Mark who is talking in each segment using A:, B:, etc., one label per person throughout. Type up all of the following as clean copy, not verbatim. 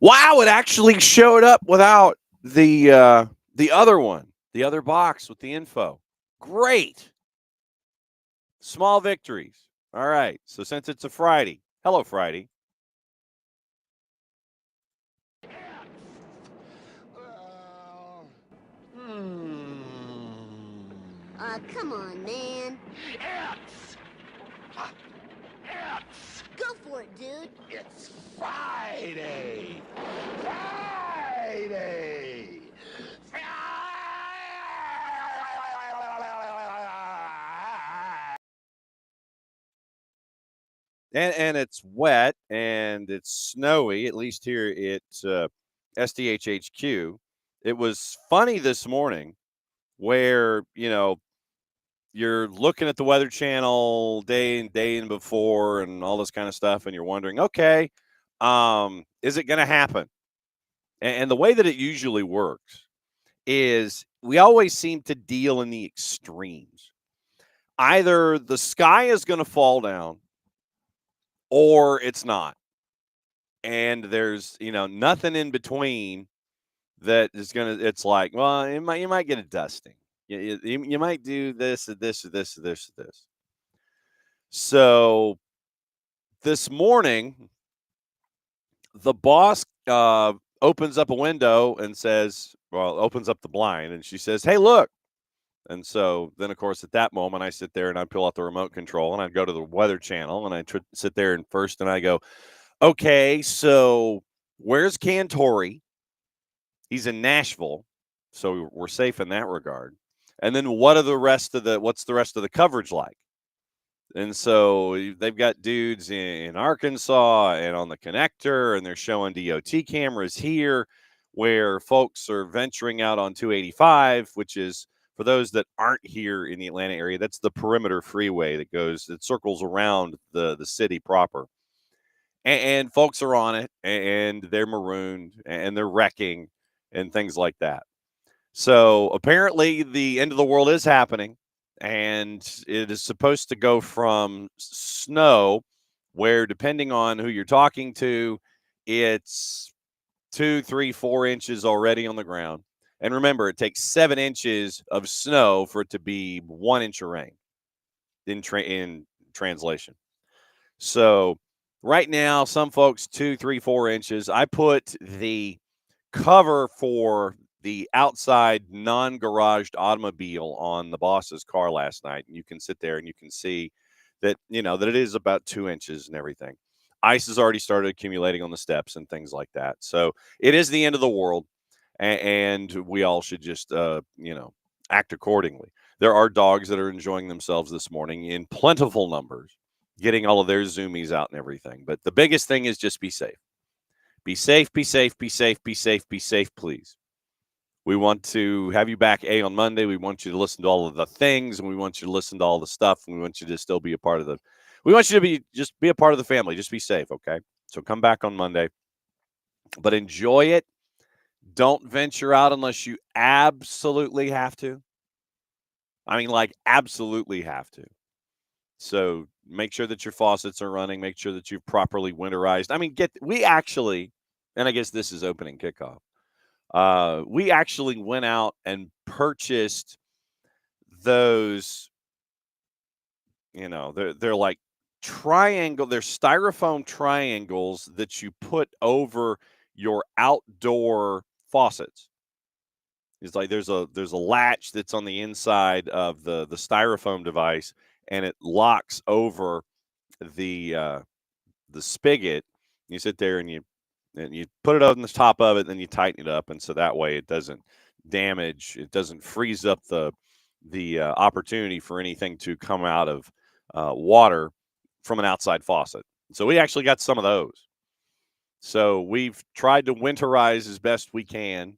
A: Wow, it actually showed up without the other one, the other box with the info. Great. Small victories. All right. So since it's a Friday, hello Friday.
B: Oh, hmm.
C: Come on, man.
B: It's, it's,
C: Go for it, dude.
B: it's Friday. Friday.
A: And it's wet and it's snowy, at least here at SDH HQ. It was funny this morning where, you're looking at the Weather Channel day and before and all this kind of stuff, and you're wondering, okay, is it going to happen? And the way that it usually works is we always seem to deal in the extremes. Either the sky is going to fall down or it's not. And there's, nothing in between that is going to, it's like, well, you might get a dusting. You might do this, or this, or this, or this, or this. So this morning, the boss opens up a window and says, well, opens up the blind and she says, hey, look. And so then, of course, at that moment, I sit there and I pull out the remote control and I go to the Weather Channel and I sit there and first and I go, okay, so where's Cantori? He's in Nashville, so we're safe in that regard. And then what's the rest of the coverage like? And so they've got dudes in Arkansas and on the connector, and they're showing DOT cameras here where folks are venturing out on 285, which is, for those that aren't here in the Atlanta area, that's the perimeter freeway that circles around the city proper. And folks are on it, and they're marooned, and they're wrecking, and things like that. So apparently the end of the world is happening, and it is supposed to go from snow, where depending on who you're talking to, it's 2, 3, 4 inches already on the ground. And remember, it takes 7 inches of snow for it to be 1 inch of rain in translation. So right now, some folks 2, 3, 4 inches. I put the cover for the outside non-garaged automobile on the boss's car last night, and you can sit there and you can see that that it is about 2 inches and everything. Ice has already started accumulating on the steps and things like that. So it is the end of the world, and we all should just act accordingly. There are dogs that are enjoying themselves this morning in plentiful numbers, getting all of their zoomies out and everything. But the biggest thing is just be safe. Be safe, be safe, be safe, be safe, be safe, please. We want to have you back on Monday. We want you to listen to all of the things, and we want you to listen to all the stuff, and we want you to still be a part of we want you to just be a part of the family. Just be safe, okay? So come back on Monday, but enjoy it. Don't venture out unless you absolutely have to. I mean, like absolutely have to. So make sure that your faucets are running. Make sure that you've properly winterized. I mean, we actually, and I guess this is opening kickoff. We actually went out and purchased those. They're like they're styrofoam triangles that you put over your outdoor faucets. It's like there's a latch that's on the inside of the styrofoam device, and it locks over the spigot. You sit there and you put it on the top of it, and then you tighten it up, and so that way it doesn't damage, it doesn't freeze up the opportunity for anything to come out of water from an outside faucet. So we actually got some of those. So we've tried to winterize as best we can.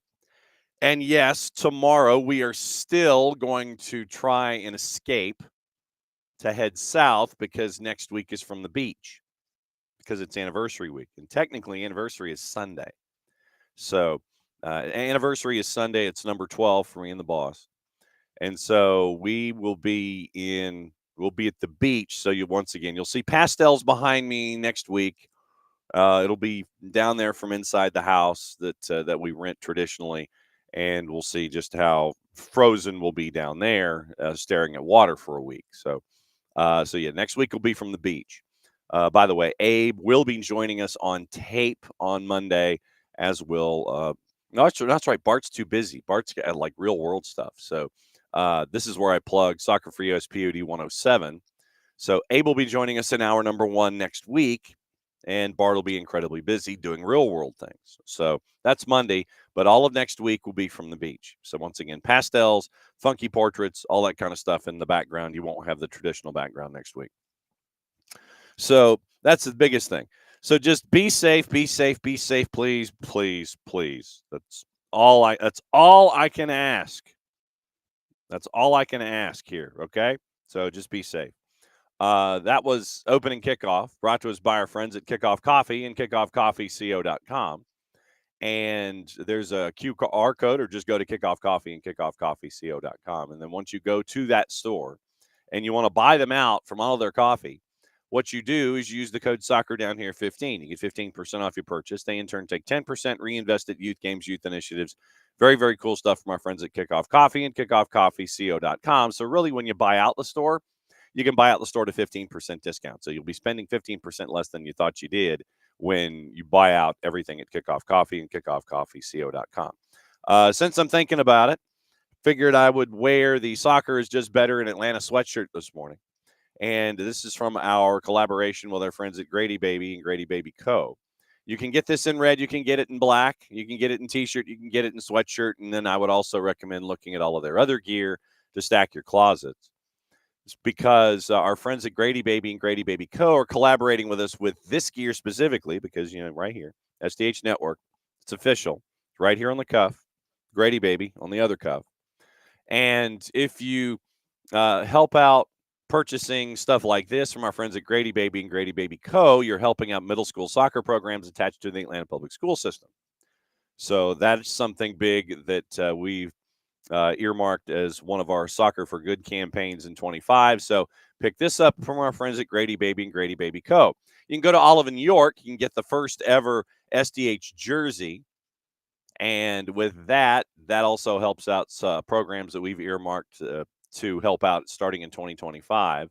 A: And yes, tomorrow we are still going to try and escape to head south because next week is from the beach, because it's anniversary week. And technically, anniversary is Sunday. So anniversary is Sunday. It's number 12 for me and the boss. And so we'll be at the beach. So you'll see pastels behind me next week. It'll be down there from inside the house that we rent traditionally, and we'll see just how frozen we'll be down there, staring at water for a week. So yeah, next week will be from the beach. By the way, Abe will be joining us on tape on Monday, as will. No, that's right. Bart's too busy. Bart's got like real world stuff. So this is where I plug Soccer for US POD 107. So Abe will be joining us in hour number 1 next week, and Bart will be incredibly busy doing real world things. So that's Monday, but all of next week will be from the beach. So once again, pastels, funky portraits, all that kind of stuff in the background. You won't have the traditional background next week. So that's the biggest thing. So just be safe, please, please, please. That's all I can ask. That's all I can ask here, okay? So just be safe. That was opening kickoff, brought to us by our friends at Kickoff Coffee and kickoffcoffeeco.com. And there's a QR code, or just go to Kickoff Coffee and kickoffcoffeeco.com. And then once you go to that store and you want to buy them out from all their coffee, what you do is you use the code soccer down here 15. You get 15% off your purchase. They in turn take 10%, reinvest at youth games, youth initiatives. Very, very cool stuff from our friends at Kickoff Coffee and kickoffcoffeeco.com. So really, when you buy out the store, you can buy out the store to 15% discount. So you'll be spending 15% less than you thought you did when you buy out everything at Kickoff Coffee and kickoffcoffeeco.com. Since I'm thinking about it, figured I would wear the Soccer is Just Better in Atlanta sweatshirt this morning. And this is from our collaboration with our friends at Grady Baby and Grady Baby Co. You can get this in red. You can get it in black. You can get it in T-shirt. You can get it in sweatshirt. And then I would also recommend looking at all of their other gear to stack your closets. It's because our friends at Grady Baby and Grady Baby Co. are collaborating with us with this gear specifically because, right here, SDH Network, it's official. It's right here on the cuff. Grady Baby on the other cuff. And if you help out purchasing stuff like this from our friends at Grady Baby and Grady Baby Co., you're helping out middle school soccer programs attached to the Atlanta public school system. So that's something big that we've earmarked as one of our Soccer for Good campaigns in 25. So pick this up from our friends at Grady Baby and Grady Baby Co. You can go to Olive in New York. You can get the first ever SDH jersey. And with that also helps out programs that we've earmarked to help out starting in 2025.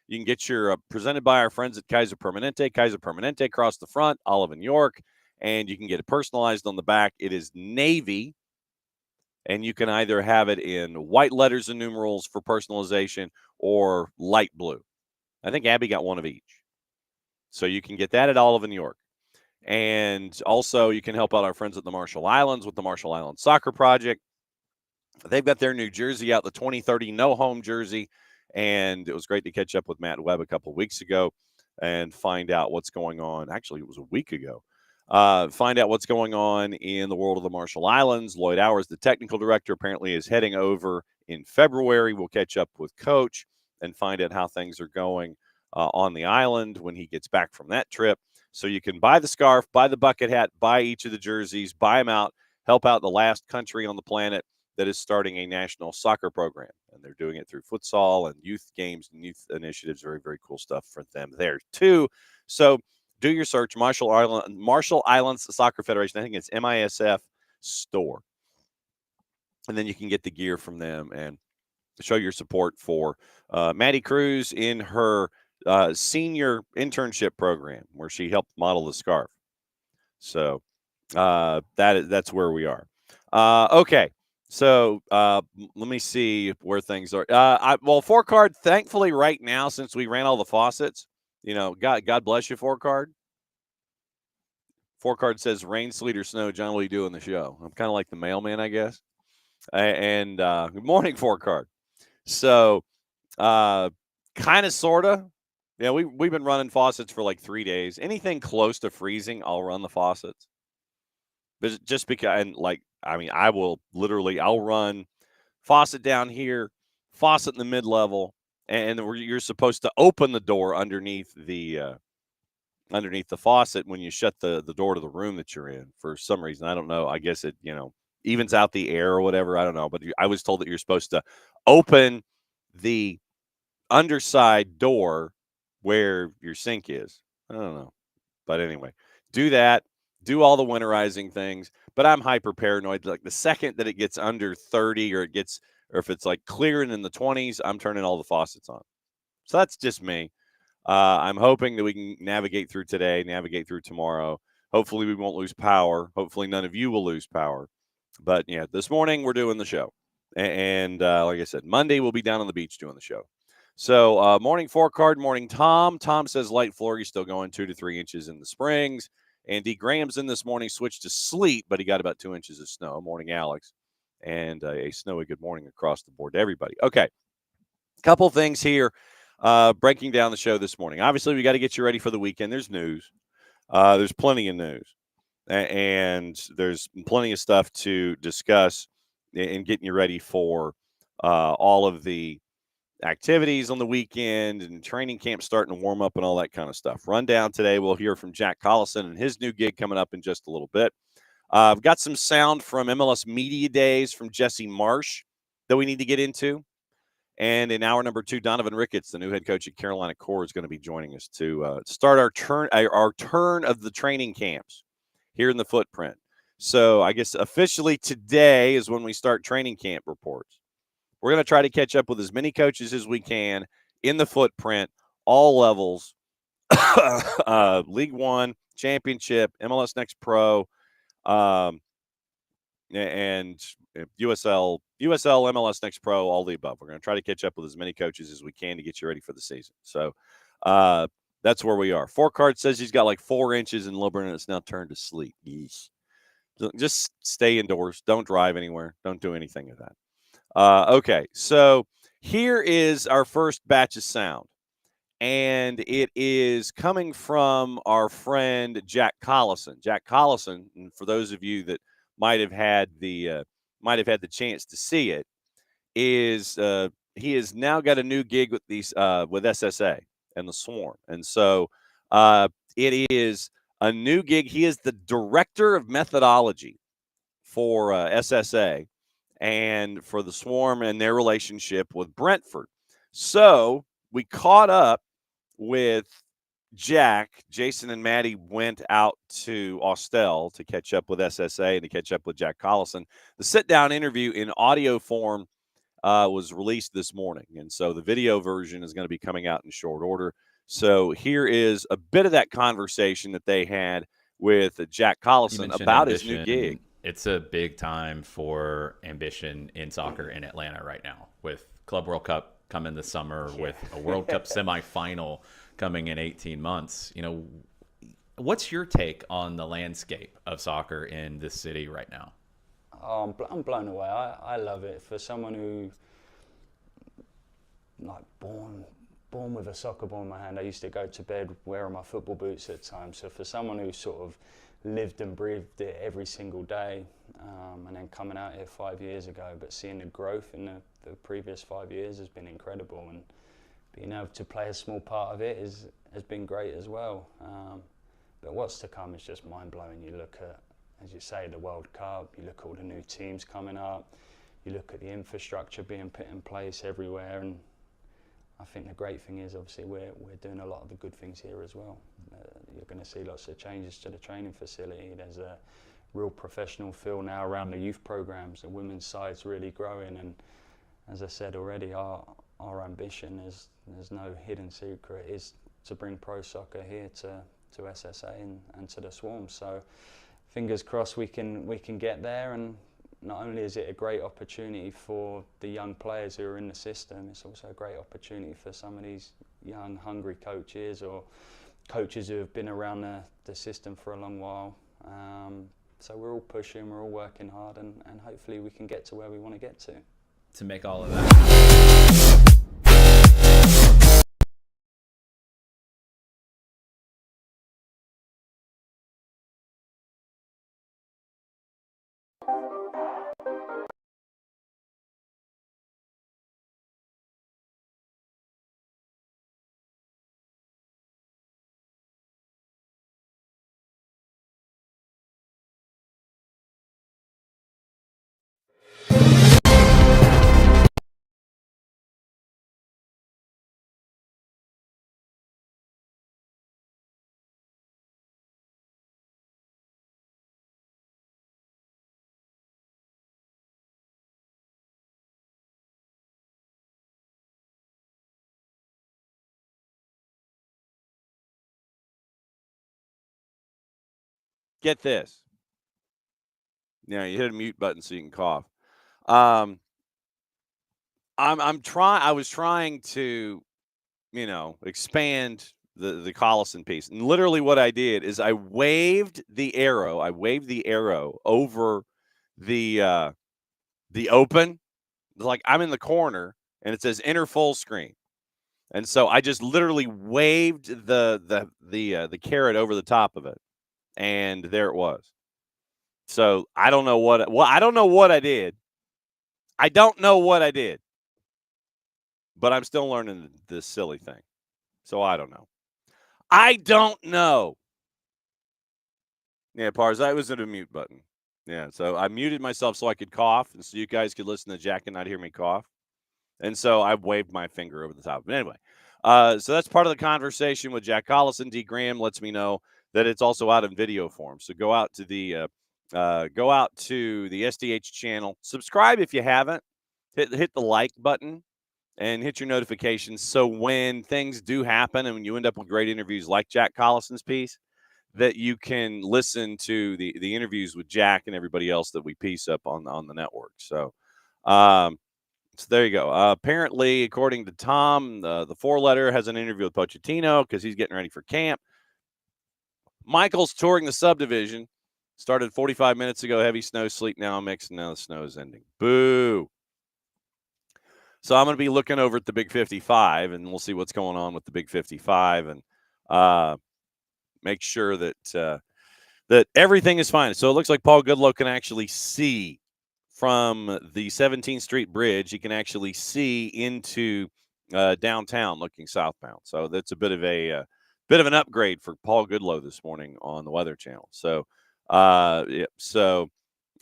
A: You can get your presented by our friends at Kaiser Permanente across the front, Olive in York, and you can get it personalized on the back. It is navy, and you can either have it in white letters and numerals for personalization or light blue. I think Abby got one of each. So you can get that at Olive in York. And also, you can help out our friends at the Marshall Islands with the Marshall Islands Soccer Project. They've got their new jersey out, the 2030 No Home jersey. And it was great to catch up with Matt Webb a couple of weeks ago and find out what's going on. Actually, it was a week ago. Find out what's going on in the world of the Marshall Islands. Lloyd Hours, the technical director, apparently is heading over in February. We'll catch up with Coach and find out how things are going on the island when he gets back from that trip. So you can buy the scarf, buy the bucket hat, buy each of the jerseys, buy them out, help out the last country on the planet that is starting a national soccer program. And they're doing it through futsal and youth games and youth initiatives. Very, very cool stuff for them there, too. So do your search, Marshall Islands Soccer Federation. I think it's MISF store. And then you can get the gear from them and show your support for Maddie Cruz in her senior internship program where she helped model the scarf. So that's where we are. Okay. So let me see where things are. Four card, thankfully, right now, since we ran all the faucets, God bless you, four card. Four card says rain, sleet, or snow. John, what are you doing the show? I'm kind of like the mailman, I guess. And good morning, four card. So kind of, sort of. Yeah, we've been running faucets for like 3 days. Anything close to freezing, I'll run the faucets. But just because, I'll run faucet down here, faucet in the mid-level, and you're supposed to open the door underneath the faucet when you shut the door to the room that you're in. For some reason, I don't know. I guess it, evens out the air or whatever. I don't know. But I was told that you're supposed to open the underside door where your sink is. I don't know. But anyway, do that, do all the winterizing things. But I'm hyper paranoid. Like the second that it gets under 30 or if it's like clearing in the 20s, I'm turning all the faucets on. So that's just me. I'm hoping that we can navigate through today, navigate through tomorrow. Hopefully, we won't lose power. Hopefully, none of you will lose power. But yeah, this morning we're doing the show. And like I said, Monday we'll be down on the beach doing the show. So, morning forecast, morning Tom. Tom says light flurry still going 2 to 3 inches in the Springs. Andy Graham's in this morning, switched to sleet, but he got about 2 inches of snow. Morning, Alex. And a snowy good morning across the board to everybody. Okay, couple things here. Breaking down the show this morning. Obviously, we got to get you ready for the weekend. There's news. There's plenty of news. And there's plenty of stuff to discuss in getting you ready for all of the activities on the weekend and training camp starting to warm up and all that kind of stuff. Rundown today, we'll hear from Jack Collison and his new gig coming up in just a little bit. I've got some sound from MLS Media Days from Jesse Marsh that we need to get into. And in hour number 2, Donovan Ricketts, the new head coach at Carolina Core, is going to be joining us to start our turn of the training camps here in the footprint. So I guess officially today is when we start training camp reports. We're going to try to catch up with as many coaches as we can in the footprint, all levels, League One, Championship, MLS Next Pro, and USL, MLS Next Pro, all the above. We're going to try to catch up with as many coaches as we can to get you ready for the season. So that's where we are. Forecast says he's got like 4 inches in Lilburn, and it's now turned to sleet. Yeesh. Just stay indoors. Don't drive anywhere. Don't do anything of that. Okay, so here is our first batch of sound, and it is coming from our friend Jack Collison. Jack Collison, and for those of you that might have had the chance to see it, is he has now got a new gig with with SSA and the Swarm, and so it is a new gig. He is the director of methodology for SSA and for the Swarm and their relationship with Brentford. So we caught up with Jack. Jason and Maddie went out to Austell to catch up with SSA and to catch up with Jack Collison. The sit-down interview in audio form was released this morning, and so the video version is going to be coming out in short order. So here is a bit of that conversation that they had with Jack Collison about his new gig.
D: It's a big time for ambition in soccer in Atlanta right now, with Club World Cup coming this summer, with a World Cup semifinal coming in 18 months. You know, what's your take on the landscape of soccer in this city right now?
E: Oh, I'm blown away. I love it. For someone who, like, born with a soccer ball in my hand, I used to go to bed wearing my football boots at times. So for someone who sort of lived and breathed it every single day, and then coming out here 5 years ago, but seeing the growth in the previous 5 years has been incredible, and being able to play a small part of it has been great as well. But what's to come is just mind-blowing. You look at, as you say, the World Cup, you look at all the new teams coming up, you look at the infrastructure being put in place everywhere, and I think the great thing is obviously we're doing a lot of the good things here as well. You're going to see lots of changes to the training facility. There's a real professional feel now around the youth programs. The women's side's really growing, and as I said already, our ambition is, there's no hidden secret, is to bring pro soccer here to SSA and to the Swarm. So fingers crossed we can get there, and not only is it a great opportunity for the young players who are in the system, it's also a great opportunity for some of these young, hungry coaches or coaches who have been around the system for a long while. So we're all pushing, we're all working hard, and hopefully we can get to where we want to get to
D: make all of that
A: get this. You hit a mute button so you can cough. Um, I was trying to, expand the Collison piece. And literally what I did is I waved the arrow. I waved the arrow over the open. Like I'm in the corner and it says enter full screen. And so I just literally waved the carrot over the top of it, and there it was. So I don't know what I don't know what I did. I don't know what I did, but I'm still learning this silly thing. So I don't know. I don't know. Yeah, Pars, I was at a mute button. Yeah, so I muted myself so I could cough, and so you guys could listen to Jack and not hear me cough. And so I waved my finger over the top. But anyway, so that's part of the conversation with Jack Collison. D. Graham lets me know that it's also out in video form. So go out to the SDH channel. Subscribe if you haven't. Hit the like button and hit your notifications. So when things do happen and when you end up with great interviews like Jack Collison's piece, that you can listen to the interviews with Jack and everybody else that we piece up on the network. So. So there you go. Apparently, according to Tom, the four-letter has an interview with Pochettino because he's getting ready for camp. Michael's touring the subdivision. Started 45 minutes ago. Heavy snow, sleet now mixed, and now the snow is ending. Boo. So I'm going to be looking over at the Big 55, and we'll see what's going on with the Big 55 and make sure that that everything is fine. So it looks like Paul Goodlow can actually see from the 17th Street Bridge. He can actually see into downtown looking southbound. So that's a bit of an upgrade for Paul Goodlow this morning on the Weather Channel. So,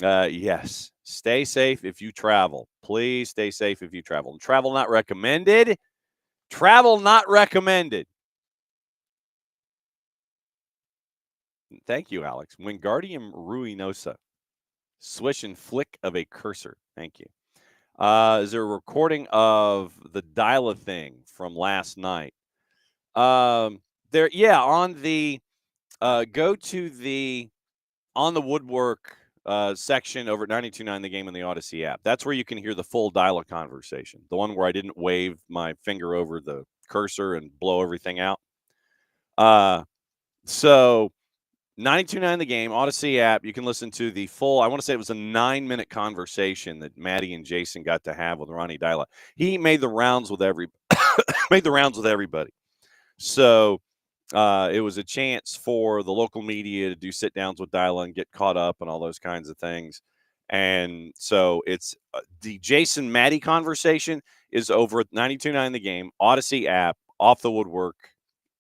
A: yes, stay safe if you travel. Please stay safe if you travel. And travel not recommended. Travel not recommended. Thank you, Alex. Wingardium Ruinosa. Swish and flick of a cursor. Thank you. Is there a recording of the Dyla thing from last night? On the go to the on the woodwork section over at 92.9 The Game in the Odyssey app. That's where you can hear the full Dyla conversation. The one where I didn't wave my finger over the cursor and blow everything out. So 92.9 The Game, Odyssey app. You can listen to the full, I want to say it was a 9-minute conversation that Maddie and Jason got to have with Ronnie Dyla. He made the rounds with everybody. So it was a chance for the local media to do sit downs with Dyla and get caught up and all those kinds of things. And so it's the Jason Maddie conversation is over at 92.9 The Game, Odyssey app, Off the Woodwork,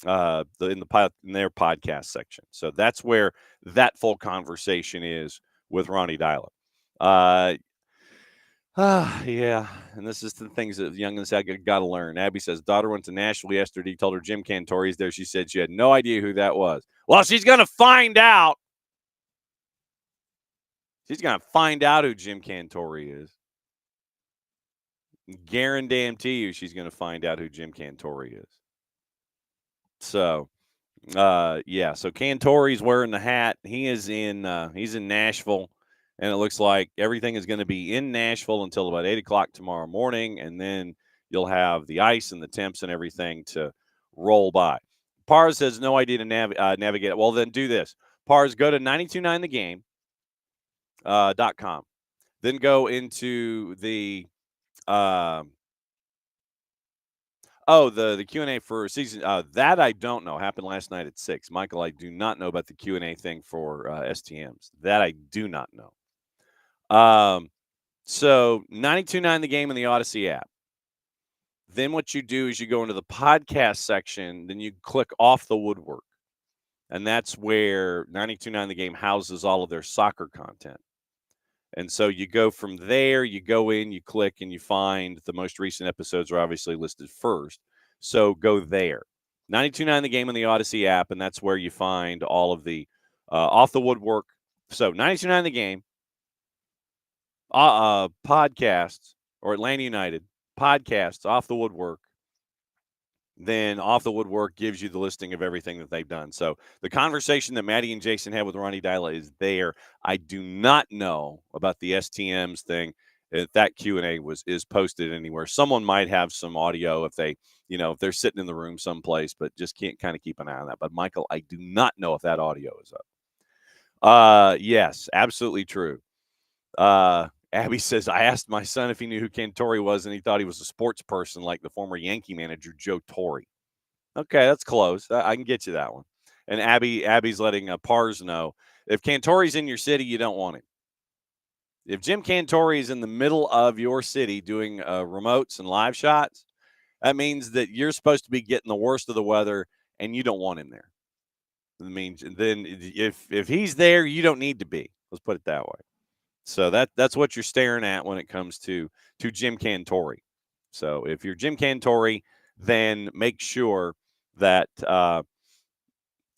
A: in their podcast section. So that's where that full conversation is with Ronnie Dyla. Yeah, and this is the things that young and sad got to learn. Abby says daughter went to Nashville yesterday. Told her Jim Cantori's there. She said she had no idea who that was. Well, she's gonna find out. She's gonna find out who Jim Cantori is. Guarantee you, she's gonna find out who Jim Cantori is. So. So Cantori's wearing the hat. He's in Nashville, and it looks like everything is going to be in Nashville until about 8:00 tomorrow morning, and then you'll have the ice and the temps and everything to roll by. Pars has no idea to navigate it. Well, then do this. Pars, go to 929thegame.com. Then go into the the Q&A for season that I don't know. Happened last night at 6. Michael, I do not know about the Q&A thing for STMs. That I do not know. So 92.9 The Game in the Odyssey app. Then what you do is you go into the podcast section, then you click Off the Woodwork. And that's where 92.9 The Game houses all of their soccer content. And so you go from there, you go in, you click, and you find the most recent episodes are obviously listed first. So go there. 92.9 The Game in the Odyssey app, and that's where you find all of the Off the Woodwork. So 92.9 The Game, podcasts, or Atlanta United, podcasts, Off the Woodwork, then Off the Woodwork gives you the listing of everything that they've done. So the conversation that Maddie and Jason had with Ronnie Dyla is there. I do not know about the STMs thing. If that Q&A is posted anywhere. Someone might have some audio if they, if they're sitting in the room someplace, but just can't kind of keep an eye on that. But Michael, I do not know if that audio is up. Yes, absolutely true. Abby says, I asked my son if he knew who Cantori was, and he thought he was a sports person like the former Yankee manager, Joe Torre. Okay, that's close. I can get you that one. And Abby's letting Pars know, if Cantori's in your city, you don't want him. If Jim Cantori is in the middle of your city doing remotes and live shots, that means that you're supposed to be getting the worst of the weather, and you don't want him there. It means then if he's there, you don't need to be. Let's put it that way. So that's what you're staring at when it comes to Jim Cantori. So if you're Jim Cantori, then make sure that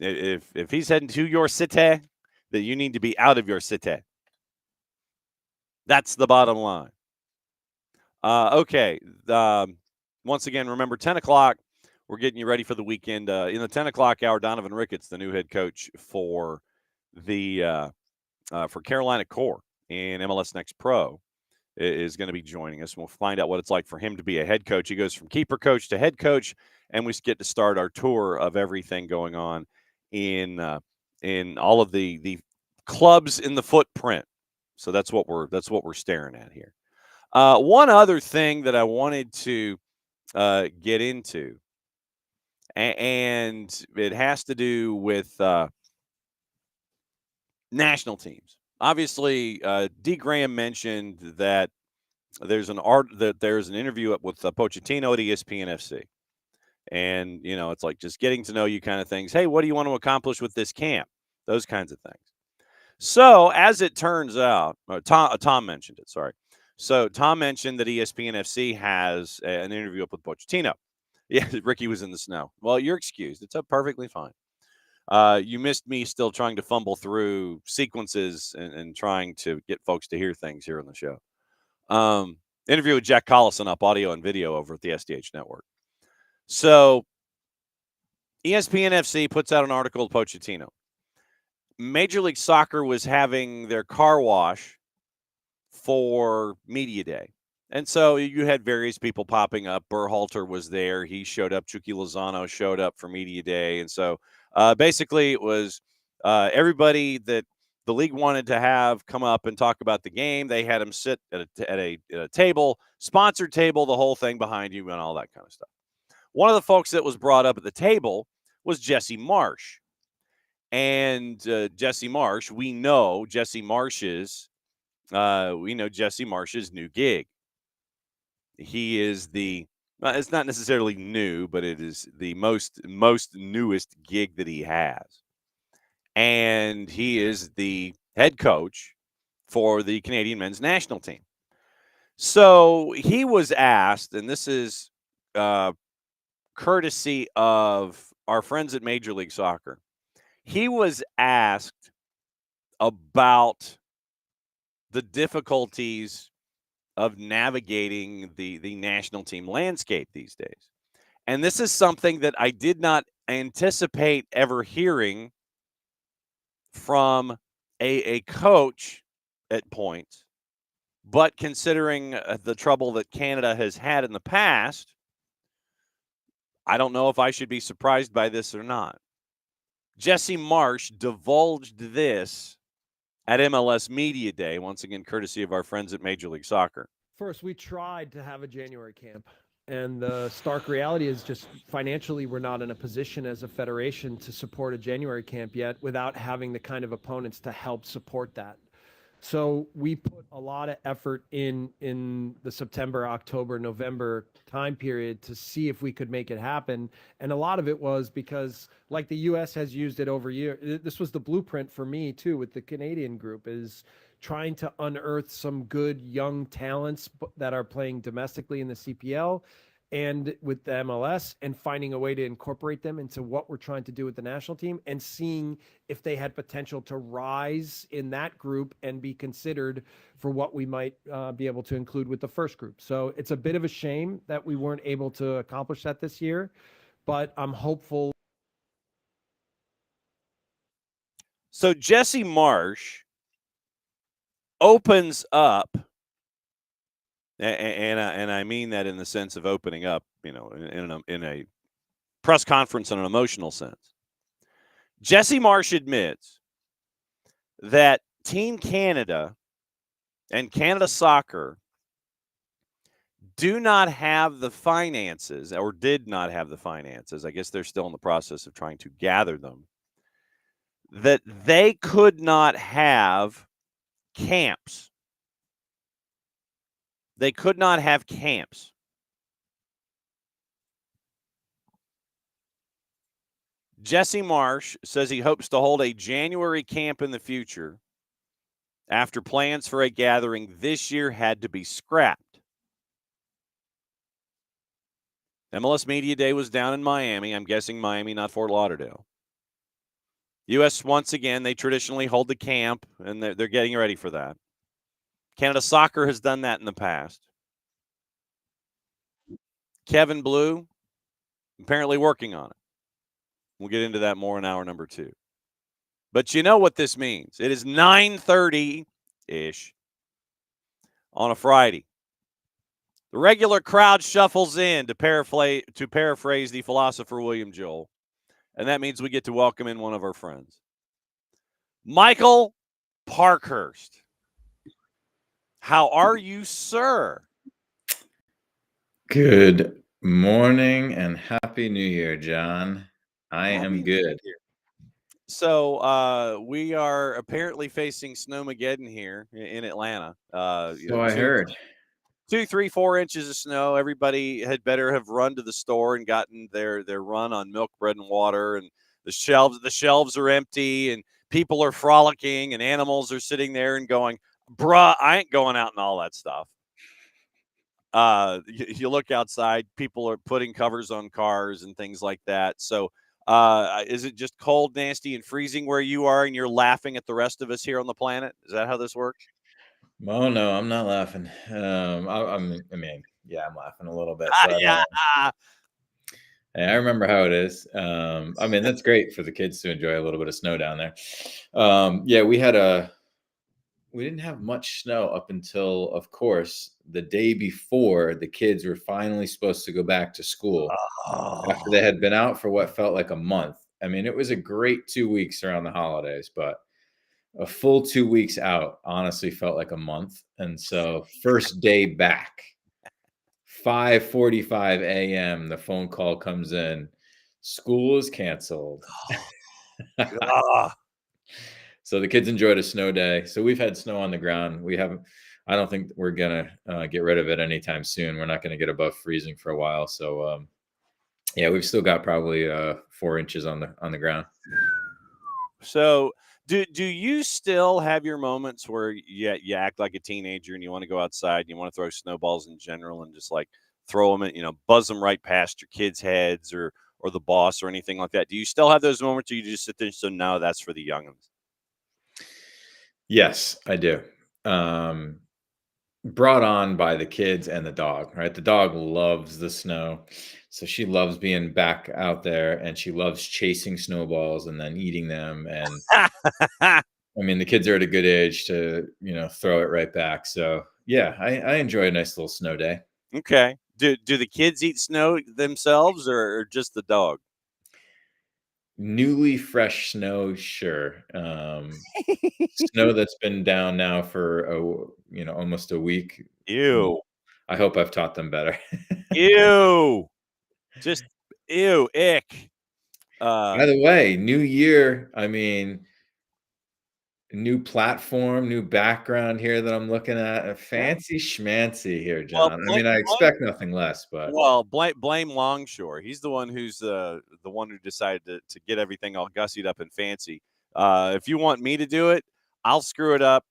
A: if he's heading to your city, that you need to be out of your city. That's the bottom line. Okay. Once again, remember 10 o'clock. We're getting you ready for the weekend. In the 10 o'clock hour, Donovan Ricketts, the new head coach for the for Carolina Core in MLS Next Pro, is going to be joining us. We'll find out what it's like for him to be a head coach. He goes from keeper coach to head coach, and we get to start our tour of everything going on in all of the clubs in the footprint. So that's what we're staring at here. One other thing that I wanted to get into, and it has to do with national teams. Obviously, D. Graham mentioned that there's an interview with Pochettino at ESPN FC. And, it's like just getting to know you kind of things. Hey, what do you want to accomplish with this camp? Those kinds of things. So as it turns out, Tom mentioned it, sorry. So Tom mentioned that ESPN FC has an interview up with Pochettino. Yeah, Ricky was in the snow. Well, you're excused. It's perfectly fine. You missed me still trying to fumble through sequences and trying to get folks to hear things here on the show. Interview with Jack Collison up audio and video over at the SDH network. So ESPN FC puts out an article with Pochettino. Major League Soccer was having their car wash for Media Day. And so you had various people popping up. Berhalter was there. He showed up. Chucky Lozano showed up for Media Day. And so basically it was everybody that the league wanted to have come up and talk about the game. They had them sit at a table, sponsored table, the whole thing behind you and all that kind of stuff. One of the folks that was brought up at the table was Jesse Marsh. And Jesse Marsh, we know Jesse Marsh's new gig. He is it's not necessarily new, but it is the most newest gig that he has. And he is the head coach for the Canadian men's national team. So he was asked, and this is courtesy of our friends at Major League Soccer. He was asked about the difficulties of navigating the national team landscape these days. And this is something that I did not anticipate ever hearing from a coach at points. But considering the trouble that Canada has had in the past, I don't know if I should be surprised by this or not. Jesse Marsh divulged this at MLS Media Day, once again, courtesy of our friends at Major League Soccer.
F: First, we tried to have a January camp, and the stark reality is just financially we're not in a position as a federation to support a January camp yet without having the kind of opponents to help support that. So we put a lot of effort in the September, October, November time period to see if we could make it happen. And a lot of it was because, like the U.S. has used it over years, this was the blueprint for me too with the Canadian group, is trying to unearth some good young talents that are playing domestically in the CPL and with the MLS, and finding a way to incorporate them into what we're trying to do with the national team, and seeing if they had potential to rise in that group and be considered for what we might be able to include with the first group. So it's a bit of a shame that we weren't able to accomplish that this year, but I'm hopeful.
A: So Jesse Marsh opens up, and I mean that in the sense of opening up, in a press conference in an emotional sense. Jesse Marsh admits that Team Canada and Canada Soccer do not have the finances, or did not have the finances. I guess they're still in the process of trying to gather them. That they could not have camps. They could not have camps. Jesse Marsh says he hopes to hold a January camp in the future after plans for a gathering this year had to be scrapped. MLS Media Day was down in Miami. I'm guessing Miami, not Fort Lauderdale. U.S. once again, they traditionally hold the camp, and they're getting ready for that. Canada Soccer has done that in the past. Kevin Blue, apparently working on it. We'll get into that more in hour number 2. But you know what this means. It is 9:30-ish on a Friday. The regular crowd shuffles in, to paraphrase the philosopher William Joel. And that means we get to welcome in one of our friends. Michael Parkhurst. How are you, sir?
G: Good morning and Happy New Year, John. I am good.
A: So we are apparently facing Snowmageddon here in Atlanta.
G: So I heard.
A: 2, 3, 4 inches of snow. Everybody had better have run to the store and gotten their run on milk, bread, and water. And the shelves are empty, and people are frolicking, and animals are sitting there and going, "Bruh, I ain't going out and all that stuff." You look outside, people are putting covers on cars and things like that. So is it just cold, nasty, and freezing where you are, and you're laughing at the rest of us here on the planet? Is that how this works?
G: Oh no, I'm not laughing. I mean, yeah, I'm laughing a little bit, but
A: Yeah.
G: hey, I remember how it is. I mean, that's great for the kids to enjoy a little bit of snow down there. Yeah, we didn't have much snow up until, of course, the day before the kids were finally supposed to go back to school after they had been out for what felt like a month. I mean, it was a great 2 weeks around the holidays, but a full 2 weeks out honestly felt like a month. And so first day back, 5:45 a.m., the phone call comes in. School is canceled. So the kids enjoyed a snow day. So we've had snow on the ground. I don't think we're going to get rid of it anytime soon. We're not going to get above freezing for a while. So, yeah, we've still got probably 4 inches on the ground.
A: So do you still have your moments where you act like a teenager and you want to go outside and you want to throw snowballs in general and just like throw them at, buzz them right past your kids' heads or the boss or anything like that? Do you still have those moments, or you just sit there and say, no, that's for the youngins?
G: Yes, I do. Brought on by the kids and the dog, right? The dog loves the snow. So she loves being back out there, and she loves chasing snowballs and then eating them. And I mean, the kids are at a good age to, throw it right back. So yeah, I enjoy a nice little snow day.
A: Okay. Do the kids eat snow themselves or just the dog?
G: Newly fresh snow, sure. Snow that's been down now for almost a week.
A: Ew.
G: I hope I've taught them better.
A: Ew. Just ew, ick.
G: By the way, new year, I mean, new platform, new background here that I'm looking at. Fancy schmancy here, John. I mean, I expect nothing less, but
A: well, blame Longshore. He's the one who's the one who decided to get everything all gussied up and fancy. If you want me to do it, I'll screw it up.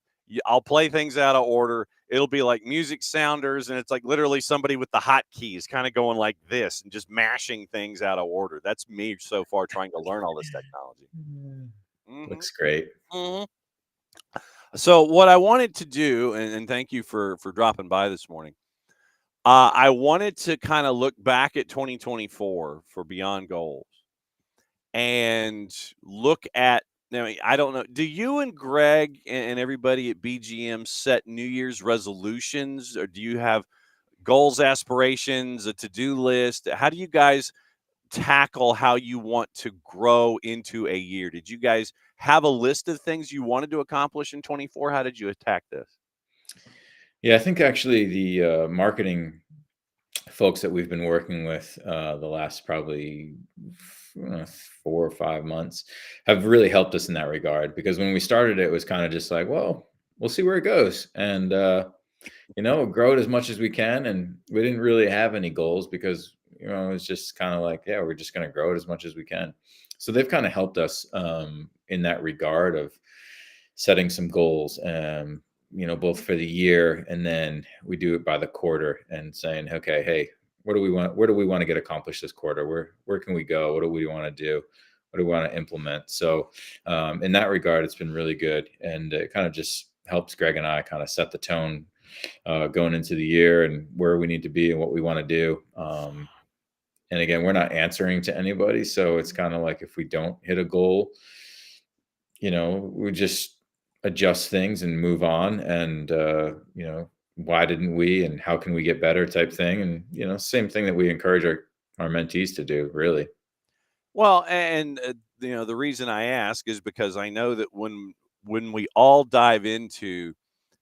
A: I'll play things out of order. It'll be like music sounders, and it's like literally somebody with the hotkeys kind of going like this and just mashing things out of order. That's me so far trying to learn all this technology.
G: looks great.
A: Mm-hmm. So what I wanted to do, and thank you for dropping by this morning. I wanted to kind of look back at 2024 for Beyond Goals and look at. Now, I don't know. Do you and Greg and everybody at BGM set New Year's resolutions, or do you have goals, aspirations, a to-do list? How do you guys tackle how you want to grow into a year? Did you guys have a list of things you wanted to accomplish in 24? How did you attack this?
G: Yeah, I think actually the marketing folks that we've been working with the last probably 4 or 5 months have really helped us in that regard, because when we started it was kind of just like, well, we'll see where it goes, and grow it as much as we can, and we didn't really have any goals because it's just kind of like, yeah, we're just going to grow it as much as we can. So they've kind of helped us in that regard of setting some goals, both for the year, and then we do it by the quarter and saying, okay, hey, what do we want? Where do we want to get accomplished this quarter? Where can we go? What do we want to do? What do we want to implement? So in that regard, it's been really good, and it kind of just helps Greg and I kind of set the tone going into the year and where we need to be and what we want to do. And again, we're not answering to anybody, so it's kind of like if we don't hit a goal, we just adjust things and move on, and why didn't we, and how can we get better type thing. And same thing that we encourage our mentees to do, really.
A: Well, and the reason I ask is because I know that when we all dive into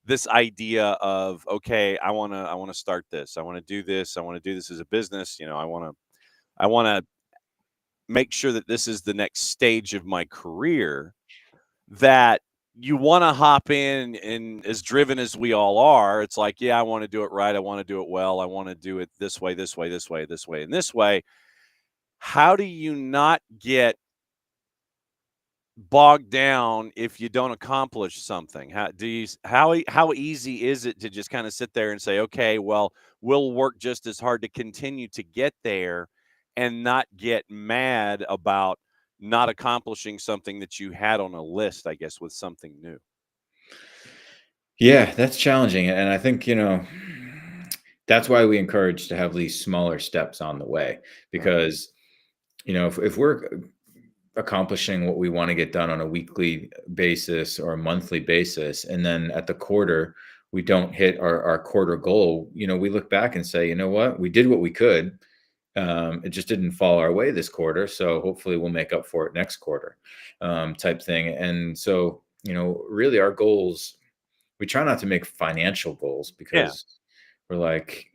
A: this idea of, okay, I want to start this, I want to do this, I want to do this as a business, I want to make sure that this is the next stage of my career, that you want to hop in, and as driven as we all are, it's like, yeah, I want to do it right, I want to do it well, I want to do it this way, this way, this way, this way, and this way. How do you not get bogged down if you don't accomplish something? How easy is it to just kind of sit there and say, okay, well, we'll work just as hard to continue to get there, and not get mad about not accomplishing something that you had on a list, I guess, with something new?
G: Yeah, that's challenging, and I think that's why we encourage to have these smaller steps on the way, because if we're accomplishing what we want to get done on a weekly basis or a monthly basis, and then at the quarter we don't hit our quarter goal, we look back and say, you know what, we did what we could. It just didn't fall our way this quarter, so hopefully we'll make up for it next quarter, type thing. And so really our goals, we try not to make financial goals,
A: Yeah.
G: because we're like,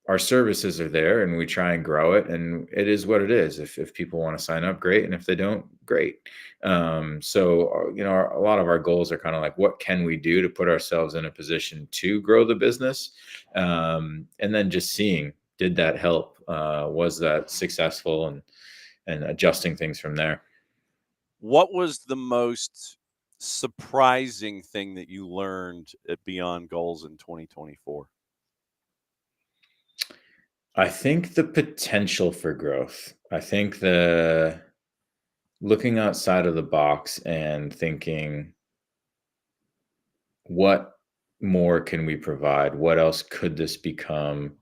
G: our services are there and we try and grow it, and it is what it is. If people want to sign up, great, and if they don't, great. A lot of our goals are kind of like, what can we do to put ourselves in a position to grow the business, and then just seeing, did that help, was that successful, and adjusting things from there.
A: What was the most surprising thing that you learned at Beyond Goals in 2024?
G: I think the potential for growth. I think the looking outside of the box and thinking, what more can we provide? What else could this become?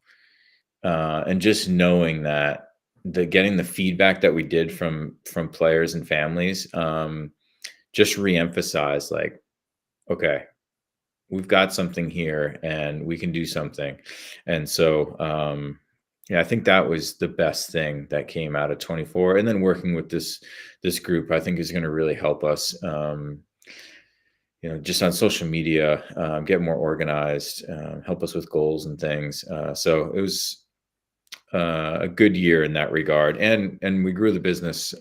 G: And just knowing that getting the feedback that we did from players and families, just reemphasize, like, okay, we've got something here and we can do something. And so yeah, I think that was the best thing that came out of 24. And then working with this group, I think, is going to really help us, just on social media, get more organized, help us with goals and things. So it was a good year in that regard, and we grew the business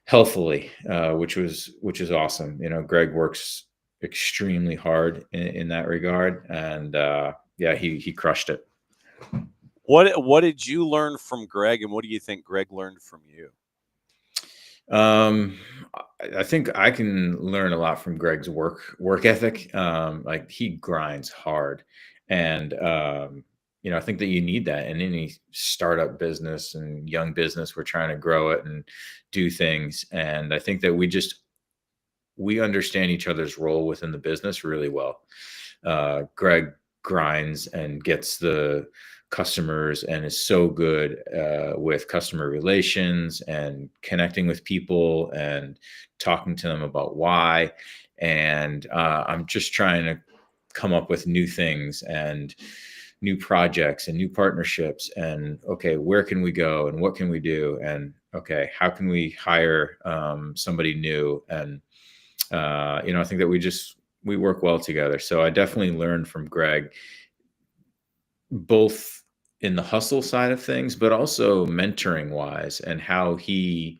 G: healthily, which was awesome. Greg works extremely hard in that regard, and yeah, he crushed it.
A: What did you learn from Greg, and what do you think Greg learned from you?
G: I think I can learn a lot from Greg's work ethic. Like, he grinds hard, and I think that you need that in any startup business and young business. We're trying to grow it and do things, and I think that we understand each other's role within the business really well. Greg grinds and gets the customers and is so good with customer relations and connecting with people and talking to them about why. And I'm just trying to come up with new things and new projects and new partnerships, and okay, where can we go and what can we do, and okay, how can we hire somebody new. And I think that we work well together. So I definitely learned from Greg, both in the hustle side of things, but also mentoring wise, and how he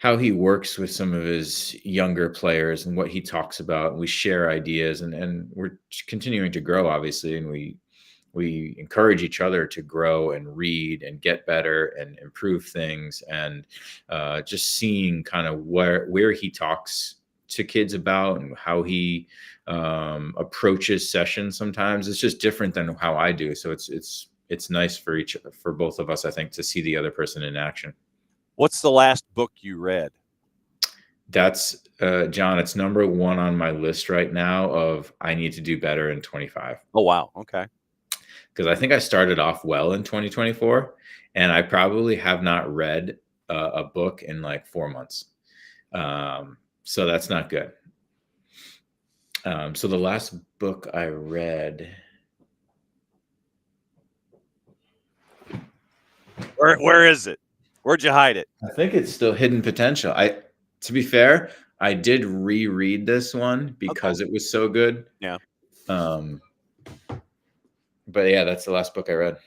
G: works with some of his younger players and what he talks about. And we share ideas, and we're continuing to grow, obviously, and we encourage each other to grow and read and get better and improve things. And just seeing kind of where he talks to kids about and how he approaches sessions, sometimes it's just different than how I do. So it's nice for both of us, I think, to see the other person in action.
A: What's the last book you read?
G: That's John, it's number one on my list right now of I need to do better in 25.
A: Oh, wow. Okay.
G: Because I think I started off well in 2024, and I probably have not read a book in like 4 months. So that's not good. So the last book I read.
A: Where is it? Where'd you hide it?
G: I think it's still Hidden Potential. To be fair, I did reread this one because it was so good.
A: Yeah.
G: But yeah, that's the last book I read.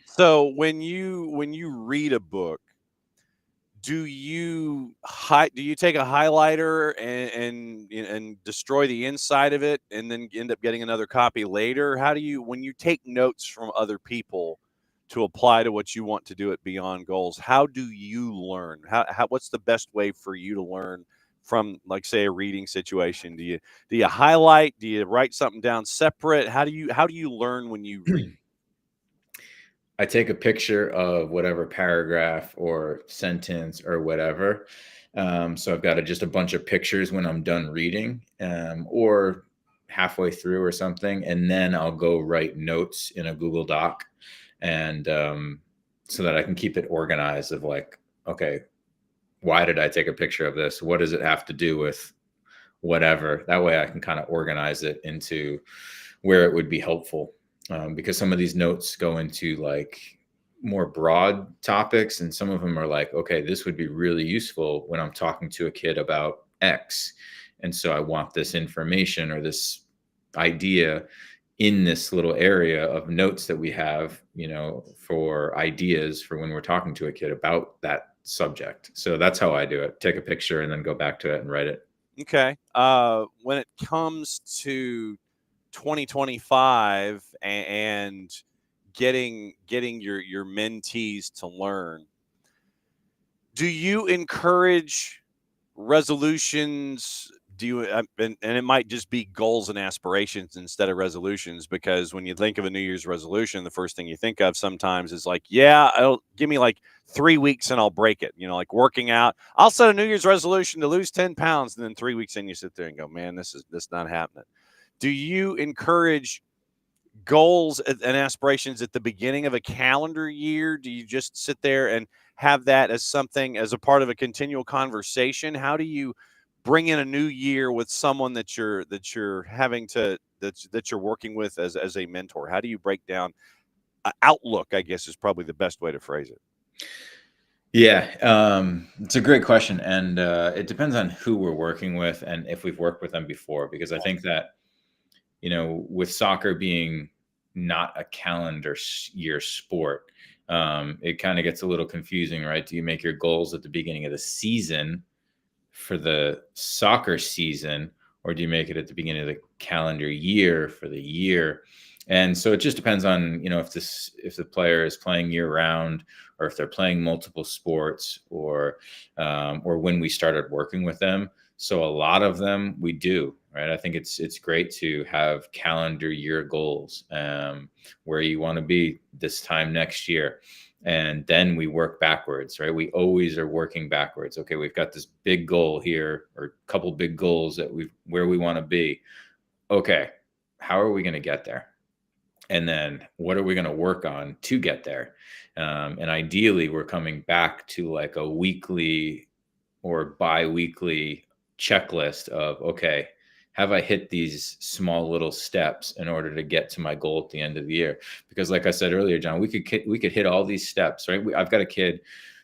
A: So when you read a book, do you take a highlighter and destroy the inside of it and then end up getting another copy later? How do you, when you take notes from other people to apply to what you want to do at Beyond Goals, how do you learn? What's the best way for you to learn from, like, say, a reading situation? Do you highlight? Do you write something down separate? How do you learn when you read?
G: I take a picture of whatever paragraph or sentence or whatever. So I've got just a bunch of pictures when I'm done reading, or halfway through or something. And then I'll go write notes in a Google Doc, and so that I can keep it organized of like, okay, why did I take a picture of this? What does it have to do with whatever? That way I can kind of organize it into where it would be helpful. Because some of these notes go into like more broad topics, and some of them are like, okay, this would be really useful when I'm talking to a kid about X. And so I want this information or this idea in this little area of notes that we have, for ideas for when we're talking to a kid about that subject. So that's how I do it. Take a picture and then go back to it and write it.
A: Okay. When it comes to 2025 and getting your mentees to learn, do you encourage resolutions? Do you and it might just be goals and aspirations instead of resolutions, because when you think of a New Year's resolution, the first thing you think of sometimes is like, yeah, give me like 3 weeks and I'll break it. Like working out, I'll set a New Year's resolution to lose 10 pounds, and then 3 weeks in you sit there and go, man, this not happening. Do you encourage goals and aspirations at the beginning of a calendar year? Do you just sit there and have that as something, as a part of a continual conversation? How do you bring in a new year with someone that you're working with as a mentor? How do you break down outlook, I guess, is probably the best way to phrase it.
G: Yeah, it's a great question, and it depends on who we're working with and if we've worked with them before. Because I think that, with soccer being not a calendar year sport, it kind of gets a little confusing, right? Do you make your goals at the beginning of the season for the soccer season, or do you make it at the beginning of the calendar year for the year? And so it just depends on, if the player is playing year round, or if they're playing multiple sports, or when we started working with them. So a lot of them we do, right? I think it's great to have calendar year goals, where you want to be this time next year. And then we work backwards, right? We always are working backwards. Okay, we've got this big goal here, or a couple big goals where we want to be. Okay, how are we going to get there? And then what are we going to work on to get there? And ideally, we're coming back to like a weekly or bi-weekly checklist of, okay, have I hit these small little steps in order to get to my goal at the end of the year? Because like I said earlier, John, we could hit all these steps, right? I've got a kid,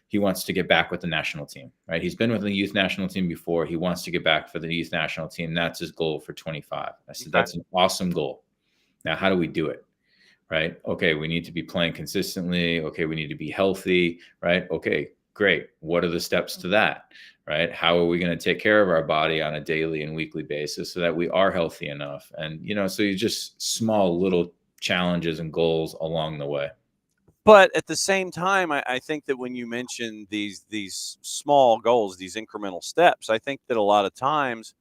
G: he wants to get back with the national team, right? He's been with the youth national team before. He wants to get back for the youth national team. That's his goal for 25. I said, that's an awesome goal. Now, how do we do it? Right? Okay, we need to be playing consistently. Okay, we need to be healthy, right? Okay, great. What are the steps to that? Right? How are we going to take care of our body on a daily and weekly basis so that we are healthy enough? And, so you just small little challenges and goals along the way.
A: But at the same time, I think that when you mention these small goals, these incremental steps, I think that a lot of times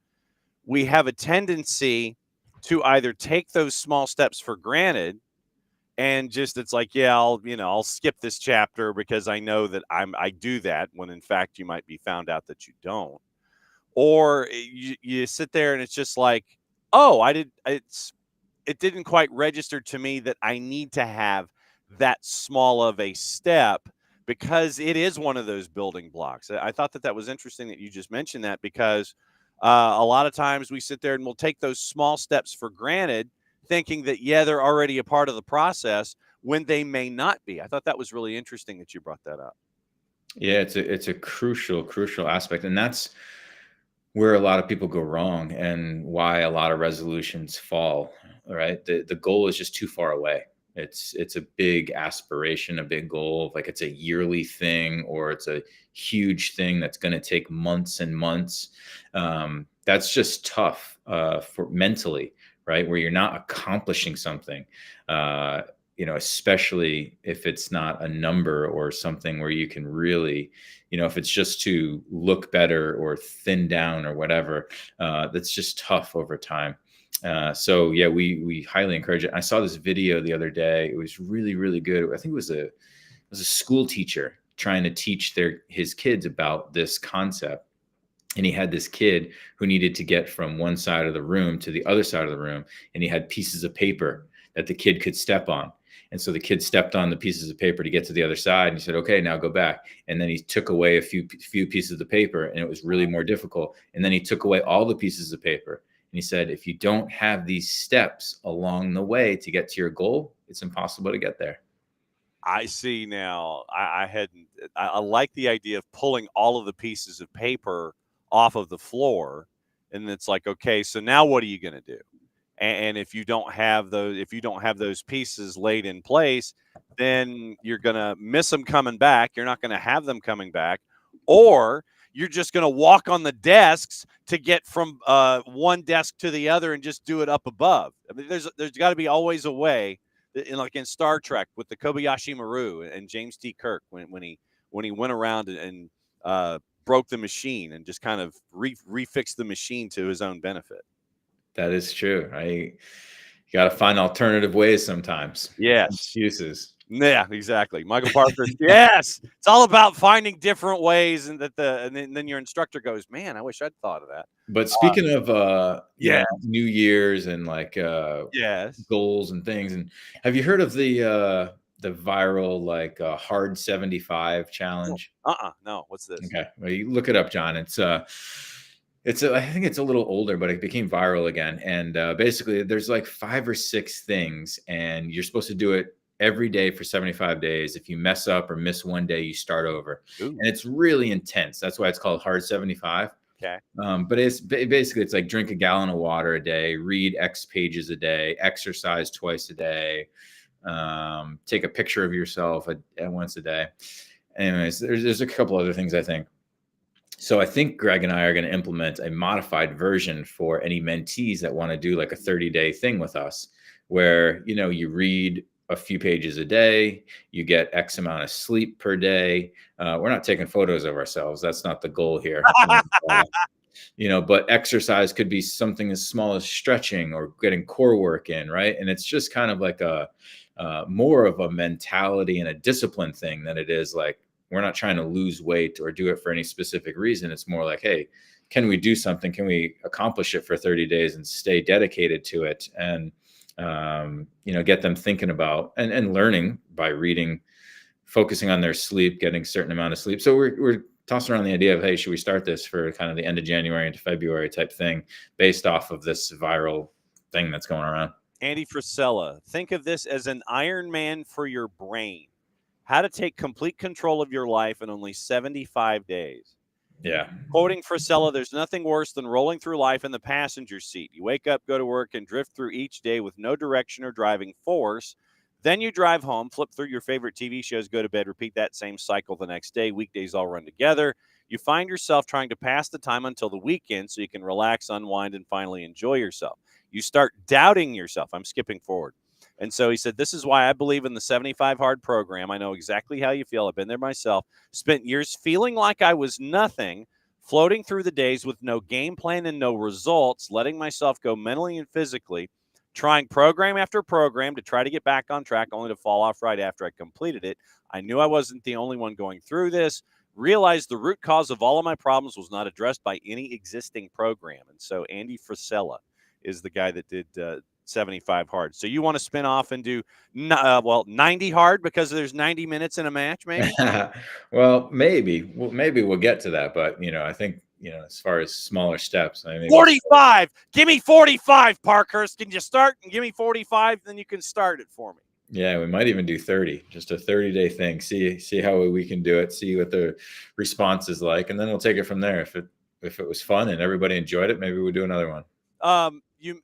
A: we have a tendency to either take those small steps for granted and just it's like, yeah, I'll skip this chapter because I know that I do that, when in fact you might be found out that you don't. Or you sit there and it's just like, oh, it didn't quite register to me that I need to have that small of a step, because it is one of those building blocks. I thought that was interesting that you just mentioned that, because a lot of times we sit there and we'll take those small steps for granted, thinking that, yeah, they're already a part of the process when they may not be. I thought that was really interesting that you brought that up.
G: Yeah, it's a crucial aspect. And that's where a lot of people go wrong and why a lot of resolutions fall, right? The goal is just too far away. It's a big aspiration, a big goal, like it's a yearly thing, or it's a huge thing that's going to take months and months. That's just tough for mentally, right? Where you're not accomplishing something, especially if it's not a number or something where you can really, if it's just to look better or thin down or whatever, that's just tough over time. So yeah, we highly encourage it. I saw this video the other day. It was really, really good. I think it was a school teacher trying to teach his kids about this concept. And he had this kid who needed to get from one side of the room to the other side of the room. And he had pieces of paper that the kid could step on. And so the kid stepped on the pieces of paper to get to the other side. And he said, okay, now go back. And then he took away a few pieces of paper, and it was really more difficult. And then he took away all the pieces of paper. And he said, if you don't have these steps along the way to get to your goal, it's impossible to get there.
A: I see now. I like the idea of pulling all of the pieces of paper off of the floor. And it's like, okay, so now what are you going to do? And if you don't have those pieces laid in place, then you're going to miss them coming back. You're not going to have them coming back, or you're just going to walk on the desks to get from one desk to the other and just do it up above. I mean, there's got to be always a way, like in Star Trek with the Kobayashi Maru and James T. Kirk, when he went around and broke the machine and just kind of refixed the machine to his own benefit.
G: That is true. You got to find alternative ways sometimes.
A: Yes.
G: Excuses.
A: Yeah, exactly. Michael Parker. Yes. It's all about finding different ways, and then your instructor goes, man, I wish I'd thought of that.
G: But speaking of New Year's and like
A: yes,
G: goals and things, and have you heard of the viral like hard 75 challenge?
A: No. What's this?
G: Okay. Well, you look it up, John. I think it's a little older, but it became viral again. And basically, there's like 5 or 6 things, and you're supposed to do it every day for 75 days. If you mess up or miss one day, you start over.
A: Ooh.
G: And it's really intense. That's why it's called hard 75.
A: Okay.
G: But it's basically, it's like drink a gallon of water a day, read X pages a day, exercise twice a day, take a picture of yourself once a day. Anyways, there's a couple other things, I think. So I think Greg and I are going to implement a modified version for any mentees that want to do like a 30-day thing with us, where, you read a few pages a day, you get X amount of sleep per day. We're not taking photos of ourselves. That's not the goal here. But exercise could be something as small as stretching or getting core work in, right? And it's just kind of like a more of a mentality and a discipline thing than it is like, we're not trying to lose weight or do it for any specific reason. It's more like, hey, can we do something? Can we accomplish it for 30 days and stay dedicated to it? And get them thinking about and learning by reading, focusing on their sleep, getting a certain amount of sleep. So we're tossing around the idea of, hey, should we start this for kind of the end of January into February type thing, based off of this viral thing that's going around.
A: Andy Frisella, think of this as an Iron Man for your brain. How to take complete control of your life in only 75 days.
G: Yeah.
A: Quoting Frisella, there's nothing worse than rolling through life in the passenger seat. You wake up, go to work, and drift through each day with no direction or driving force. Then you drive home, flip through your favorite TV shows, go to bed, repeat that same cycle the next day. Weekdays all run together. You find yourself trying to pass the time until the weekend so you can relax, unwind, and finally enjoy yourself. You start doubting yourself. I'm skipping forward. And so he said, this is why I believe in the 75 Hard program. I know exactly how you feel. I've been there myself. Spent years feeling like I was nothing, floating through the days with no game plan and no results, letting myself go mentally and physically, trying program after program to try to get back on track, only to fall off right after I completed it. I knew I wasn't the only one going through this. Realized the root cause of all of my problems was not addressed by any existing program. And so Andy Frisella is the guy that did 75 Hard. So you want to spin off and do 90 Hard because there's 90 minutes in a match, maybe?
G: Well, maybe we'll get to that, but I think as far as smaller steps, I think
A: 45. Give me 45, Parkhurst. Can you start and give me 45? Then you can start it for me.
G: Yeah, we might even do 30, just a 30-day thing. See how we can do it. See what the response is like, and then we'll take it from there. If it was fun and everybody enjoyed it, maybe we'll do another one.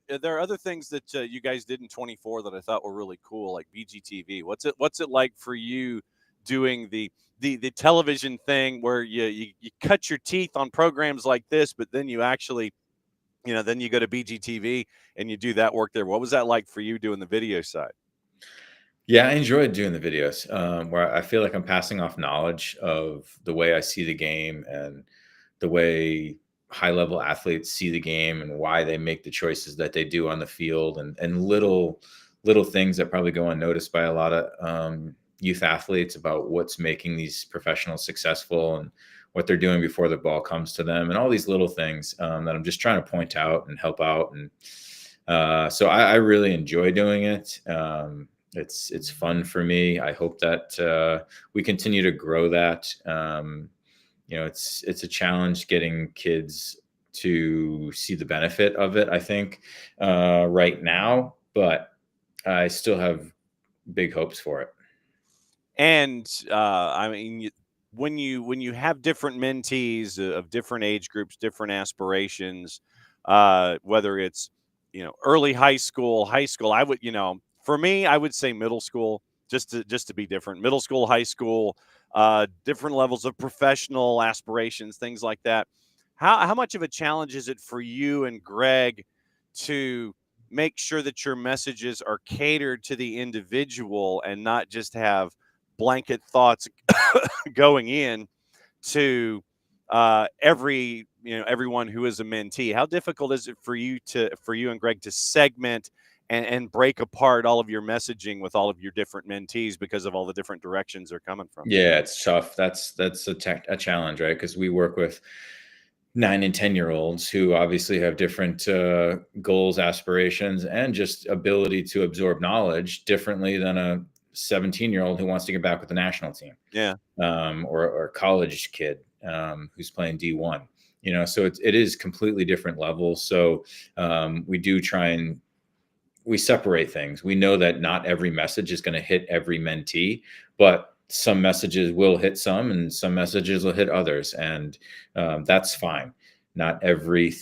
A: There are other things that you guys did in 24 that I thought were really cool, like BGTV. What's it like for you doing the television thing where you cut your teeth on programs like this, but then you actually, then you go to BGTV and you do that work there. What was that like for you doing the video side?
G: Yeah, I enjoyed doing the videos where I feel like I'm passing off knowledge of the way I see the game and the way high-level athletes see the game and why they make the choices that they do on the field, and little things that probably go unnoticed by a lot of youth athletes about what's making these professionals successful and what they're doing before the ball comes to them, and all these little things that I'm just trying to point out and help out. And so I really enjoy doing it. It's fun for me. I hope that we continue to grow that. It's a challenge getting kids to see the benefit of it, I think, right now, but I still have big hopes for it.
A: And I mean, when you have different mentees of different age groups, different aspirations, whether it's early high school, I would for me I would say middle school, just to be different. Middle school, high school, different levels of professional aspirations, things like that. How much of a challenge is it for you and Greg to make sure that your messages are catered to the individual and not just have blanket thoughts going in to everyone who is a mentee? How difficult is it for you and Greg to segment and break apart all of your messaging with all of your different mentees because of all the different directions they're coming from?
G: Yeah, it's tough. That's a challenge, right? Because we work with 9 and 10-year-olds who obviously have different goals, aspirations, and just ability to absorb knowledge differently than a 17-year-old who wants to get back with the national team.
A: Yeah.
G: Or a college kid who's playing D1. So it is completely different levels. So we do try and we separate things. We know that not every message is going to hit every mentee, but some messages will hit some and some messages will hit others. And that's fine. Not every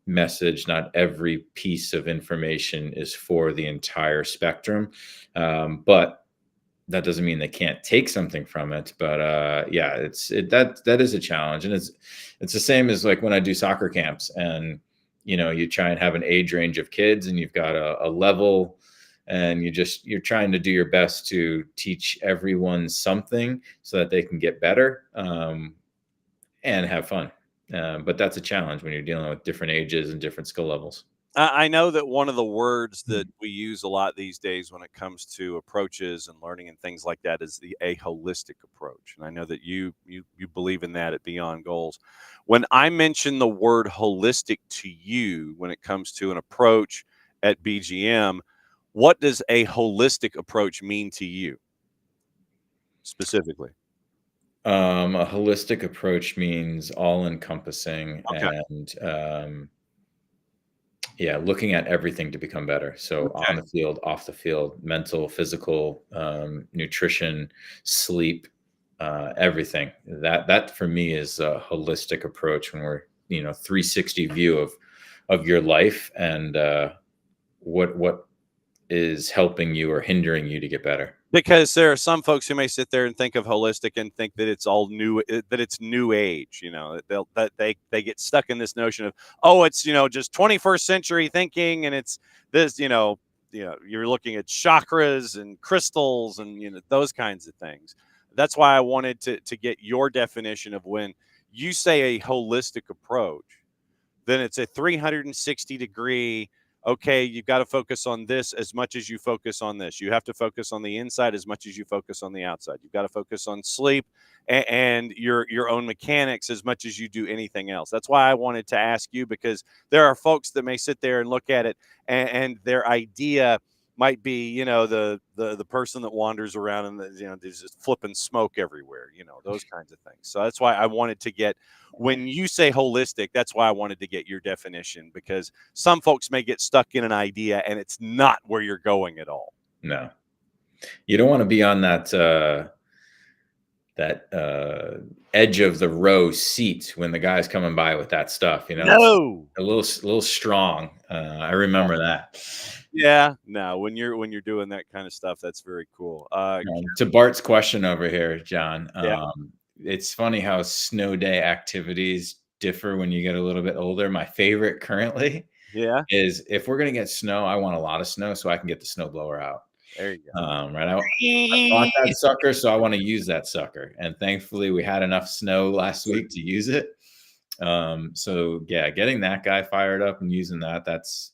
G: message, not every piece of information is for the entire spectrum. But that doesn't mean they can't take something from it. But yeah, that is a challenge. And it's the same as like when I do soccer camps and, you try and have an age range of kids and you've got a level, and you're trying to do your best to teach everyone something so that they can get better and have fun. But that's a challenge when you're dealing with different ages and different skill levels.
A: I know that one of the words that we use a lot these days when it comes to approaches and learning and things like that is a holistic approach. And I know that you believe in that at Beyond Goals. When I mention the word holistic to you when it comes to an approach at BGM, What does a holistic approach mean to you specifically?
G: A holistic approach means all encompassing
A: Okay.
G: and yeah, looking at everything to become better. So
A: Okay.
G: on the field, off the field, mental, physical, nutrition, sleep, everything. That for me is a holistic approach when we're 360 view of your life and what is helping you or hindering you to get better.
A: Because there are some folks who may sit there and think of holistic and think that it's all new, that it's new age. They get stuck in this notion of, oh, it's just 21st century thinking, and it's this you're looking at chakras and crystals and those kinds of things. That's why I wanted to get your definition of when you say a holistic approach, then it's a 360-degree. Okay, you've got to focus on this as much as you focus on this. You have to focus on the inside as much as you focus on the outside. You've got to focus on sleep and your own mechanics as much as you do anything else. That's why I wanted to ask you, because there are folks that may sit there and look at it and their idea might be, the person that wanders around and there's just flipping smoke everywhere, those kinds of things. So that's why I wanted to get, when you say holistic, that's why I wanted to get your definition, because some folks may get stuck in an idea and it's not where you're going at all.
G: No, you don't want to be on that edge of the row seat when the guy's coming by with that stuff.
A: No.
G: A little strong. I remember that.
A: Yeah, no. When you're doing that kind of stuff, that's very cool.
G: To Bart's question over here, John.
A: Yeah.
G: It's funny how snow day activities differ when you get a little bit older. My favorite currently
A: Yeah.
G: is, if we're going to get snow, I want a lot of snow so I can get the snowblower out.
A: There you go.
G: Right. I bought that sucker, so I want to use that sucker. And thankfully, we had enough snow last week to use it. So yeah, getting that guy fired up and using that's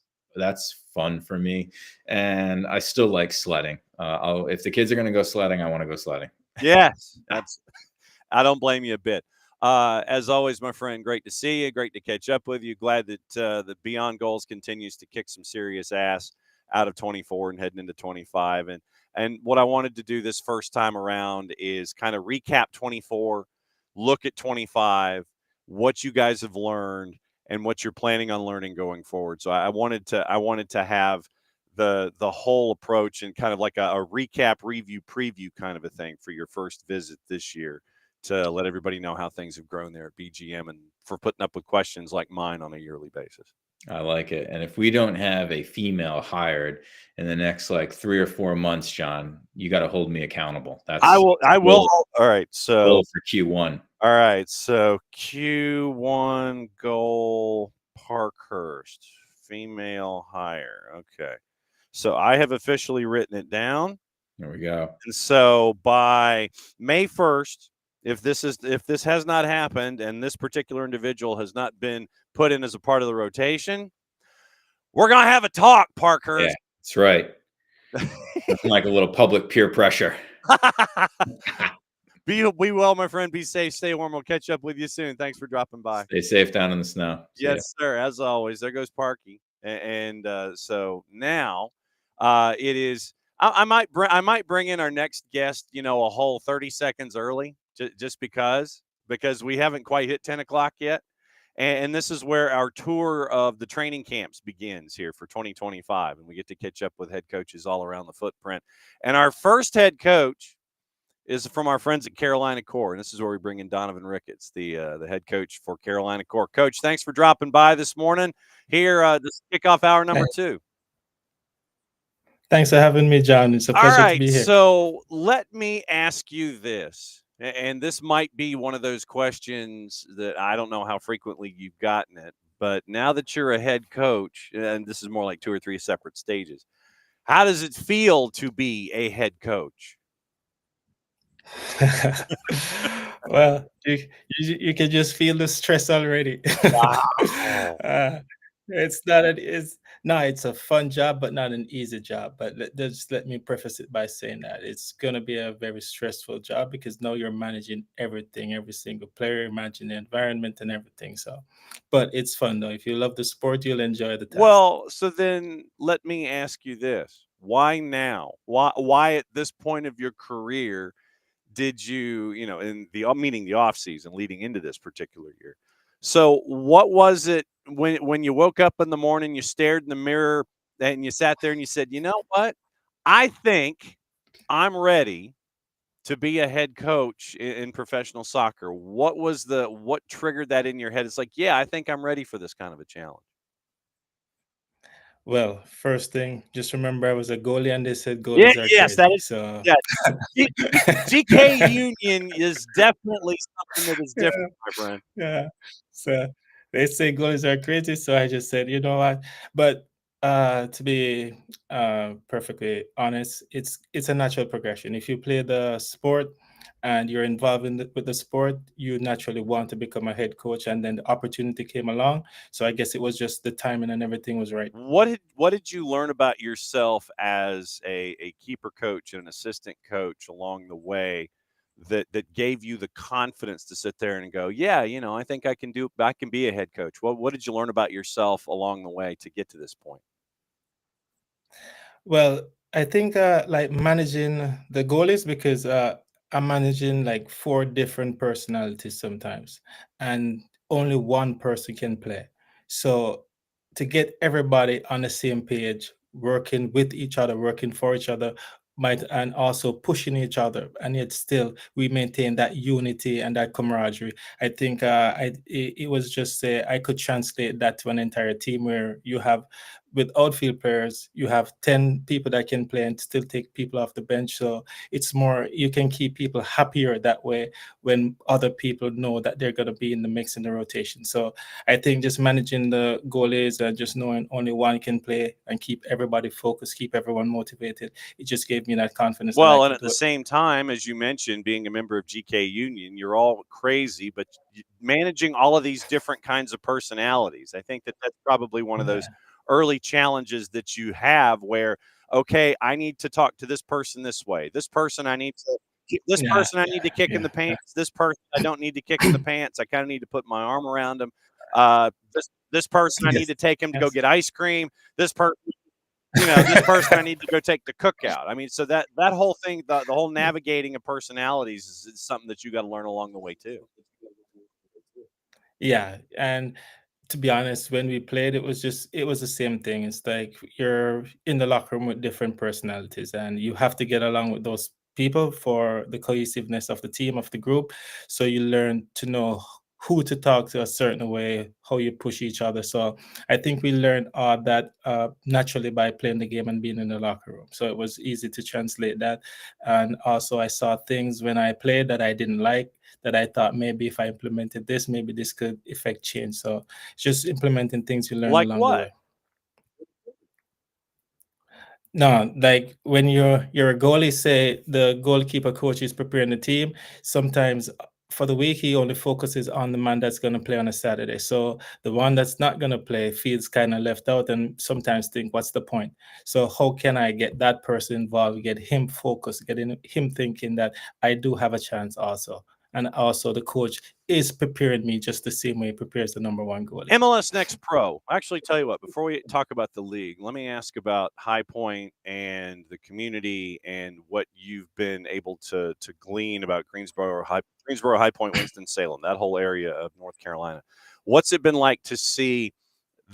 G: fun for me. And I still like sledding. If the kids are going to go sledding, I want to go sledding.
A: Yes, I don't blame you a bit. As always, my friend, great to see you. Great to catch up with you. Glad that the Beyond Goals continues to kick some serious ass out of 24 and heading into 25. And what I wanted to do this first time around is kind of recap 24, look at 25, what you guys have learned, and what you're planning on learning going forward. So I wanted to have the whole approach and kind of like a recap, review, preview kind of a thing for your first visit this year, to let everybody know how things have grown there at BGM and for putting up with questions like mine on a yearly basis.
G: I like it. And if we don't have a female hired in the next 3 or 4 months, John, you got to hold me accountable.
A: I will. All right. So
G: for Q1.
A: All right. So Q1 goal, Parkhurst, female hire. Okay. So I have officially written it down.
G: There we go.
A: And so by May 1st, if this has not happened and this particular individual has not been put in as a part of the rotation, we're going to have a talk, Parkhurst.
G: Yeah, that's right. Like a little public peer pressure.
A: Be well, my friend. Be safe. Stay warm. We'll catch up with you soon. Thanks for dropping by.
G: Stay safe down in the snow.
A: Yes, sir. As always, there goes Parky. And so now it is. I might bring in our next guest, a whole 30 seconds early, just because we haven't quite hit 10 o'clock yet. And this is where our tour of the training camps begins here for 2025. And we get to catch up with head coaches all around the footprint. And our first head coach is from our friends at Carolina Core. And this is where we bring in Donovan Ricketts, the head coach for Carolina Core. Coach, thanks for dropping by this morning here, this kickoff hour number 2.
H: Thanks for having me, John. It's a pleasure to be here.
A: So let me ask you this, and this might be one of those questions that I don't know how frequently you've gotten it, but now that you're a head coach, and this is more like 2 or 3 separate stages, how does it feel to be a head coach?
H: Well, you can just feel the stress already.
A: Wow.
H: It's a fun job, but not an easy job. But just let me preface it by saying that it's going to be a very stressful job, because now you're managing everything, every single player, you're managing the environment and everything. So, but it's fun though. If you love the sport, you'll enjoy the task.
A: Well, so then let me ask you this. Why now? Why at this point of your career did you, in the meaning the off season leading into this particular year? So what was it when you woke up in the morning, you stared in the mirror and you sat there and you said, "You know what? I think I'm ready to be a head coach in professional soccer." What triggered that in your head? It's like, "Yeah, I think I'm ready for this kind of a challenge."
H: Well, first thing, just remember I was a goalie and they said
A: Yeah,
H: goalies are
A: yes, that
H: crazy.
A: is
H: So
A: yeah. GK Union is definitely something that is different, my friend.
H: yeah. So they say goalies are crazy. So I just said, you know what? But to be perfectly honest, it's a natural progression. If you play the sport and you're involved with the sport, you naturally want to become a head coach. And then the opportunity came along. So I guess it was just the timing and everything was right.
A: What did you learn about yourself as a keeper coach and an assistant coach along the way that gave you the confidence to sit there and go, "Yeah, I think I can be a head coach." What did you learn about yourself along the way to get to this point?
H: Well, I think like managing the goalies because I'm managing like four different personalities sometimes, and only one person can play. So to get everybody on the same page, working with each other, working for each other, might and also pushing each other, and yet still we maintain that unity and that camaraderie. I think it was just I could translate that to an entire team where you have with outfield players, you have 10 people that can play and still take people off the bench. So it's more, you can keep people happier that way when other people know that they're going to be in the mix in the rotation. So I think just managing the goalies and just knowing only one can play and keep everybody focused, keep everyone motivated, it just gave me that confidence that I
A: Well, and
H: could
A: at
H: do
A: the
H: it.
A: same time, as you mentioned, being a member of GK Union, you're all crazy, but managing all of these different kinds of personalities, I think that that's probably one of those
H: Yeah.
A: early challenges that you have where, okay, I need to talk to this person this way. This
H: Yeah.
A: person I need to kick in
H: Yeah.
A: the pants. This person I don't need to kick in the pants. I kind of need to put my arm around them. This person I need
H: Yes.
A: to take him to go
H: Yes.
A: get ice cream. This person this person I need to go take the cookout. I mean, so that whole thing, the whole navigating of personalities is something that you got to learn along the way too.
H: Yeah. And to be honest, when we played, it was the same thing. It's like you're in the locker room with different personalities, and you have to get along with those people for the cohesiveness of the team, of the group. So you learn to know who to talk to a certain way, how you push each other. So I think we learned all that naturally by playing the game and being in the locker room. So it was easy to translate that. And also, I saw things when I played that I didn't like, that I thought maybe if I implemented this, maybe this could affect change. So just implementing things you learn
A: Like
H: along the
A: what?
H: way. No, like when you're a goalie, say the goalkeeper coach is preparing the team. Sometimes for the week he only focuses on the man that's going to play on a Saturday. So the one that's not going to play feels kind of left out, and sometimes think, what's the point? So how can I get that person involved, get him focused, getting him thinking that I do have a chance also, and also the coach is preparing me just the same way he prepares the number one goalie.
A: MLS Next Pro. Actually, tell you what, before we talk about the league, let me ask about High Point and the community and what you've been able to glean about Greensboro, High Point, Winston Salem, that whole area of North Carolina. What's it been like to see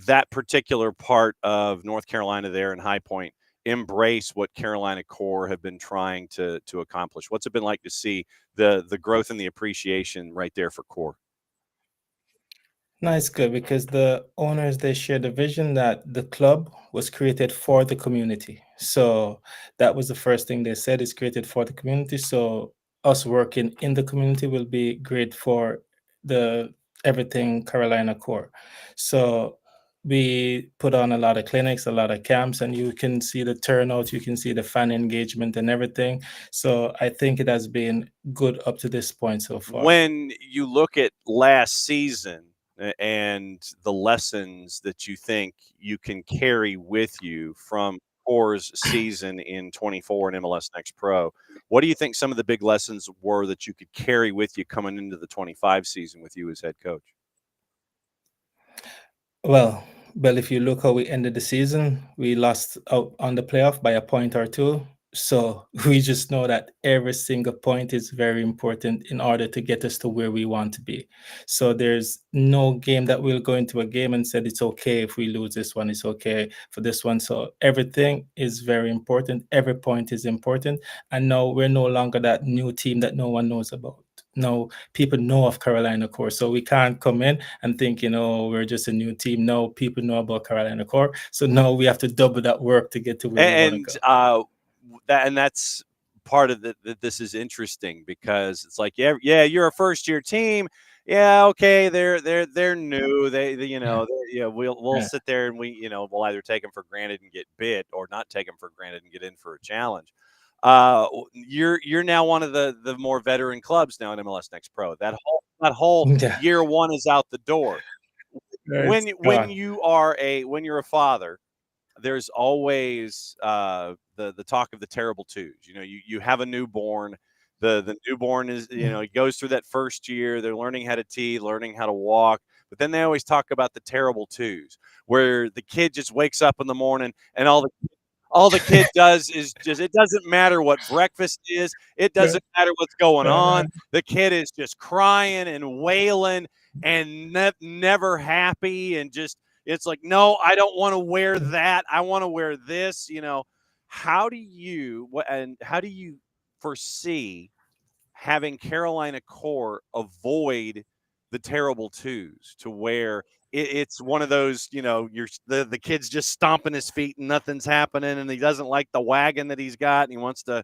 A: that particular part of North Carolina there in High Point embrace what Carolina Core have been trying to accomplish? What's it been like to see the growth and the appreciation right there for Core?
H: No, it's good because the owners they share the vision that the club was created for the community. So that was the first thing they said, is created for the community. So us working in the community will be great for the everything Carolina Core. So we put on a lot of clinics, a lot of camps, and you can see the turnout, you can see the fan engagement and everything. So I think it has been good up to this point so far.
A: When you look at last season and the lessons that you think you can carry with you from Core's season in 24 and MLS Next Pro, what do you think some of the big lessons were that you could carry with you coming into the 25 season with you as head coach?
H: Well, But if you look how we ended the season, we lost out on the playoff by a point or two. So we just know that every single point is very important in order to get us to where we want to be. So there's no game that we'll go into a game and said it's okay if we lose this one, it's okay for this one. So everything is very important. Every point is important. And now we're no longer that new team that no one knows about. No, people know of Carolina Core. So we can't come in and think, we're just a new team. No, people know about Carolina Core. So now we have to double that work to get to where we want to
A: And
H: go.
A: that's part of that. This is interesting because it's like, yeah, you're a first year team. Yeah, okay, they're new. We'll
H: Yeah.
A: sit there and we'll either take them for granted and get bit, or not take them for granted and get in for a challenge. You're now one of the more veteran clubs now in MLS Next Pro. That whole
H: Yeah.
A: year one is out the door.
H: It's
A: When
H: gone.
A: you're a father, there's always the talk of the terrible twos. You have a newborn. The newborn is, he goes through that first year. They're learning how to tee, learning how to walk. But then they always talk about the terrible twos, where the kid just wakes up in the morning and all the kid does is it doesn't matter what breakfast is. It doesn't matter what's going on. The kid is just crying and wailing and never happy, and just, it's like, no, I don't want to wear that. I want to wear this. How do you foresee having Carolina Core avoid the terrible twos, to where it's one of those, the kid's just stomping his feet and nothing's happening, and he doesn't like the wagon that he's got, and he wants to,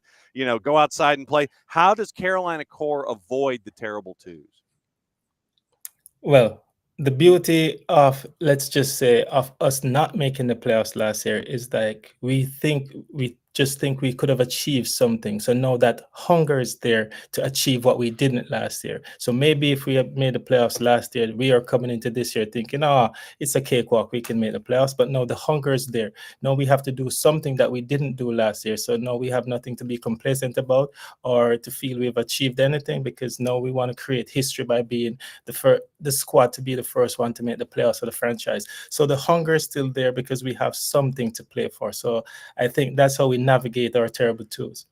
A: go outside and play. How does Carolina Core avoid the terrible twos?
H: Well, the beauty of, let's just say, of us not making the playoffs last year is like we just think we could have achieved something. So now that hunger is there to achieve what we didn't last year. So maybe if we had made the playoffs last year, we are coming into this year thinking, it's a cakewalk, we can make the playoffs. But no, the hunger is there. No, we have to do something that we didn't do last year. So no, we have nothing to be complacent about or to feel we've achieved anything, because no, we want to create history by being the squad to be the first one to make the playoffs for the franchise. So the hunger is still there because we have something to play for. So I think that's how we navigate our terrible twos.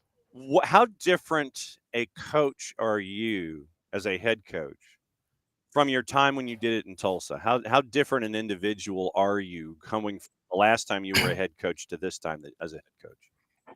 A: How different a coach are you as a head coach from your time when you did it in Tulsa? How different an individual are you coming from the last time you were a head coach to this time as a head coach?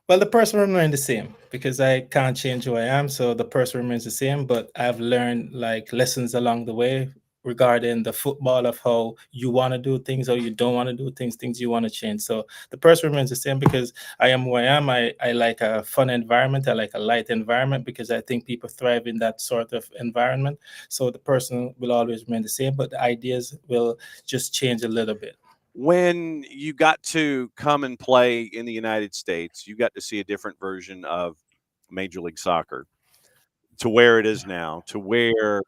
H: Well, the person remains the same because I can't change who I am. So the person remains the same, but I've learned like lessons along the way regarding the football of how you want to do things or you don't want to do things you want to change. So the person remains the same because I am who I am. I like a fun environment. I like a light environment because I think people thrive in that sort of environment. So the person will always remain the same, but the ideas will just change a little bit.
A: When you got to come and play in the United States, you got to see a different version of Major League Soccer, to where it is now, to where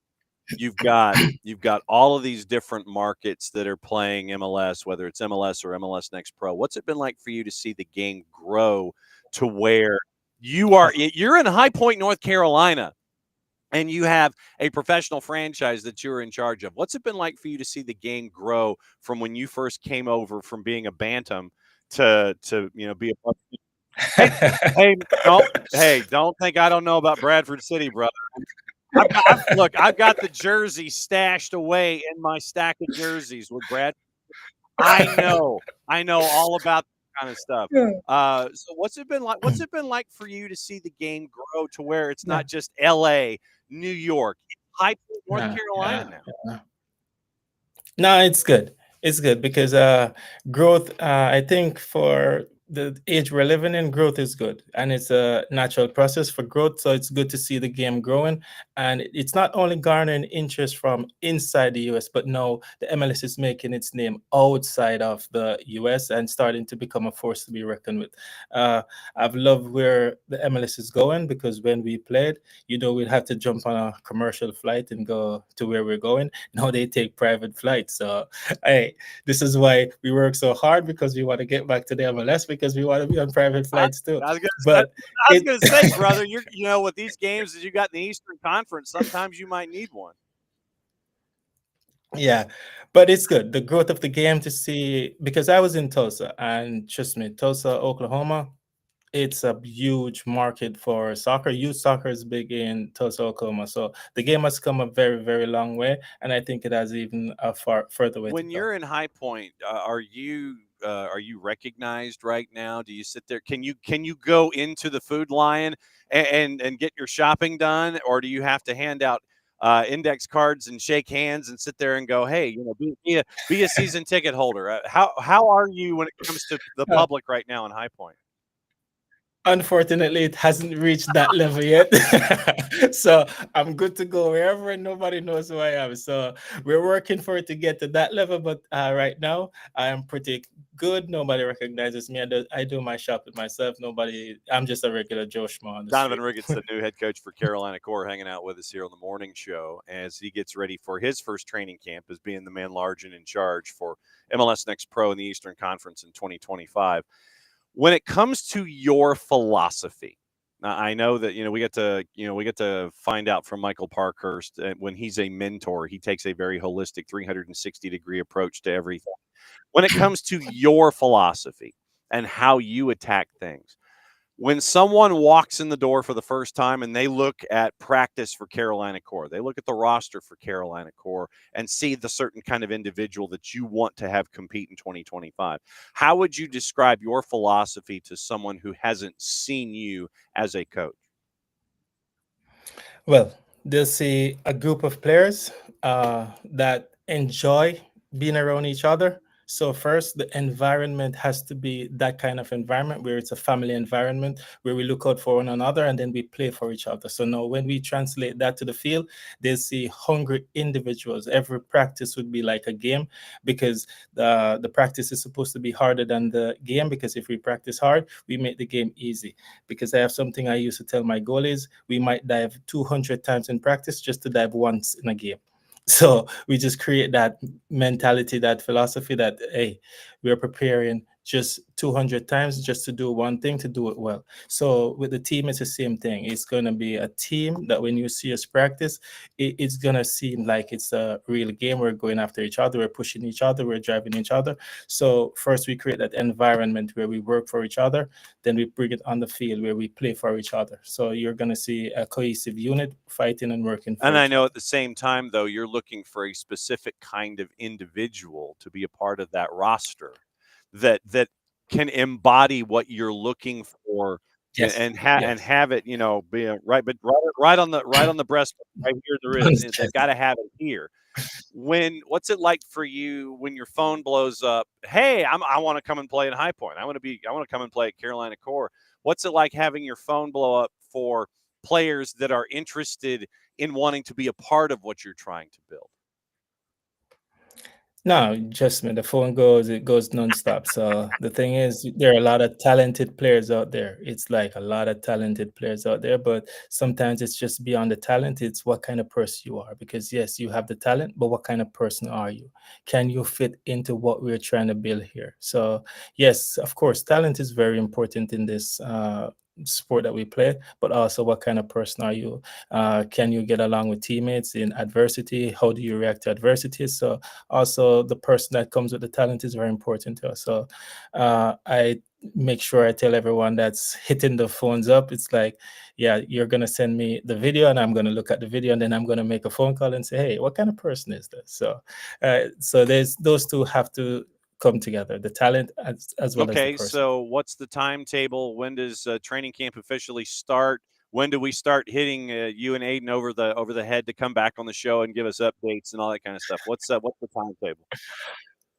A: you've got all of these different markets that are playing MLS, whether it's MLS or MLS Next Pro. What's it been like for you to see the game grow to where you're in High Point, North Carolina, and you have a professional franchise that you're in charge of? What's it been like for you to see the game grow from when you first came over from being a bantam to be a hey, don't think I don't know about Bradford City, brother. I've got the jersey stashed away in my stack of jerseys with Brad. I know all about that kind of stuff. So what's it been like? What's it been like for you to see the game grow to where it's
H: Yeah.
A: not just L.A., New York, High Point, North
H: Yeah,
A: Carolina
H: yeah,
A: now?
H: yeah. No, it's good. It's good because growth, I think for the age we're living in, growth is good. And it's a natural process for growth. So it's good to see the game growing. And it's not only garnering interest from inside the US, but now the MLS is making its name outside of the US and starting to become a force to be reckoned with. I've loved where the MLS is going because when we played, we'd have to jump on a commercial flight and go to where we're going. Now they take private flights. So, hey, this is why we work so hard, because we want to get back to the MLS because we want to be on private
A: I,
H: flights too.
A: I was gonna say,
H: But it,
A: brother, with these games that you got in the Eastern Conference, sometimes you might need one.
H: Yeah, but it's good. The growth of the game to see, because I was in Tulsa, and trust me, Tulsa, Oklahoma, it's a huge market for soccer. Youth soccer is big in Tulsa, Oklahoma. So the game has come a very, very long way, and I think it has even a far further way to
A: When
H: go.
A: you're in High Point, are you recognized right now? Do you sit there? Can you go into the Food Lion and get your shopping done, or do you have to hand out index cards and shake hands and sit there and go, hey, be a season ticket holder? How are you when it comes to the
H: Uh,
A: public right now in High Point?
H: Unfortunately, it hasn't reached that level yet. So I'm good to go wherever, and nobody knows who I am. So we're working for it to get to that level. But right now, I am pretty good. Nobody recognizes me. I do my shopping myself. Nobody. I'm just a regular Joe Schmo on the
A: Donovan
H: street.
A: Ricketts, the new head coach for Carolina Core, hanging out with us here on the morning show as he gets ready for his first training camp as being the man large and in charge for MLS Next Pro in the Eastern Conference in 2025. When it comes to your philosophy, now, I know that we get to find out from Michael Parkhurst when he's a mentor, he takes a very holistic 360-degree approach to everything. When it comes to your philosophy and how you attack things, when someone walks in the door for the first time and they look at practice for Carolina Core, they look at the roster for Carolina Core and see the certain kind of individual that you want to have compete in 2025. How would you describe your philosophy to someone who hasn't seen you as a coach?
H: Well, they'll see a group of players that enjoy being around each other. So first, the environment has to be that kind of environment where it's a family environment where we look out for one another and then we play for each other. So now when we translate that to the field, they see hungry individuals. Every practice would be like a game, because the practice is supposed to be harder than the game, because if we practice hard, we make the game easy. Because I have something I used to tell my goalies: we might dive 200 times in practice just to dive once in a game. So we just create that mentality, that philosophy that, hey, we're preparing just 200 times just to do one thing, to do it well. So with the team, it's the same thing. It's going to be a team that when you see us practice, it's going to seem like it's a real game. We're going after each other, we're pushing each other, we're driving each other. So first we create that environment where we work for each other, then we bring it on the field where we play for each other. So you're going to see a cohesive unit fighting and working for
A: And I
H: each
A: know
H: other.
A: at the same time, though, you're looking for a specific kind of individual to be a part of that roster that can embody what you're looking for
H: Yes,
A: and
H: yes.
A: have it, be right, but right on the breast, right here there is. They've
H: Understand.
A: got to have it here. What's it like for you when your phone blows up? Hey, I want to come and play at High Point. I want to come and play at Carolina Core. What's it like having your phone blow up for players that are interested in wanting to be a part of what you're trying to build?
H: No, just me. The phone goes, it goes nonstop. So the thing is, there are a lot of talented players out there. It's like a lot of talented players out there, but sometimes it's just beyond the talent. It's what kind of person you are. Because yes, you have the talent, but what kind of person are you? Can you fit into what we're trying to build here? So yes, of course, talent is very important in this sport that we play, but also what kind of person are you? Can you get along with teammates in adversity? How do you react to adversity? So also the person that comes with the talent is very important to us. So I make sure I tell everyone that's hitting the phones up, it's like, yeah, you're going to send me the video and I'm going to look at the video, and then I'm going to make a phone call and say, hey, what kind of person is this? So there's those two have to come together, the talent as well as the
A: Okay,
H: person.
A: so what's the timetable? When does training camp officially start? When do we start hitting you and Aiden over the head to come back on the show and give us updates and all that kind of stuff? What's the timetable?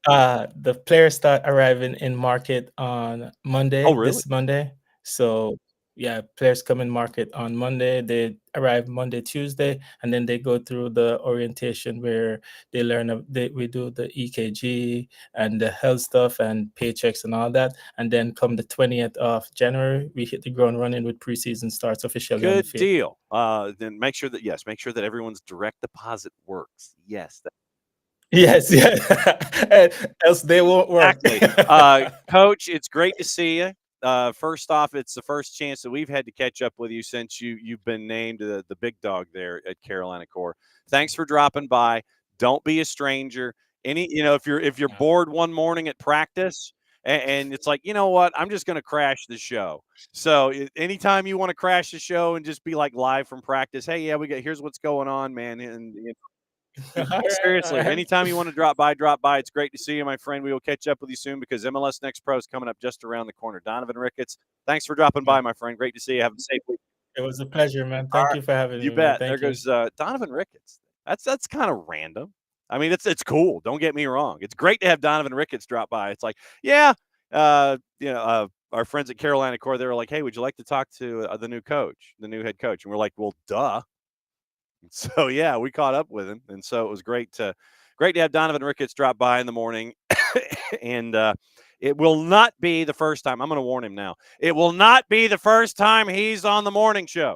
H: The players start arriving in market on
A: Oh,
H: Monday,
A: really?
H: this Monday. So yeah, players come in market on Monday. They arrive Monday, Tuesday, and then they go through the orientation where they learn. We do the EKG and the health stuff and paychecks and all that. And then come the 20th of January, we hit the ground running with preseason starts officially on the
A: Good
H: field.
A: deal. Then make sure that everyone's direct deposit works. Yes,
H: Yes, yeah. Else they won't work.
A: exactly. Coach, it's great to see you. First off, it's the first chance that we've had to catch up with you since you've been named the big dog there at Carolina Core. Thanks for dropping by. Don't be a stranger. If you're bored one morning at practice and it's like, you know what, I'm just going to crash the show. So anytime you want to crash the show and just be like live from practice, hey, yeah, here's what's going on, man. And seriously, anytime you want to drop by. It's great to see you, my friend. We will catch up with you soon because MLS Next Pro is coming up just around the corner. Donovan Ricketts, thanks for dropping by, my friend. Great to see you. Have a safe week.
H: It was a pleasure, man. Thank you for having
A: You
H: me, man.
A: bet.
H: Thank
A: There
H: you.
A: goes Donovan Ricketts. That's kind of random. I mean, it's cool. Don't get me wrong. It's great to have Donovan Ricketts drop by. It's like, yeah, our friends at Carolina Core, they were like, hey, would you like to talk to the new coach, the new head coach? And we're like, well, duh. So yeah, we caught up with him, and so it was great to have Donovan Ricketts drop by in the morning. And it will not be the first time. I'm going to warn him now. It will not be the first time he's on the morning show.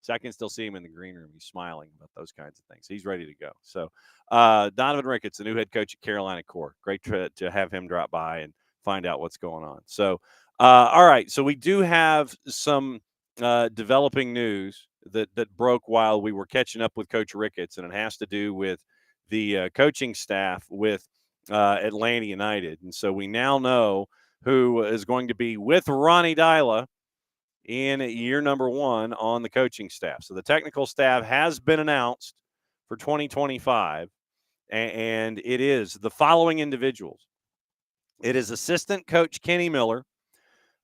A: So I can still see him in the green room. He's smiling about those kinds of things. He's ready to go. So Donovan Ricketts, the new head coach at Carolina Core. Great to have him drop by and find out what's going on. So, all right. So we do have some developing news that broke while we were catching up with Coach Ricketts, and it has to do with the coaching staff with Atlanta United. And so we now know who is going to be with Ronnie Dyla in year number 1 on the coaching staff. So the technical staff has been announced for 2025, and it is the following individuals. It is assistant coach Kenny Miller,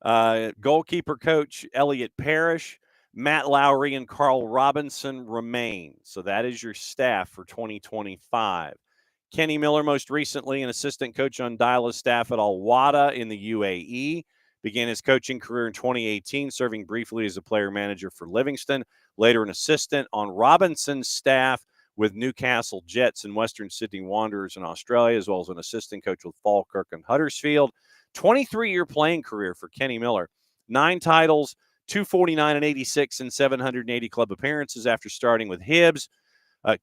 A: goalkeeper coach Elliot Parrish, Matt Lowry, and Carl Robinson remain. So that is your staff for 2025. Kenny Miller, most recently an assistant coach on Dyla's staff at Al Wada in the UAE. Began his coaching career in 2018, serving briefly as a player manager for Livingston, later an assistant on Robinson's staff with Newcastle Jets and Western Sydney Wanderers in Australia, as well as an assistant coach with Falkirk and Huddersfield. 23-year playing career for Kenny Miller. 9 titles, 249 and 86 and 780 club appearances after starting with Hibs.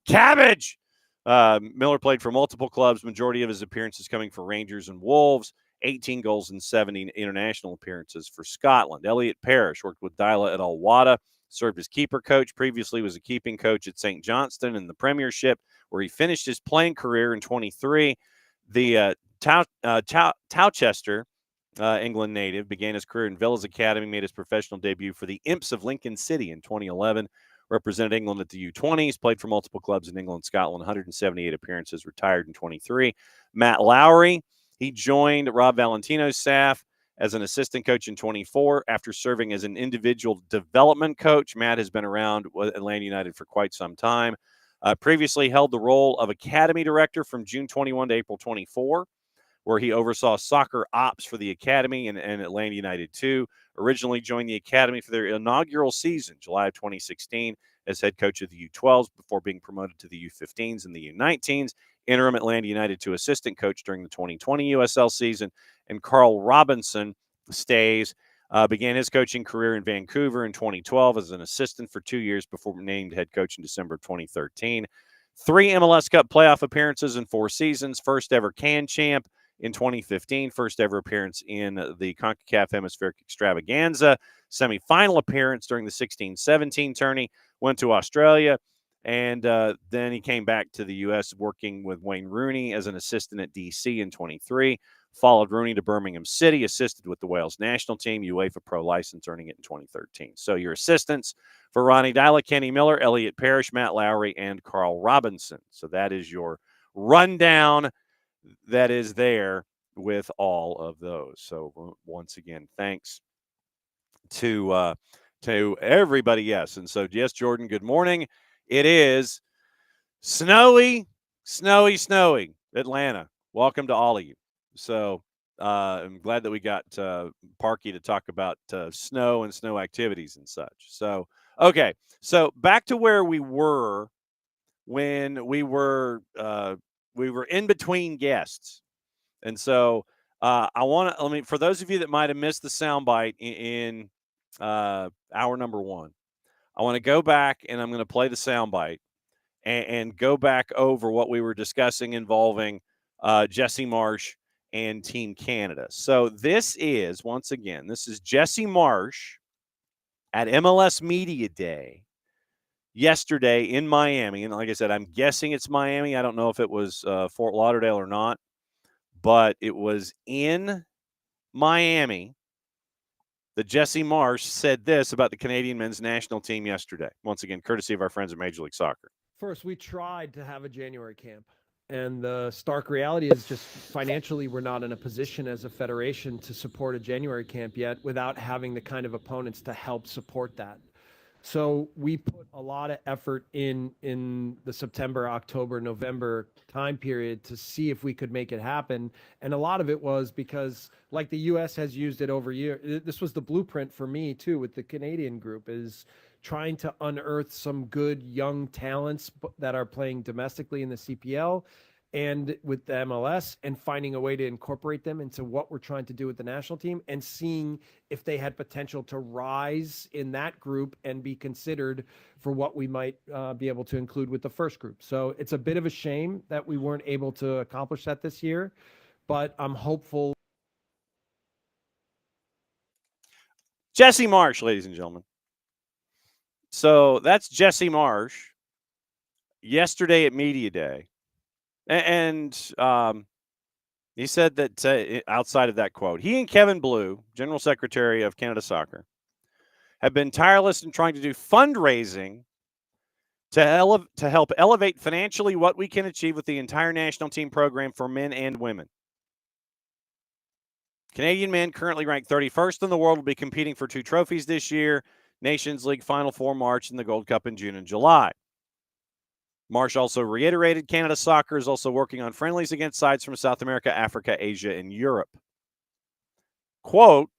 A: Cabbage! Miller played for multiple clubs, majority of his appearances coming for Rangers and Wolves. 18 goals and 70 international appearances for Scotland. Elliot Parrish worked with Dyla at Al Wada, served as keeper coach, previously was a keeping coach at St. Johnstone in the Premiership, where he finished his playing career in 23. The Towcester, England native, began his career in Villa's Academy, made his professional debut for the Imps of Lincoln City in 2011, represented England at the U20s, played for multiple clubs in England and Scotland, 178 appearances, retired in 23. Matt Lowry, he joined Rob Valentino's staff as an assistant coach in 24 after serving as an individual development coach. Matt has been around with Atlanta United for quite some time. Previously held the role of academy director from June 21 to April 24, where he oversaw soccer ops for the academy and Atlanta United too. Originally joined the academy for their inaugural season, July of 2016, as head coach of the U12s before being promoted to the U15s and the U19s. Interim Atlanta United 2 assistant coach during the 2020 USL season. And Carl Robinson began his coaching career in Vancouver in 2012 as an assistant for 2 years before being named head coach in December of 2013. 3 MLS Cup playoff appearances in 4 seasons. First ever CAN champ in 2015. First ever appearance in the CONCACAF Hemispheric Extravaganza. Semifinal appearance during the 16-17 tourney. Went to Australia. And then he came back to the U.S. working with Wayne Rooney as an assistant at D.C. in 23. Followed Rooney to Birmingham City, assisted with the Wales national team, UEFA Pro license, earning it in 2013. So your assistants for Ronnie Dyla, Kenny Miller, Elliot Parrish, Matt Lowry, and Carl Robinson. So that is your rundown that is there with all of those. So once again, thanks to everybody. Yes. And so, yes, Jordan, good morning. It is snowy Atlanta. Welcome to all of you. So I'm glad that we got Parky to talk about snow and snow activities and such. So, okay. So back to where we were when we were in between guests. And so for those of you that might have missed the soundbite in hour number 1, I want to go back and I'm going to play the soundbite and go back over what we were discussing involving Jesse Marsh and Team Canada. So this is Jesse Marsh at MLS Media Day yesterday in Miami. And like I said, I'm guessing it's Miami. I don't know if it was Fort Lauderdale or not, but it was in Miami that Jesse Marsh said this about the Canadian men's national team yesterday. Once again, courtesy of our friends at Major League Soccer.
F: First, we tried to have a January camp. And the stark reality is just financially, we're not in a position as a federation to support a January camp yet without having the kind of opponents to help support that. So we put a lot of effort in the September, October, November time period to see if we could make it happen. And a lot of it was because, like the U.S. has used it over years, this was the blueprint for me too with the Canadian group, is trying to unearth some good young talents that are playing domestically in the CPL and with the MLS, and finding a way to incorporate them into what we're trying to do with the national team, and seeing if they had potential to rise in that group and be considered for what we might be able to include with the first group. So it's a bit of a shame that we weren't able to accomplish that this year, but I'm hopeful.
A: Jesse Marsh, ladies and gentlemen. So that's Jesse Marsh yesterday at Media Day. And he said that outside of that quote, he and Kevin Blue, General Secretary of Canada Soccer, have been tireless in trying to do fundraising to help elevate financially what we can achieve with the entire national team program for men and women. Canadian men, currently ranked 31st in the world, will be competing for 2 trophies this year: Nations League Final Four March and the Gold Cup in June and July. Marsh also reiterated Canada Soccer is also working on friendlies against sides from South America, Africa, Asia, and Europe. Quote,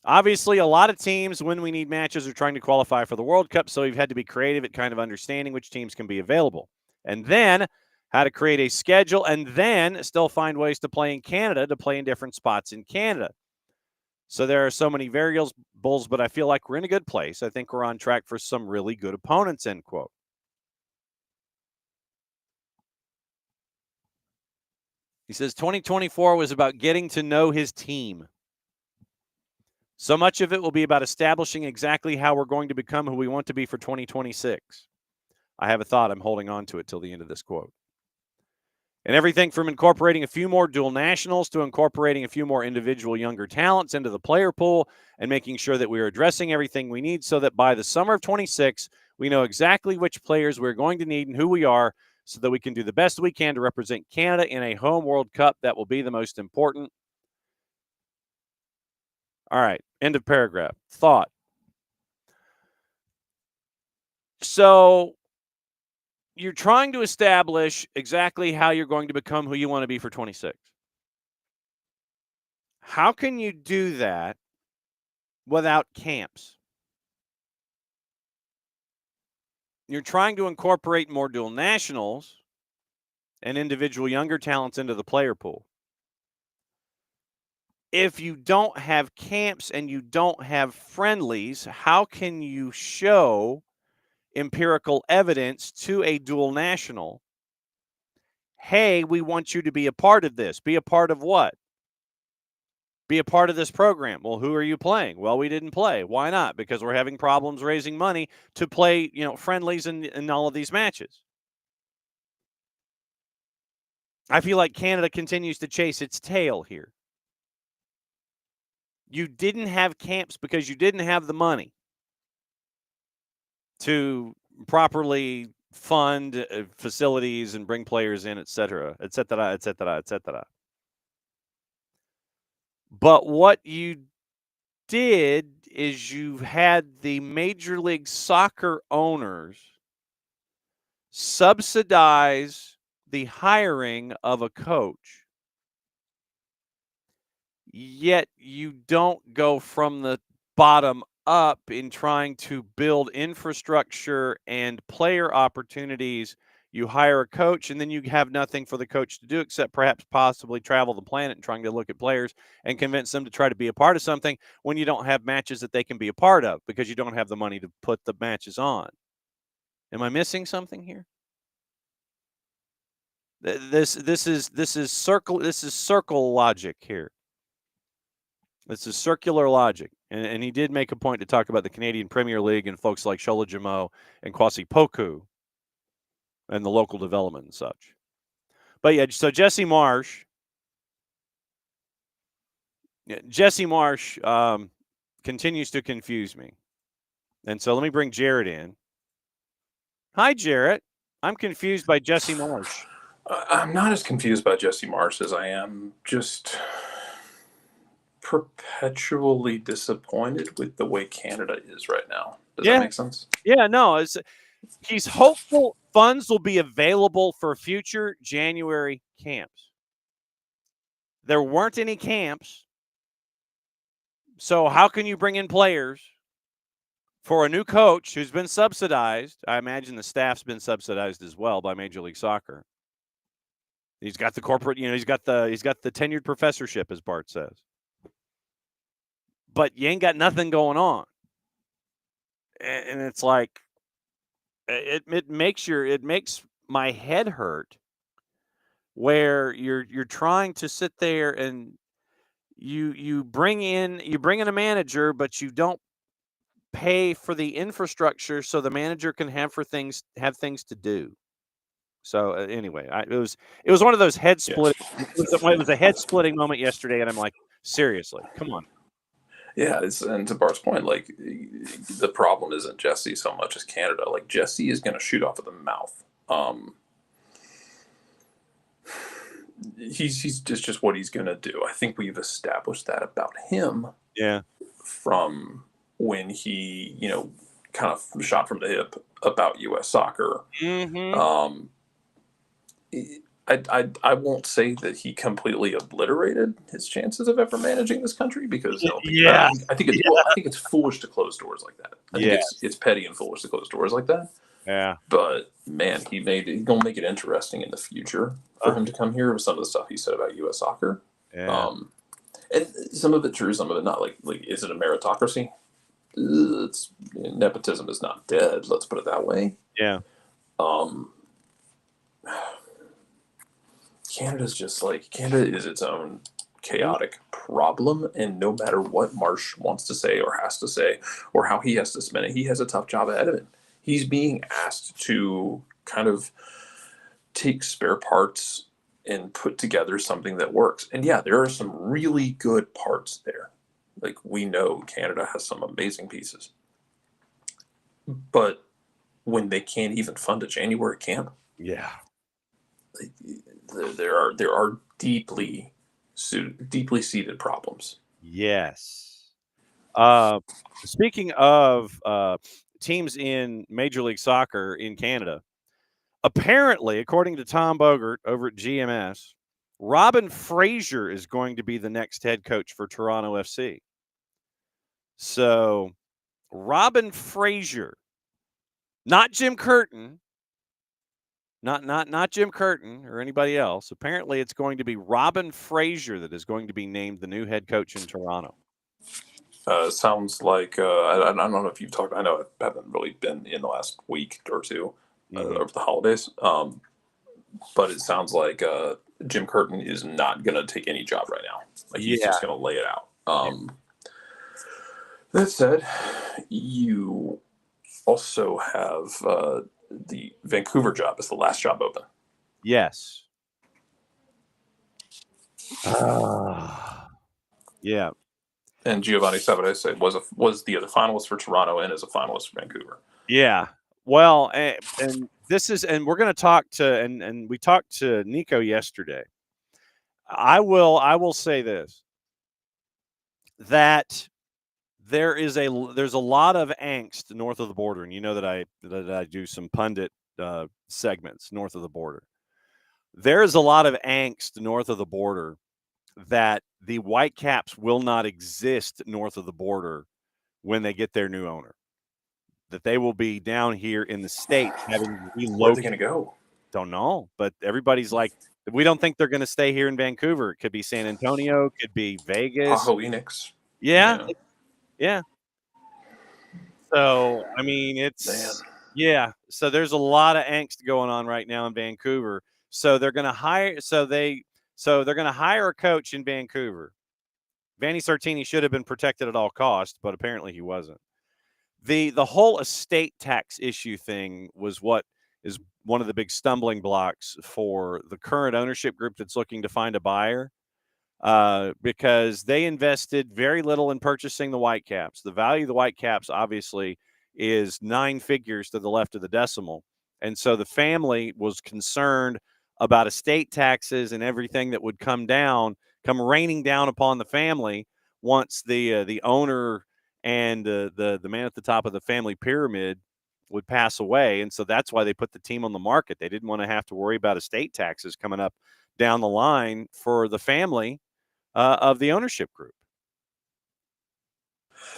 A: obviously, a lot of teams, when we need matches, are trying to qualify for the World Cup, so we've had to be creative at kind of understanding which teams can be available, and then how to create a schedule, and then still find ways to play in Canada, to play in different spots in Canada. So there are so many variables, but I feel like we're in a good place. I think we're on track for some really good opponents, end quote. He says 2024 was about getting to know his team. So much of it will be about establishing exactly how we're going to become who we want to be for 2026. I have a thought. I'm holding on to it till the end of this quote. And everything from incorporating a few more dual nationals to incorporating a few more individual younger talents into the player pool, and making sure that we are addressing everything we need so that by the summer of 26, we know exactly which players we're going to need and who we are, so that we can do the best we can to represent Canada in a home World Cup that will be the most important. All right, end of paragraph. Thought. So you're trying to establish exactly how you're going to become who you want to be for 26. How can you do that without camps? You're trying to incorporate more dual nationals and individual younger talents into the player pool. If you don't have camps and you don't have friendlies, how can you show empirical evidence to a dual national? Hey, we want you to be a part of this. Be a part of what? Be a part of this program. Well, who are you playing? Well, we didn't play. Why not? Because we're having problems raising money to play, friendlies in all of these matches. I feel like Canada continues to chase its tail here. You didn't have camps because you didn't have the money to properly fund facilities and bring players in, et cetera, et cetera, et cetera, et cetera. But what you did is you had the Major League Soccer owners subsidize the hiring of a coach, yet you don't go from the bottom up in trying to build infrastructure and player opportunities. You hire a coach, and then you have nothing for the coach to do except perhaps possibly travel the planet and trying to look at players and convince them to try to be a part of something when you don't have matches that they can be a part of because you don't have the money to put the matches on. Am I missing something here? This is circle logic here. This is circular logic. And he did make a point to talk about the Canadian Premier League and folks like Shola Jamo and Kwasi Poku and the local development and such. But yeah, so Jesse Marsh continues to confuse me. And so let me bring Jarrett in. Hi, Jarrett. I'm confused by Jesse Marsh.
I: I'm not as confused by Jesse Marsh as I am just perpetually disappointed with the way Canada is right now. Does that make sense?
A: Yeah, no. He's hopeful funds will be available for future January camps. There weren't any camps. So how can you bring in players for a new coach who's been subsidized? I imagine the staff's been subsidized as well by Major League Soccer. He's got the corporate, he's got the tenured professorship, as Bart says. But you ain't got nothing going on. And it's like it makes my head hurt where you're trying to sit there and you bring in a manager, but you don't pay for the infrastructure so the manager can have things to do. So anyway, it was one of those head splitting. It was a head splitting moment yesterday, and I'm like, seriously, come on.
I: Yeah, and to Bart's point, like the problem isn't Jesse so much as Canada. Like Jesse is going to shoot off of the mouth. He's just what he's going to do. I think we've established that about him.
A: Yeah.
I: From when he, kind of shot from the hip about U.S. soccer.
A: Mm-hmm.
I: I won't say that he completely obliterated his chances of ever managing this country because I think it's foolish to close doors like that. I think it's petty and foolish to close doors like that.
A: Yeah.
I: But man, he's gonna make it interesting in the future for him to come here with some of the stuff he said about U.S. soccer.
A: Yeah.
I: And some of it true, some of it not. Like is it a meritocracy? Nepotism is not dead. Let's put it that way.
A: Yeah.
I: Canada is its own chaotic problem, and no matter what Marsh wants to say or has to say or how he has to spin it, he has a tough job ahead of him. He's being asked to kind of take spare parts and put together something that works. And yeah, there are some really good parts there. Like we know Canada has some amazing pieces. But when they can't even fund a January camp, there are deeply seated problems.
A: Yes. Speaking of teams in Major League Soccer in Canada, apparently, according to Tom Bogert over at GMS, Robin Fraser is going to be the next head coach for Toronto FC. So, Robin Fraser, not Jim Curtin, not Jim Curtin or anybody else. Apparently, it's going to be Robin Fraser that is going to be named the new head coach in Toronto.
I: Sounds like I don't know if you've talked. I know I haven't really been in the last week or two over the holidays, but it sounds like Jim Curtin is not going to take any job right now. Like he's just going to lay it out. That said, you also have the Vancouver job is the last job open.
A: Yes. Yeah.
I: And Giovanni Savarese was the other finalist for Toronto and is a finalist for Vancouver.
A: Yeah. Well, and we're going to talk to, and we talked to Nico yesterday. I will say this, that there's a lot of angst north of the border. And you know that I do some pundit segments north of the border. There's a lot of angst north of the border that the Whitecaps will not exist north of the border when they get their new owner. That they will be down here in the States having relocated.
I: Where are they going to go?
A: Don't know, but everybody's like, we don't think they're going to stay here in Vancouver. It could be San Antonio, could be Vegas.
I: Tahoe Enix.
A: Yeah. So, I mean, so there's a lot of angst going on right now in Vancouver. So they're going to hire a coach in Vancouver. Vanni Sartini should have been protected at all costs, but apparently he wasn't. The whole estate tax issue thing was what is one of the big stumbling blocks for the current ownership group that's looking to find a buyer, because they invested very little in purchasing the Whitecaps. The value of the Whitecaps obviously is 9 figures to the left of the decimal. And so the family was concerned about estate taxes and everything that would come raining down upon the family once the owner and the man at the top of the family pyramid would pass away. And so that's why they put the team on the market. They didn't want to have to worry about estate taxes coming up down the line for the family of the ownership group.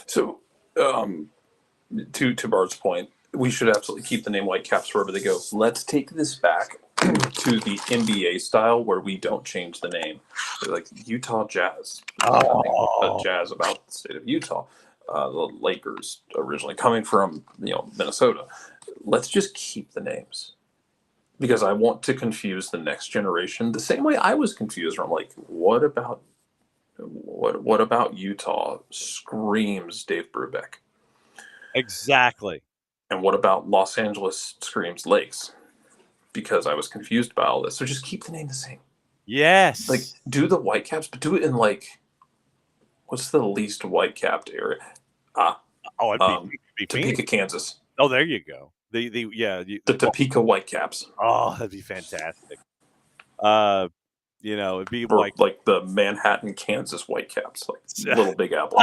I: So, to Bart's point, we should absolutely keep the name Whitecaps wherever they go. Let's take this back to the NBA style where we don't change the name. Like Utah Jazz. Jazz about the state of Utah. The Lakers originally coming from Minnesota. Let's just keep the names, because I want to confuse the next generation the same way I was confused. I'm like, what about Utah screams Dave Brubeck?
A: Exactly.
I: And what about Los Angeles screams Lakes? Because I was confused by all this. So just keep the name the same.
A: Yes.
I: Like, do the Whitecaps, but do it in what's the least Whitecapped area?
A: It'd be
I: Topeka,
A: Phoenix.
I: Kansas.
A: Oh, there you go. The
I: Topeka Whitecaps.
A: Oh, that'd be fantastic. It'd be
I: like the Manhattan, Kansas Whitecaps, like Little Big Apple.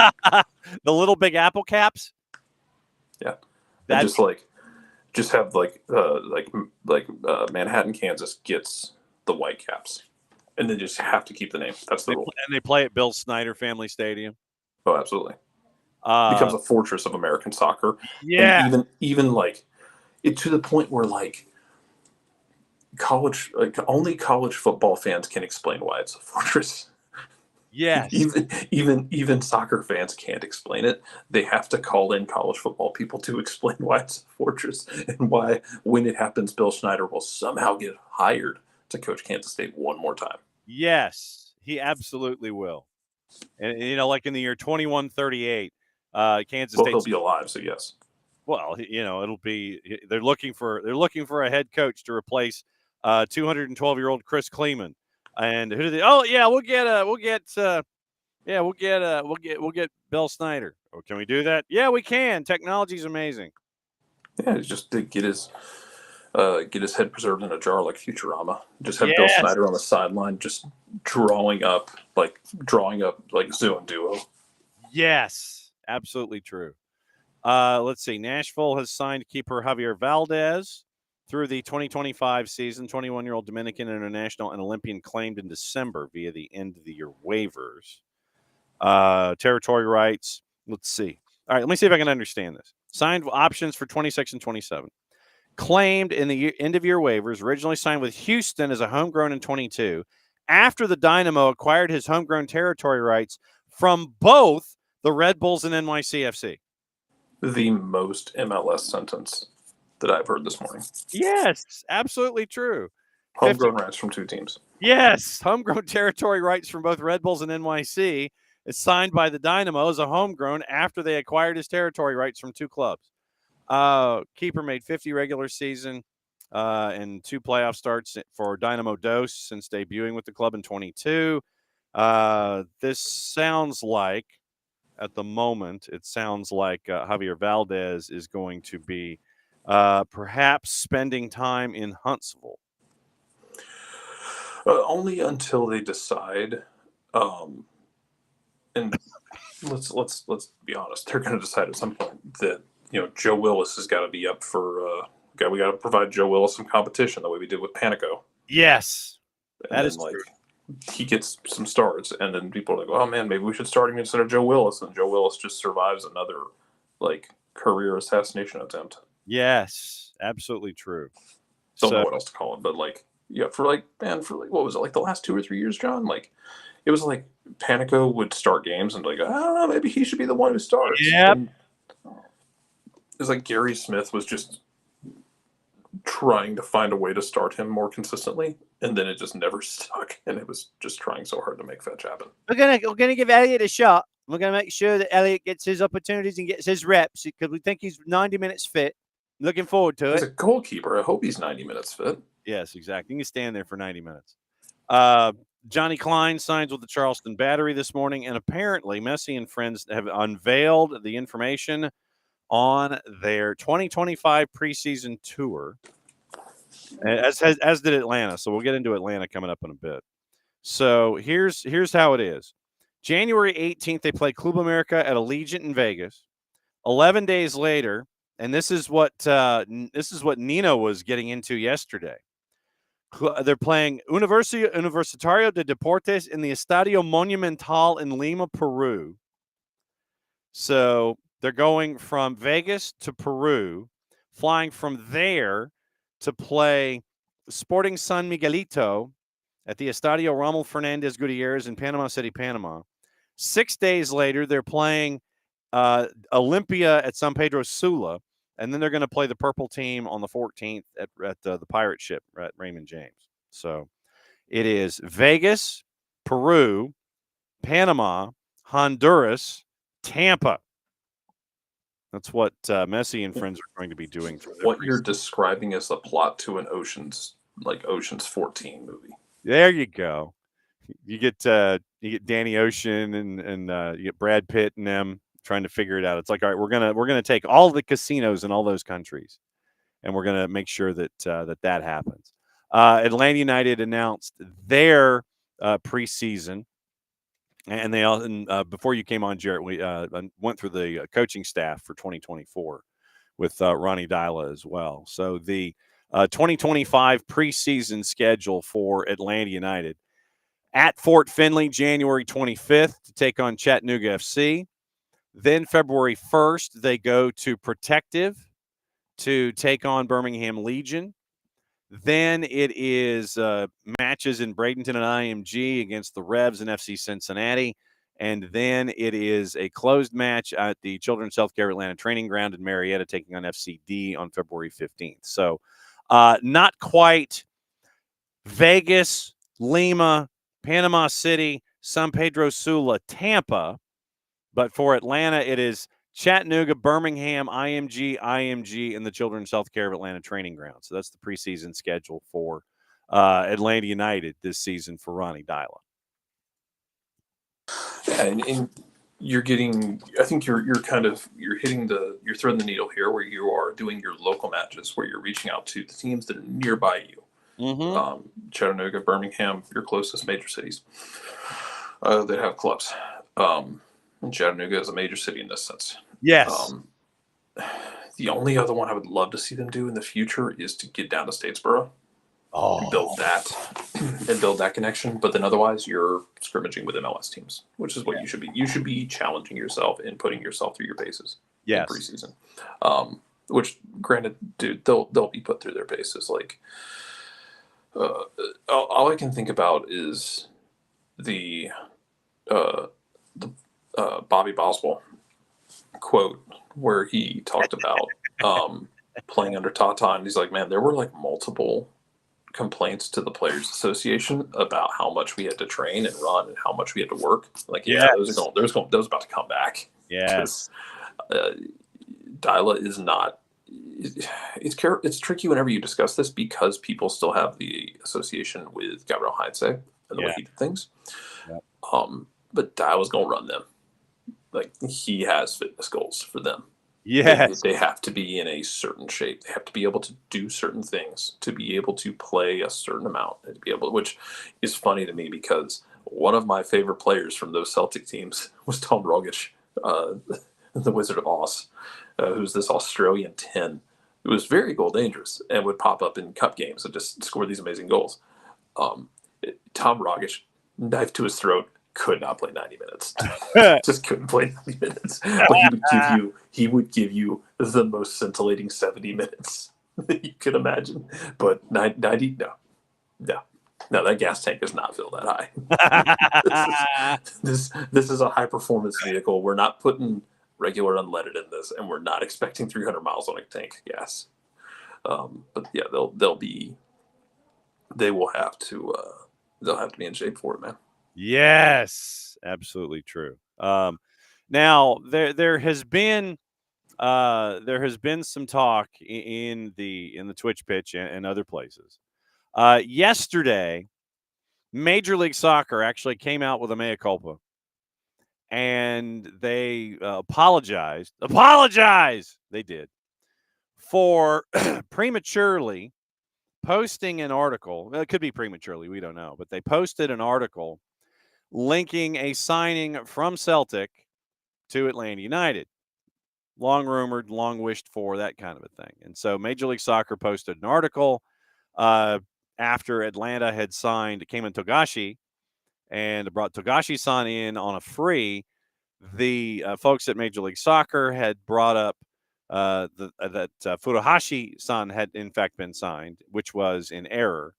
A: The Little Big Apple Caps.
I: Yeah, and just have Manhattan, Kansas gets the Whitecaps, and then just have to keep the name. That's the rule.
A: And they play at Bill Snyder Family Stadium.
I: Oh, absolutely. Becomes a fortress of American soccer.
A: Yeah,
I: and even it to the point where only college football fans can explain why it's a fortress.
A: Yes.
I: Even soccer fans can't explain it. They have to call in college football people to explain why it's a fortress and why, when it happens, Bill Snyder will somehow get hired to coach Kansas State one more time.
A: Yes, he absolutely will. And like in the year 2138, Kansas State.
I: He'll be alive, so yes.
A: Well, it'll be. They're looking for a head coach to replace 212-year-old Chris Kleeman. And who do they? Oh yeah, we'll get Bill Snyder. Oh, can we do that? Yeah, we can. Technology's amazing.
I: Yeah, just to get his head preserved in a jar like Futurama. Just have Bill Snyder on the sideline, just drawing up like Zoo and Duo.
A: Yes, absolutely true. Let's see. Nashville has signed keeper Javier Valdez through the 2025 season. 21-year-old Dominican international and Olympian claimed in December via the end-of-the-year waivers. Territory rights. Let's see. All right, let me see if I can understand this. Signed options for 26 and 27. Claimed in the end-of-year waivers. Originally signed with Houston as a homegrown in 22. After the Dynamo acquired his homegrown territory rights from both the Red Bulls and NYCFC.
I: The most MLS sentence that I've heard this morning.
A: Yes, absolutely true.
I: Homegrown rights from 2 teams.
A: Yes, homegrown territory rights from both Red Bulls and NYC is signed by the Dynamo as a homegrown after they acquired his territory rights from 2 clubs. Keeper made 50 regular season and 2 playoff starts for Dynamo Dos since debuting with the club in 22. This sounds like, at the moment, Javier Valdez is going to be perhaps spending time in Huntsville.
I: Only until they decide. And let's be honest, they're going to decide at some point that Joe Willis has got to be up for. We got to provide Joe Willis some competition the way we did with Panico.
A: Yes,
I: that is true. He gets some starts, and then people are like, "Oh man, maybe we should start him instead of Joe Willis." And Joe Willis just survives another career assassination attempt.
A: Yes, absolutely true.
I: Don't know what else to call it, but for what was it, the last 2 or 3 years, John? It was Panico would start games and I don't know, maybe he should be the one who starts.
A: Yep.
I: It was Gary Smith was just trying to find a way to start him more consistently, and then it just never stuck, and it was just trying so hard to make fetch happen.
J: We're gonna give Elliot a shot. We're gonna make sure that Elliot gets his opportunities and gets his reps because we think he's 90 minutes fit. Looking forward to
I: He's
J: it.
I: a goalkeeper. I hope he's 90 minutes fit.
A: Yes, exactly. You can stand there for 90 minutes. Johnny Klein signs with the Charleston Battery this morning, and apparently Messi and friends have unveiled the information on their 2025 preseason tour, as did Atlanta. So we'll get into Atlanta coming up in a bit. So here's how it is. January 18th, they play Club America at Allegiant in Vegas. 11 days later, and this is what Nino was getting into yesterday. They're playing Universitario de Deportes in the Estadio Monumental in Lima, Peru. So they're going from Vegas to Peru, flying from there to play Sporting San Miguelito at the Estadio Rommel Fernandez Gutierrez in Panama City, Panama. 6 days later, they're playing Olympia at San Pedro Sula, and then they're going to play the Purple Team on the 14th at the Pirate Ship at Raymond James. So it is Vegas, Peru, Panama, Honduras, Tampa. That's what Messi and friends are going to be doing. For their
I: What you're describing is the plot to an Ocean's 14 movie.
A: There you go. You get Danny Ocean and you get Brad Pitt and them trying to figure it out. It's like, all right, we're gonna take all the casinos in all those countries, and we're gonna make sure that that happens. Atlanta United announced their preseason, and they all. And before you came on, Jarrett, we went through the coaching staff for 2024 with Ronnie Dyla as well. So the 2025 preseason schedule for Atlanta United: at Fort Finley, January 25th to take on Chattanooga FC. Then February 1st, they go to Protective to take on Birmingham Legion. Then it is matches in Bradenton and IMG against the Revs and FC Cincinnati. And then it is a closed match at the Children's Healthcare Atlanta Training Ground in Marietta, taking on FCD on February 15th. So not quite Vegas, Lima, Panama City, San Pedro Sula, Tampa. But for Atlanta, it is Chattanooga, Birmingham, IMG, and the Children's Healthcare of Atlanta Training Ground. So that's the preseason schedule for Atlanta United this season for Ronnie Dyla.
I: Yeah, and you're getting. I think you're threading the needle here, where you are doing your local matches, where you're reaching out to the teams that are nearby you.
A: Mm-hmm.
I: Chattanooga, Birmingham, your closest major cities that have clubs. And Chattanooga is a major city in this sense.
A: Yes.
I: The only other one I would love to see them do in the future is to get down to Statesboro, and build that connection. But then otherwise, you're scrimmaging with MLS teams, which is what you should be. You should be challenging yourself and putting yourself through your paces in preseason. Which, granted, dude, they'll be put through their paces. Like, all I can think about is the Bobby Boswell quote where he talked about playing under Tata, and he's like, man, there were like multiple complaints to the Players Association about how much we had to train and run and how much we had to work. Like, those about to come back.
A: Yes.
I: Dyla is not. It's tricky whenever you discuss this because people still have the association with Gabriel Heinze and the way he did things.
A: Yep.
I: But Dyla's gonna run them. Like, he has fitness goals for them.
A: Yes.
I: They have to be in a certain shape. They have to be able to do certain things, to be able to play a certain amount, and to be able, which is funny to me because one of my favorite players from those Celtic teams was Tom Rogic, the Wizard of Oz, who's this Australian 10 who was very goal dangerous and would pop up in cup games and just score these amazing goals. Tom Rogic, knife to his throat, could not play 90 minutes. Just couldn't play 90 minutes. But he would give you the most scintillating 70 minutes that you could imagine. But 90, no, that gas tank is not filled that high. This is a high performance vehicle. We're not putting regular unleaded in this, and we're not expecting 300 miles on a tank of gas. But yeah, they will have to they'll have to be in shape for it, man.
A: Yes, absolutely true. Now there has been some talk in the Twitch pitch and other places. Yesterday, Major League Soccer actually came out with a mea culpa, and they apologized. They did for prematurely posting an article. Well, it could be prematurely, we don't know, but they posted an article linking a signing from Celtic to Atlanta United. Long rumored, long wished for, that kind of a thing. And so Major League Soccer posted an article after Atlanta had signed Cayman Togashi and brought Togashi-san in on a free. The folks at Major League Soccer had brought up that Furuhashi-san had in fact been signed, which was in error.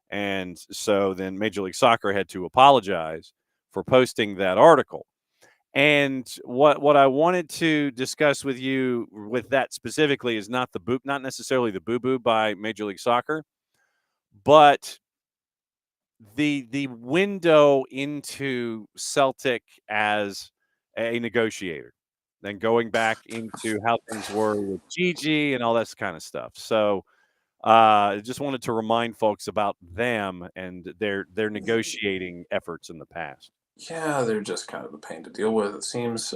A: And so then Major League Soccer had to apologize for posting that article. And what I wanted to discuss with you with that specifically is not necessarily the boo-boo by Major League Soccer, but the window into Celtic as a negotiator, then going back into how things were with Gigi and all that kind of stuff. So I just wanted to remind folks about them and their negotiating efforts in the past.
I: Yeah, they're just kind of a pain to deal with, it seems.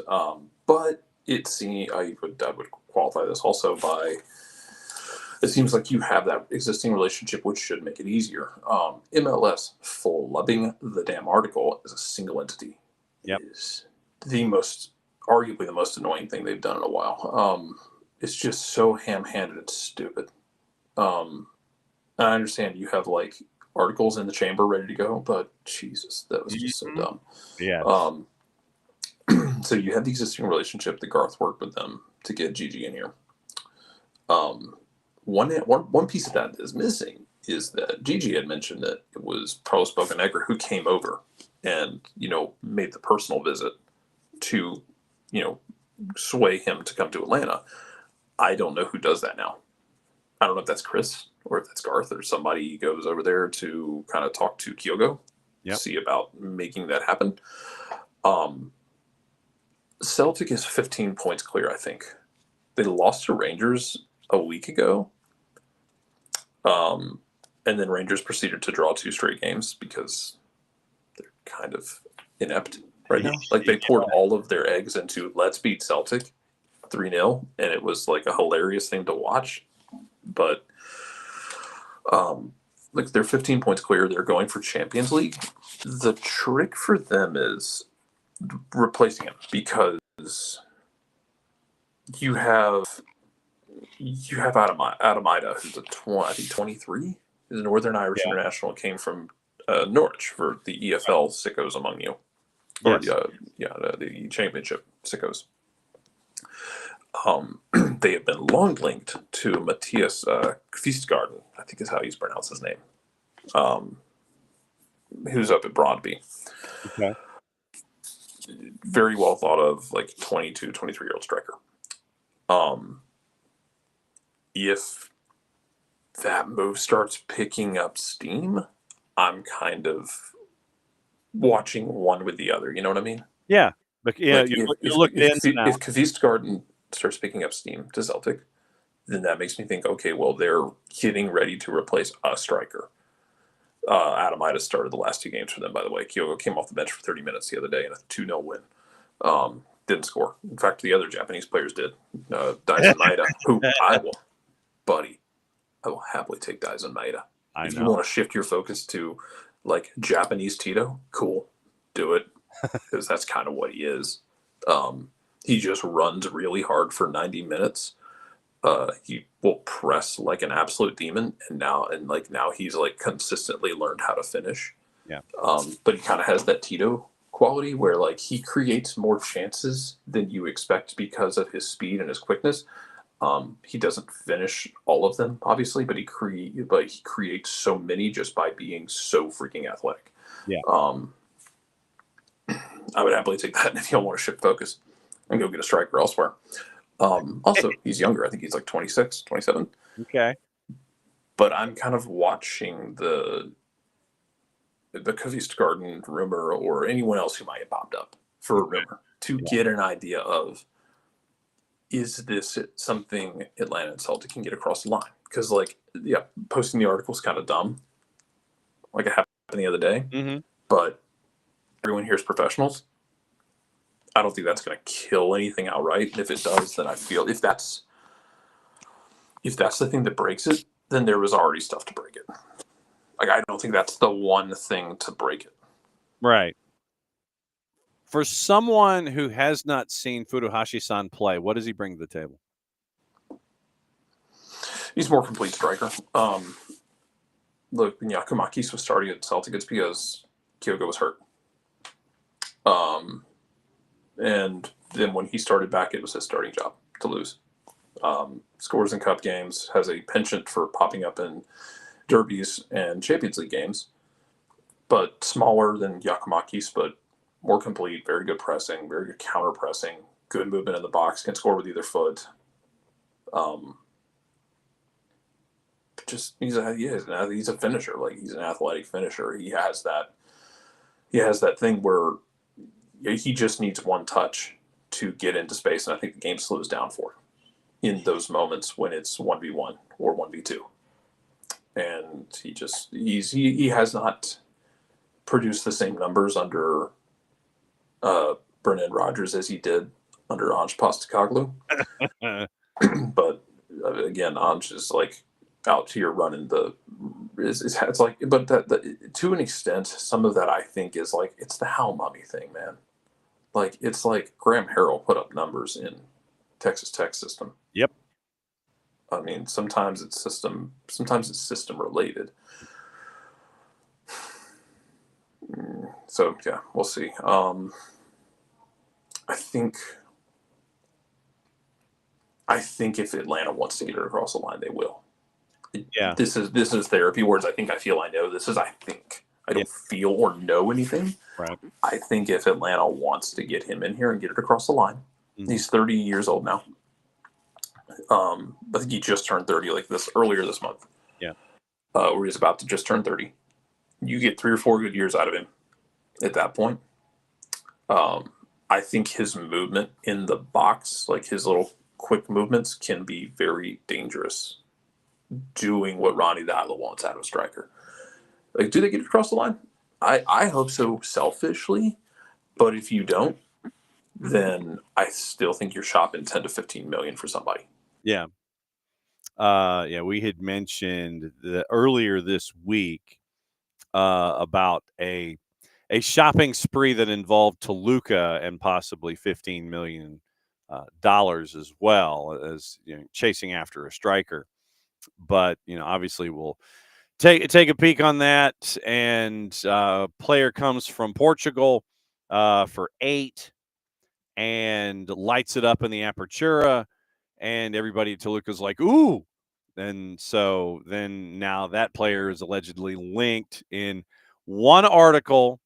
I: But I would qualify this also by it seems like you have that existing relationship, which should make it easier. MLS flubbing the damn article as a single entity is arguably the most annoying thing they've done in a while. It's just so ham-handed and stupid. I understand you have like articles in the chamber ready to go, but Jesus, that was just so dumb.
A: Yeah.
I: So you have the existing relationship that Garth worked with them to get Gigi in here. One piece of that is missing is that Gigi had mentioned that it was Carlos Bocanegra who came over and, made the personal visit to, sway him to come to Atlanta. I don't know who does that now. I don't know if that's Chris or if that's Garth or somebody goes over there to kind of talk to Kyogo, see about making that happen. Celtic is 15 points clear, I think. They lost to Rangers a week ago. And then Rangers proceeded to draw 2 straight games because they're kind of inept right now. Like they poured all of their eggs into let's beat Celtic 3-0, and it was like a hilarious thing to watch. But they're 15 points clear. They're going for Champions League. The trick for them is replacing him because you have Adamaida, who's I think 23. He's a Northern Irish international, came from Norwich for the EFL sickos among you. Or the championship sickos. They have been long linked to Matthias Kvistgarden, I think is how you pronounce his name. Who's up at Broadby.
A: Okay.
I: Very well thought of, like 22, 23-year-old striker. If that move starts picking up steam, I'm kind of watching one with the other. You know what I mean?
A: Yeah. But
I: Like
A: you
I: if
A: look in
I: if Kvistgarden starts picking up steam to Celtic, then that makes me think, okay, well, they're getting ready to replace a striker. Adamaida started the last 2 games for them, by the way. Kyogo came off the bench for 30 minutes the other day in a 2-0 win. Didn't score. In fact, the other Japanese players did. Daisen Maeda, who I will happily take Daisen Maeda. If you want to shift your focus to like Japanese Tito, cool, do it, because that's kind of what he is. He just runs really hard for 90 minutes. He will press like an absolute demon, and now he's like consistently learned how to finish.
A: Yeah.
I: But he kind of has that Tito quality where like he creates more chances than you expect because of his speed and his quickness. He doesn't finish all of them, obviously, but he creates so many just by being so freaking athletic.
A: Yeah.
I: I would happily take that if you don't want to shift focus and go get a striker elsewhere. Also, he's younger. I think he's like 26, 27.
A: Okay.
I: but I'm kind of watching the Cookies Garden rumor or anyone else who might have popped up for a rumor to get an idea of, is this something Atlanta and Celtic can get across the line? Because, like, yeah, posting the article is kind of dumb. Like, it happened the other day.
A: Mm-hmm.
I: But everyone here is professionals. I don't think that's going to kill anything outright. And if it does, then I feel if that's the thing that breaks it, then there was already stuff to break it. Like, I don't think that's the one thing to break it.
A: Right. For someone who has not seen Furuhashi-san play, what does he bring to the table?
I: He's a more complete striker. Look, when Yakumakis was starting at Celtic, it's because Kyogo was hurt. And then when he started back, it was his starting job to lose. Scores in cup games, has a penchant for popping up in derbies and Champions League games, but smaller than Yakumakis, but more complete, very good pressing, very good counter pressing, good movement in the box, can score with either foot. He's a finisher. Like, he's an athletic finisher. He has that thing where he just needs one touch to get into space, and I think the game slows down for him in those moments when it's 1v1 or 1v2. And he has not produced the same numbers under Brendan Rodgers as he did under Ange Postecoglou. But again, Ange is like out here running it's like, but to an extent, some of that I think is like, it's the Hal Mummy thing, man. Like, it's like Graham Harrell put up numbers in Texas Tech system.
A: Yep.
I: I mean, sometimes it's system related. So yeah, we'll see. I think if Atlanta wants to get it across the line, they will.
A: Yeah.
I: This is therapy words. I feel I know. This is I think. I don't feel or know anything.
A: Right.
I: I think if Atlanta wants to get him in here and get it across the line, he's 30 years old now. I think he just turned 30 earlier this month.
A: Yeah.
I: Where he's about to just turn 30. You get 3 or 4 good years out of him at that point. I think his movement in the box, like his little quick movements, can be very dangerous, doing what Ronnie Dyla wants out of a striker. Like, do they get across the line? I hope so, selfishly. But if you don't, then I still think you're shopping 10 to 15 million for somebody.
A: Yeah. We had mentioned earlier this week about a shopping spree that involved Toluca and possibly $15 million as well, as chasing after a striker. But obviously we'll take a peek on that. And player comes from Portugal for 8 and lights it up in the Apertura, and everybody at Toluca's like, ooh. And so then now that player is allegedly linked in one article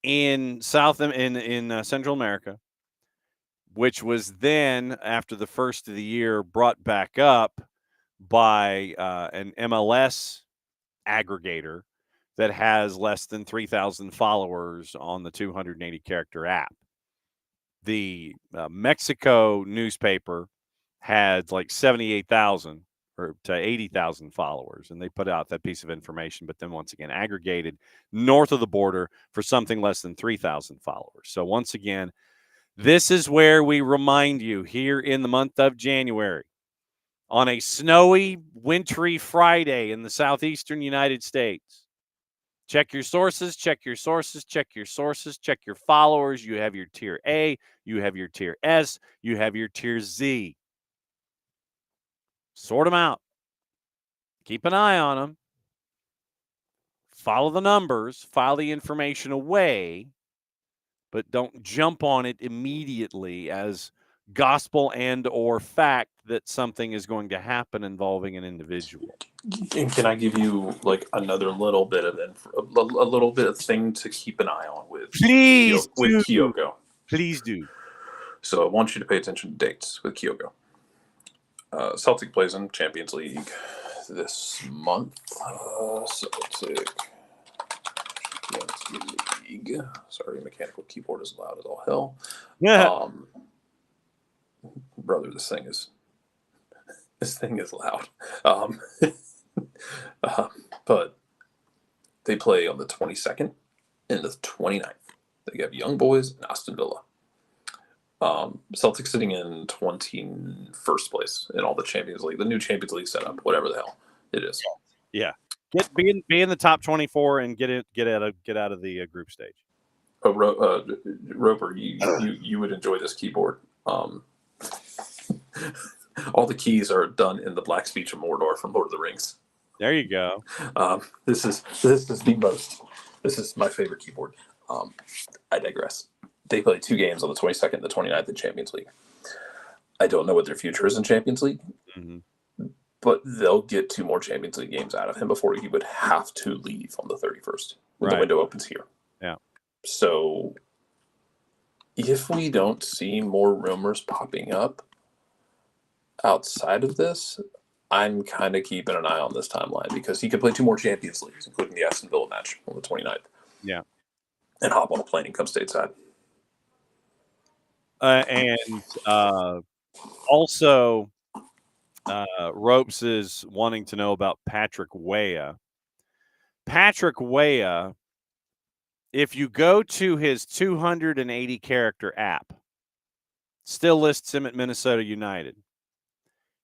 A: in Central America, which was then, after the first of the year, brought back up by an MLS aggregator that has less than 3,000 followers on the 280-character app. The Mexico newspaper had like 78,000 or to 80,000 followers, and they put out that piece of information, but then once again aggregated north of the border for something less than 3,000 followers. So once again, this is where we remind you here in the month of January, on a snowy, wintry Friday in the southeastern United States. Check your sources, check your sources, check your sources, check your followers. You have your tier A, you have your tier S, you have your tier Z. Sort them out. Keep an eye on them. Follow the numbers, file the information away, but don't jump on it immediately as gospel and or fact that something is going to happen involving an individual.
I: And can I give you like another little bit of a little bit of thing to keep an eye on with Kyogo?
A: Please do.
I: So I want you to pay attention to dates with Kyogo. Celtic plays in Champions League this month. Celtic League. Sorry, mechanical keyboard is loud as all hell.
A: Yeah.
I: Brother, this thing is loud. But they play on the 22nd and the 29th. They have Young Boys and Aston Villa. Celtics sitting in 21st place in all the Champions League, the new Champions League setup, whatever the hell it is.
A: Yeah. Be in the top 24 and get out of the group stage.
I: Oh, Roper, you would enjoy this keyboard. All the keys are done in the Black Speech of Mordor from Lord of the Rings.
A: There you go.
I: This is the most. This is my favorite keyboard. I digress. They play 2 games on the 22nd and the 29th in Champions League. I don't know what their future is in Champions League, but they'll get 2 more Champions League games out of him before he would have to leave on the 31st when the window opens here.
A: Yeah.
I: So if we don't see more rumors popping up outside of this, I'm kind of keeping an eye on this timeline because he could play 2 more Champions Leagues, including the Aston Villa match on the 29th.
A: Yeah.
I: And hop on a plane and come stateside.
A: Also, Ropes is wanting to know about Patrick Weah. Patrick Weah, if you go to his 280 character app, still lists him at Minnesota United.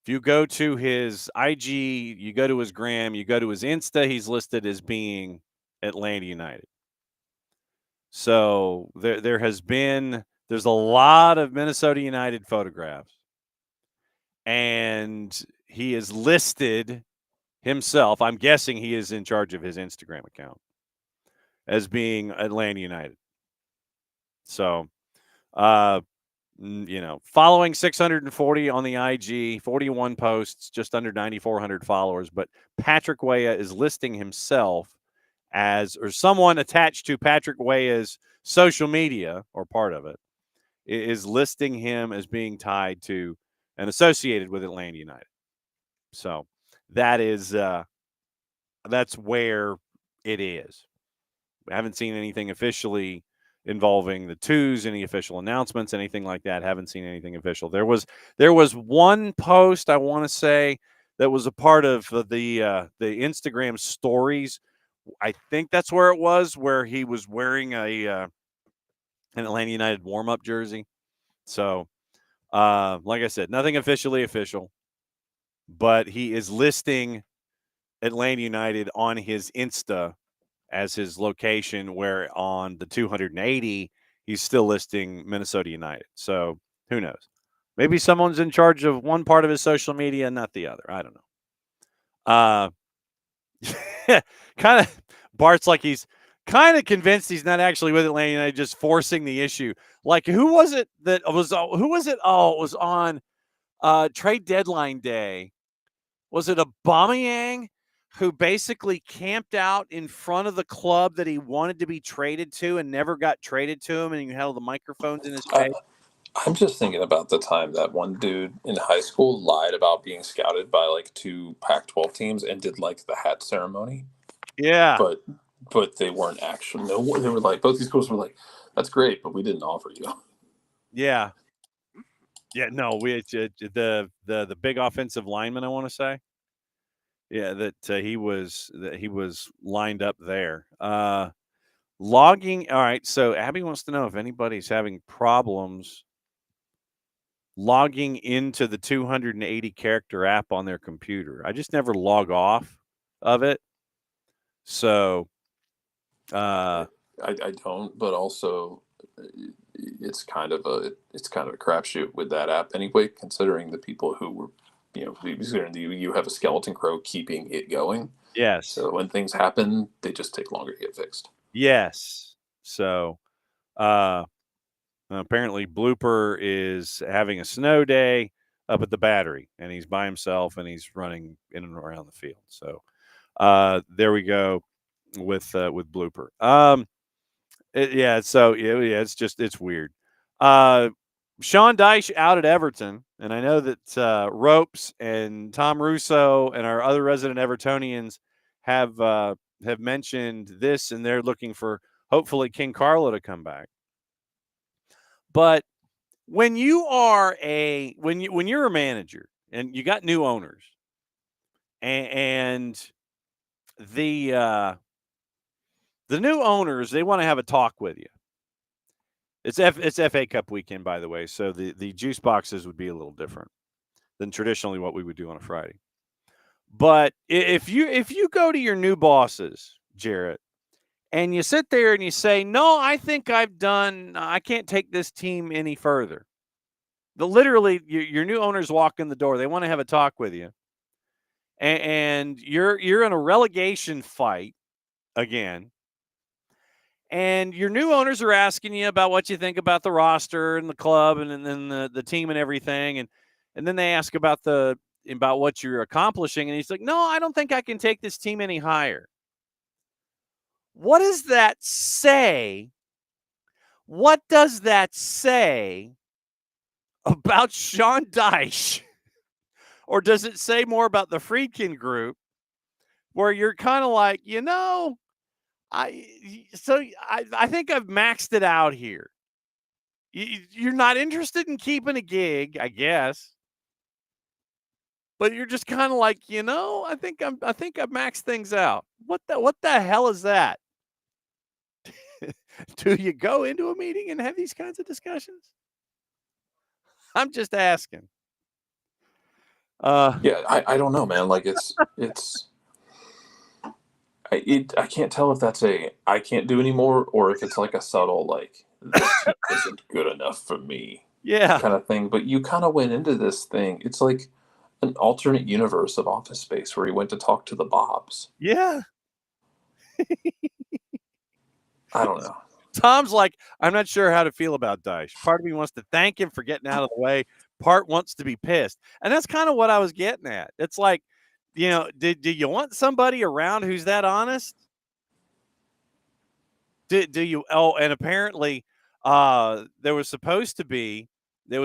A: If you go to his IG, you go to his Gram, you go to his Insta, he's listed as being Atlanta United. So there's a lot of Minnesota United photographs. And he is listed himself. I'm guessing he is in charge of his Instagram account as being Atlanta United. So, following 640 on the IG, 41 posts, just under 9,400 followers. But Patrick Weah is listing himself or someone attached to Patrick Weah's social media, or part of it, is listing him as being tied to and associated with Atlanta United. So that's where it is. We haven't seen anything officially involving the twos, any official announcements, anything like that. Haven't seen anything official. There was one post, I want to say, that was a part of the Instagram stories. I think that's where it was, where he was wearing an Atlanta United warm-up jersey. So, like I said, nothing officially official, but he is listing Atlanta United on his Insta as his location, where on the 280, he's still listing Minnesota United. So who knows? Maybe someone's in charge of one part of his social media and not the other. I don't know. Kind of, Bart's like he's kind of convinced he's not actually with Atlanta United, just forcing the issue. Like, who was it? Oh, it was on trade deadline day. Was it Aubameyang who basically camped out in front of the club that he wanted to be traded to and never got traded to him, and he held the microphones in his face?
I: I'm just thinking about the time that one dude in high school lied about being scouted by like 2 Pac-12 teams and did like the hat ceremony.
A: Yeah.
I: But they weren't actually. No, they were like, both these schools were like, "That's great, but we didn't offer you."
A: Yeah. Yeah. No, the big offensive lineman, I want to say. Yeah, that he was lined up there. Logging. All right. So Abby wants to know if anybody's having problems logging into the 280 character app on their computer. I just never log off of it. So
I: I don't, but also it's kind of a crapshoot with that app anyway, considering the people who were, you have a skeleton crew keeping it going.
A: Yes.
I: So when things happen, they just take longer to get fixed.
A: Yes. So apparently Blooper is having a snow day up at the Battery, and he's by himself and he's running in and around the field. So there we go with Blooper. It's weird. Sean Dyche out at Everton, and I know that Ropes and Tom Russo and our other resident Evertonians have mentioned this, and they're looking for hopefully King Carlo to come back. But when you're a manager and you got new owners, and the new owners, they want to have a talk with you. It's FA Cup weekend, by the way, so the juice boxes would be a little different than traditionally what we would do on a Friday. But if you go to your new bosses, Jarrett, and you sit there and you say, "No, I think I can't take this team any further." Literally, your new owners walk in the door. They want to have a talk with you, and you're in a relegation fight again. And your new owners are asking you about what you think about the roster and the club and then the team and everything. And then they ask about what you're accomplishing. And he's like, "No, I don't think I can take this team any higher." What does that say? What does that say about Sean Dyche? Or does it say more about the Friedkin group where you're kind of like, I think I've maxed it out here. You're not interested in keeping a gig, I guess, but you're just kind of like, I think I've maxed things out. What the hell is that? Do you go into a meeting and have these kinds of discussions? I'm just asking.
I: Yeah, I don't know, man. Like I can't tell if that's I can't do anymore or if it's like a subtle like this team isn't good enough for me
A: Yeah.
I: kind of thing. But you kind of went into this thing. It's like an alternate universe of Office Space where he went to talk to the Bobs.
A: Yeah.
I: I don't know.
A: Tom's like, "I'm not sure how to feel about Dyche. Part of me wants to thank him for getting out of the way. Part wants to be pissed." And that's kind of what I was getting at. It's like, do you want somebody around who's that honest? Do you? Oh, and apparently, there was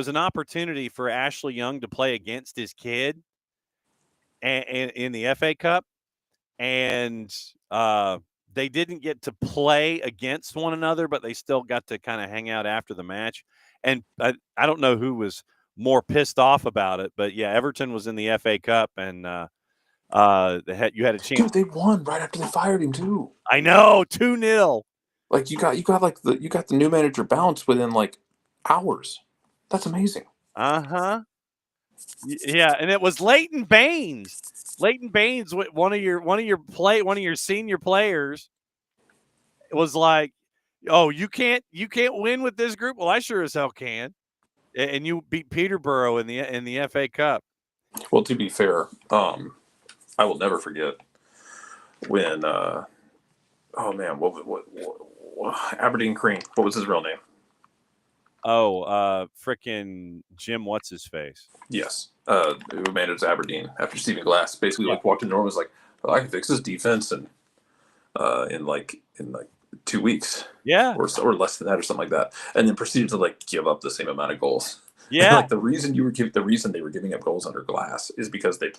A: an opportunity for Ashley Young to play against his kid, in the FA Cup, and they didn't get to play against one another, but they still got to kind of hang out after the match. And I don't know who was more pissed off about it, but yeah, Everton was in the FA Cup, and you had a chance.
I: Dude, they won right after they fired him too.
A: I know, 2-0.
I: Like you got the new manager bounce within like hours. That's amazing.
A: Uh-huh. Yeah, and it was Leighton Baines. Leighton Baines, one of your senior players, was like, "Oh, you can't win with this group." Well, I sure as hell can. And you beat Peterborough in the FA Cup.
I: Well, to be fair, I will never forget when oh man, what Aberdeen Cream. What was his real name?
A: Oh, frickin' Jim, what's his face?
I: Yes, who managed Aberdeen after Stephen Glass basically like walked in the door and was like, "Oh, I can fix this defense in 2 weeks,
A: Yeah,
I: or less than that, or something like that," and then proceeded to like give up the same amount of goals.
A: Yeah,
I: and, like the reason they were giving up goals under Glass is because they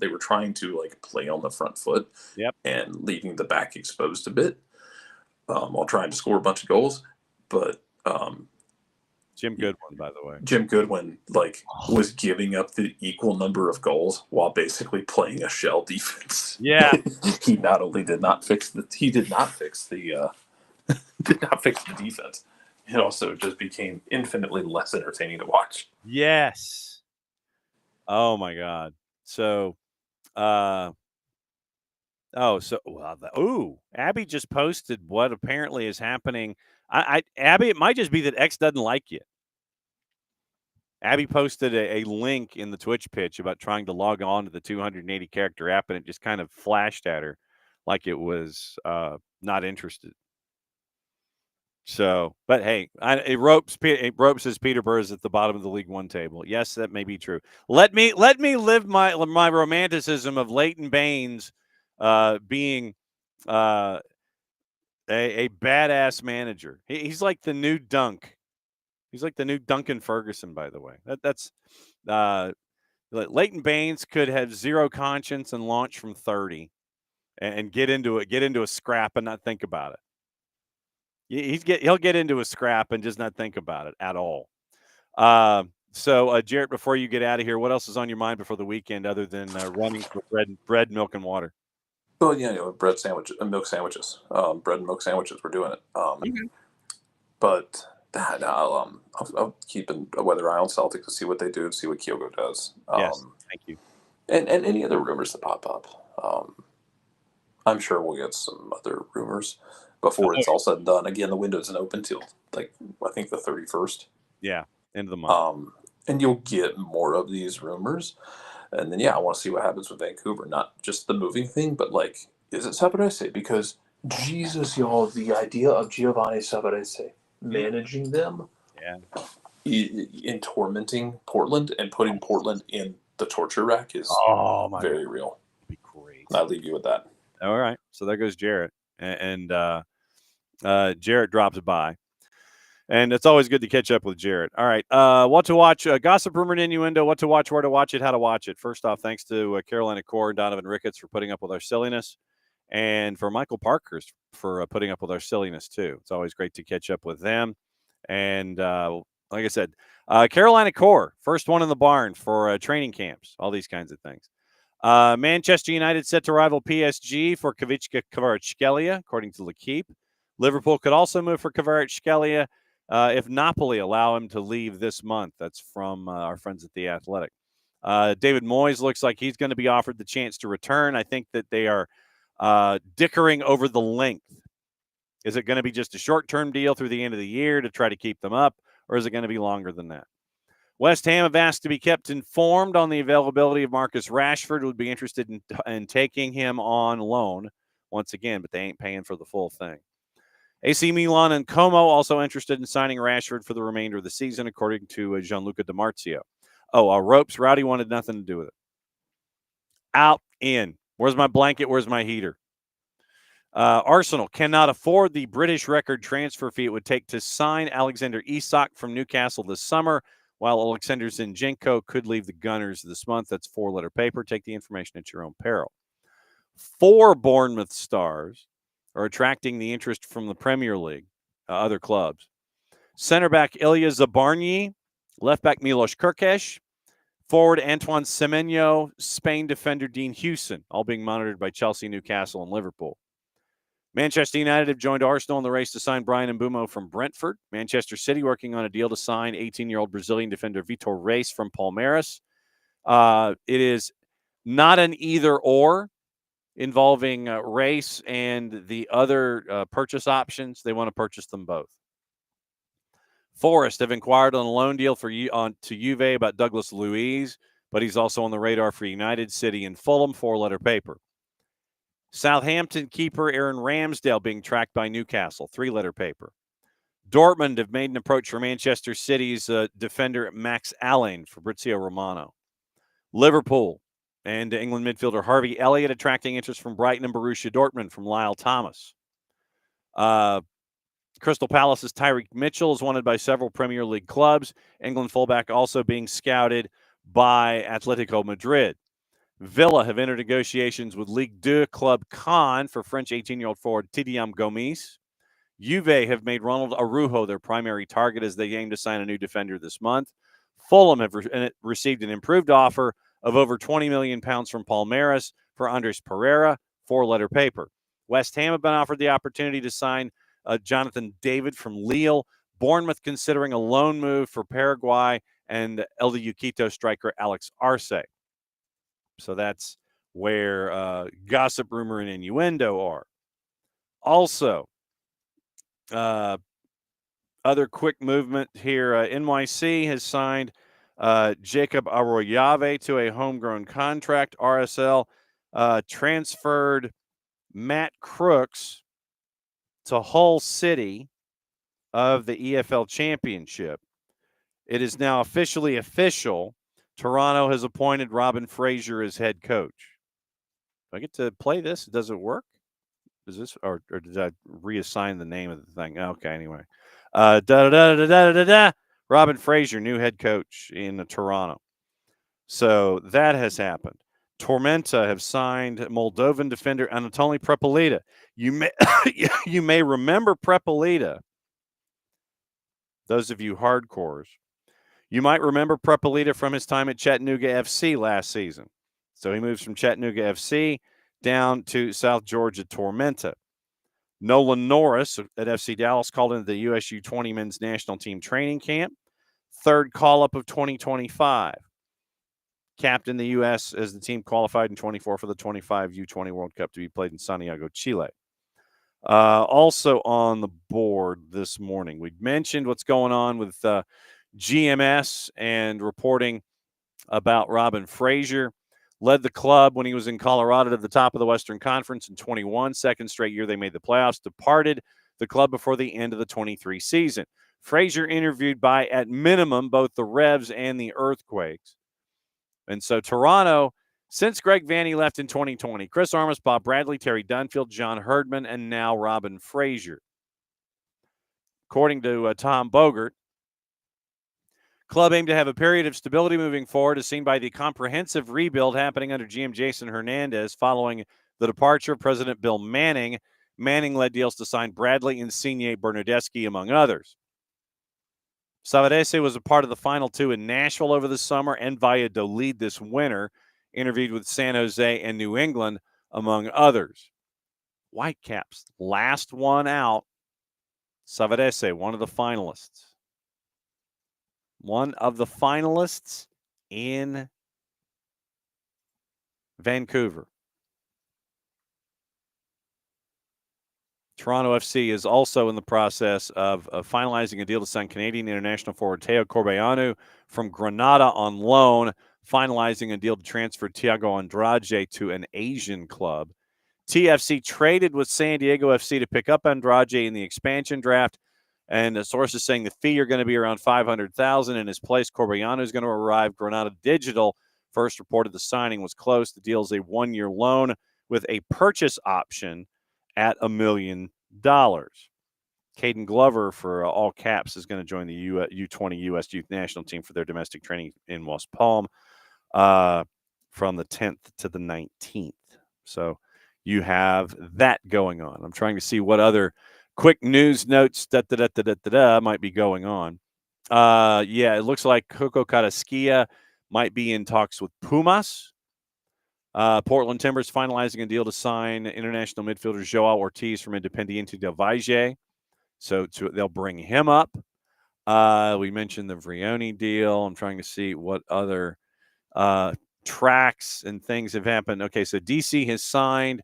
I: were trying to like play on the front foot,
A: yep,
I: and leaving the back exposed a bit, while trying to score a bunch of goals, but.
A: Jim Goodwin, by the way.
I: Jim Goodwin was giving up the equal number of goals while basically playing a shell defense.
A: Yeah,
I: he not only did not fix the defense. It also just became infinitely less entertaining to watch.
A: Yes. Oh my God. So, Abby just posted what apparently is happening. Abby, it might just be that X doesn't like you. Abby posted a link in the Twitch pitch about trying to log on to the 280 character app, and it just kind of flashed at her like it was not interested. So, but hey, Ropes says Peterborough is at the bottom of the League One table. Yes, that may be true. Let me live my romanticism of Leighton Baines being a badass manager. He's like the new Dunk. He's like the new Duncan Ferguson, by the way. That's Leighton Baines could have zero conscience and launch from 30 and get into a scrap and not think about it. He'll get into a scrap and just not think about it at all. So, Jarrett, before you get out of here, what else is on your mind before the weekend other than running for bread, milk, and water?
I: Well, yeah, bread sandwiches, milk sandwiches, bread and milk sandwiches. We're doing it. But that I'll keep a weather eye on Celtics to see what they do, to see what Kyogo does.
A: Yes, thank you.
I: And any other rumors that pop up. I'm sure we'll get some other rumors before it's all said and done. Again, the window isn't open till I think the 31st.
A: Yeah, end of the month.
I: And you'll get more of these rumors. And then, I want to see what happens with Vancouver. Not just the moving thing, but is it Savarese? Because Jesus, y'all, the idea of Giovanni Savarese managing them, in tormenting Portland and putting Portland in the torture rack is very real.
A: It'd be great.
I: I'll leave you with that.
A: All right, so there goes Jarrett, and Jarrett drops by. And it's always good to catch up with Jarrett. All right. What to watch? Gossip, rumor, and innuendo. What to watch, where to watch it, how to watch it. First off, thanks to Carolina Core and Donovan Ricketts for putting up with our silliness. And for Michael Parkhurst for putting up with our silliness, too. It's always great to catch up with them. And like I said, Carolina Core, first one in the barn for training camps, all these kinds of things. Manchester United set to rival PSG for Kavicka Kvaratskhelia, according to L'Equipe. Liverpool could also move for Kvaratskhelia if Napoli allow him to leave this month. That's from our friends at The Athletic. David Moyes looks like he's going to be offered the chance to return. I think that they are dickering over the length. Is it going to be just a short-term deal through the end of the year to try to keep them up, or is it going to be longer than that? West Ham have asked to be kept informed on the availability of Marcus Rashford. Would be interested in taking him on loan once again, but they ain't paying for the full thing. AC Milan and Como also interested in signing Rashford for the remainder of the season, according to Gianluca Di Marzio. Ropes. Rowdy wanted nothing to do with it. Out, in. Where's my blanket? Where's my heater? Arsenal cannot afford the British record transfer fee it would take to sign Alexander Isak from Newcastle this summer, while Alexander Zinchenko could leave the Gunners this month. That's 4-letter paper. Take the information at your own peril. 4 Bournemouth stars are attracting the interest from the Premier League, other clubs. Center back Ilya Zabarnyi, left back Milos Kerkesh, forward Antoine Semenyo, Spain defender Dean Hewson, all being monitored by Chelsea, Newcastle, and Liverpool. Manchester United have joined Arsenal in the race to sign Brian Mbeumo from Brentford. Manchester City working on a deal to sign 18-year-old Brazilian defender Vitor Reis from Palmeiras. It is not an either-or involving Reis and the other purchase options. They want to purchase them both. Forest have inquired on a loan deal to Juve about Douglas Luiz, but he's also on the radar for United, City, and Fulham, 4-letter paper. Southampton keeper Aaron Ramsdale being tracked by Newcastle, 3-letter paper. Dortmund have made an approach for Manchester City's defender Max Allen, Fabrizio Romano. Liverpool and England midfielder Harvey Elliott attracting interest from Brighton and Borussia Dortmund from Lyle Thomas. Crystal Palace's Tyreek Mitchell is wanted by several Premier League clubs. England fullback also being scouted by Atletico Madrid. Villa have entered negotiations with Ligue 2 club Caen for French 18-year-old forward Tidiam Gomis. Juve have made Ronald Araujo their primary target as they aim to sign a new defender this month. Fulham have received an improved offer of over £20 million from Palmeiras for Andres Pereira, 4-letter paper. West Ham have been offered the opportunity to sign Jonathan David from Lille. Bournemouth considering a loan move for Paraguay and LDU Quito striker Alex Arce. So that's where gossip, rumor, and innuendo are. Also, other quick movement here. NYC has signed Jacob Arroyave to a homegrown contract. RSL transferred Matt Crooks to Hull City of the EFL Championship. It is now officially official. Toronto has appointed Robin Fraser as head coach. Do I get to play this? Does it work? Is this or did I reassign the name of the thing? Okay, anyway. Robin Fraser, new head coach in Toronto. So that has happened. Tormenta have signed Moldovan defender Anatoly Prepelita. You may remember Prepelita. Those of you hardcores, you might remember Prepelita from his time at Chattanooga FC last season. So he moves from Chattanooga FC down to South Georgia Tormenta. Nolan Norris at FC Dallas called into the USU 20 men's national team training camp. Third call-up of 2025. Captained the U.S. as the team qualified in 24 for the 25 U20 World Cup to be played in Santiago, Chile. Also on the board this morning, we mentioned what's going on with GMS and reporting about Robin Fraser. Led the club when he was in Colorado to the top of the Western Conference in 21. Second straight year they made the playoffs. Departed the club before the end of the 23 season. Fraser interviewed by, at minimum, both the Revs and the Earthquakes. And so Toronto, since Greg Vanney left in 2020, Chris Armas, Bob Bradley, Terry Dunfield, John Herdman, and now Robin Fraser. According to Tom Bogert, club aimed to have a period of stability moving forward, as seen by the comprehensive rebuild happening under GM Jason Hernandez following the departure of President Bill Manning. Manning led deals to sign Bradley, Insigne, Bernardeschi, among others. Savarese was a part of the final two in Nashville over the summer and Valladolid this winter, interviewed with San Jose and New England, among others. Whitecaps, last one out, Savarese, one of the finalists. One of the finalists in Vancouver. Toronto FC is also in the process of finalizing a deal to sign Canadian international forward Teo Corbeanu from Granada on loan, finalizing a deal to transfer Thiago Andrade to an Asian club. TFC traded with San Diego FC to pick up Andrade in the expansion draft, and the source is saying the fee are going to be around $500,000. In his place, Corbeanu is going to arrive. Granada Digital first reported the signing was close. The deal is a one-year loan with a purchase option at $1 million. Caden Glover, for all caps, is going to join the U20 U.S. Youth National Team for their domestic training in West Palm from the 10th to the 19th. So you have that going on. I'm trying to see what other quick news notes might be going on. Yeah, it looks like Coco Carrasquilla might be in talks with Pumas. Portland Timbers finalizing a deal to sign international midfielder Joao Ortiz from Independiente del Valle. So they'll bring him up. We mentioned the Vrioni deal. I'm trying to see what other tracks and things have happened. Okay, so DC has signed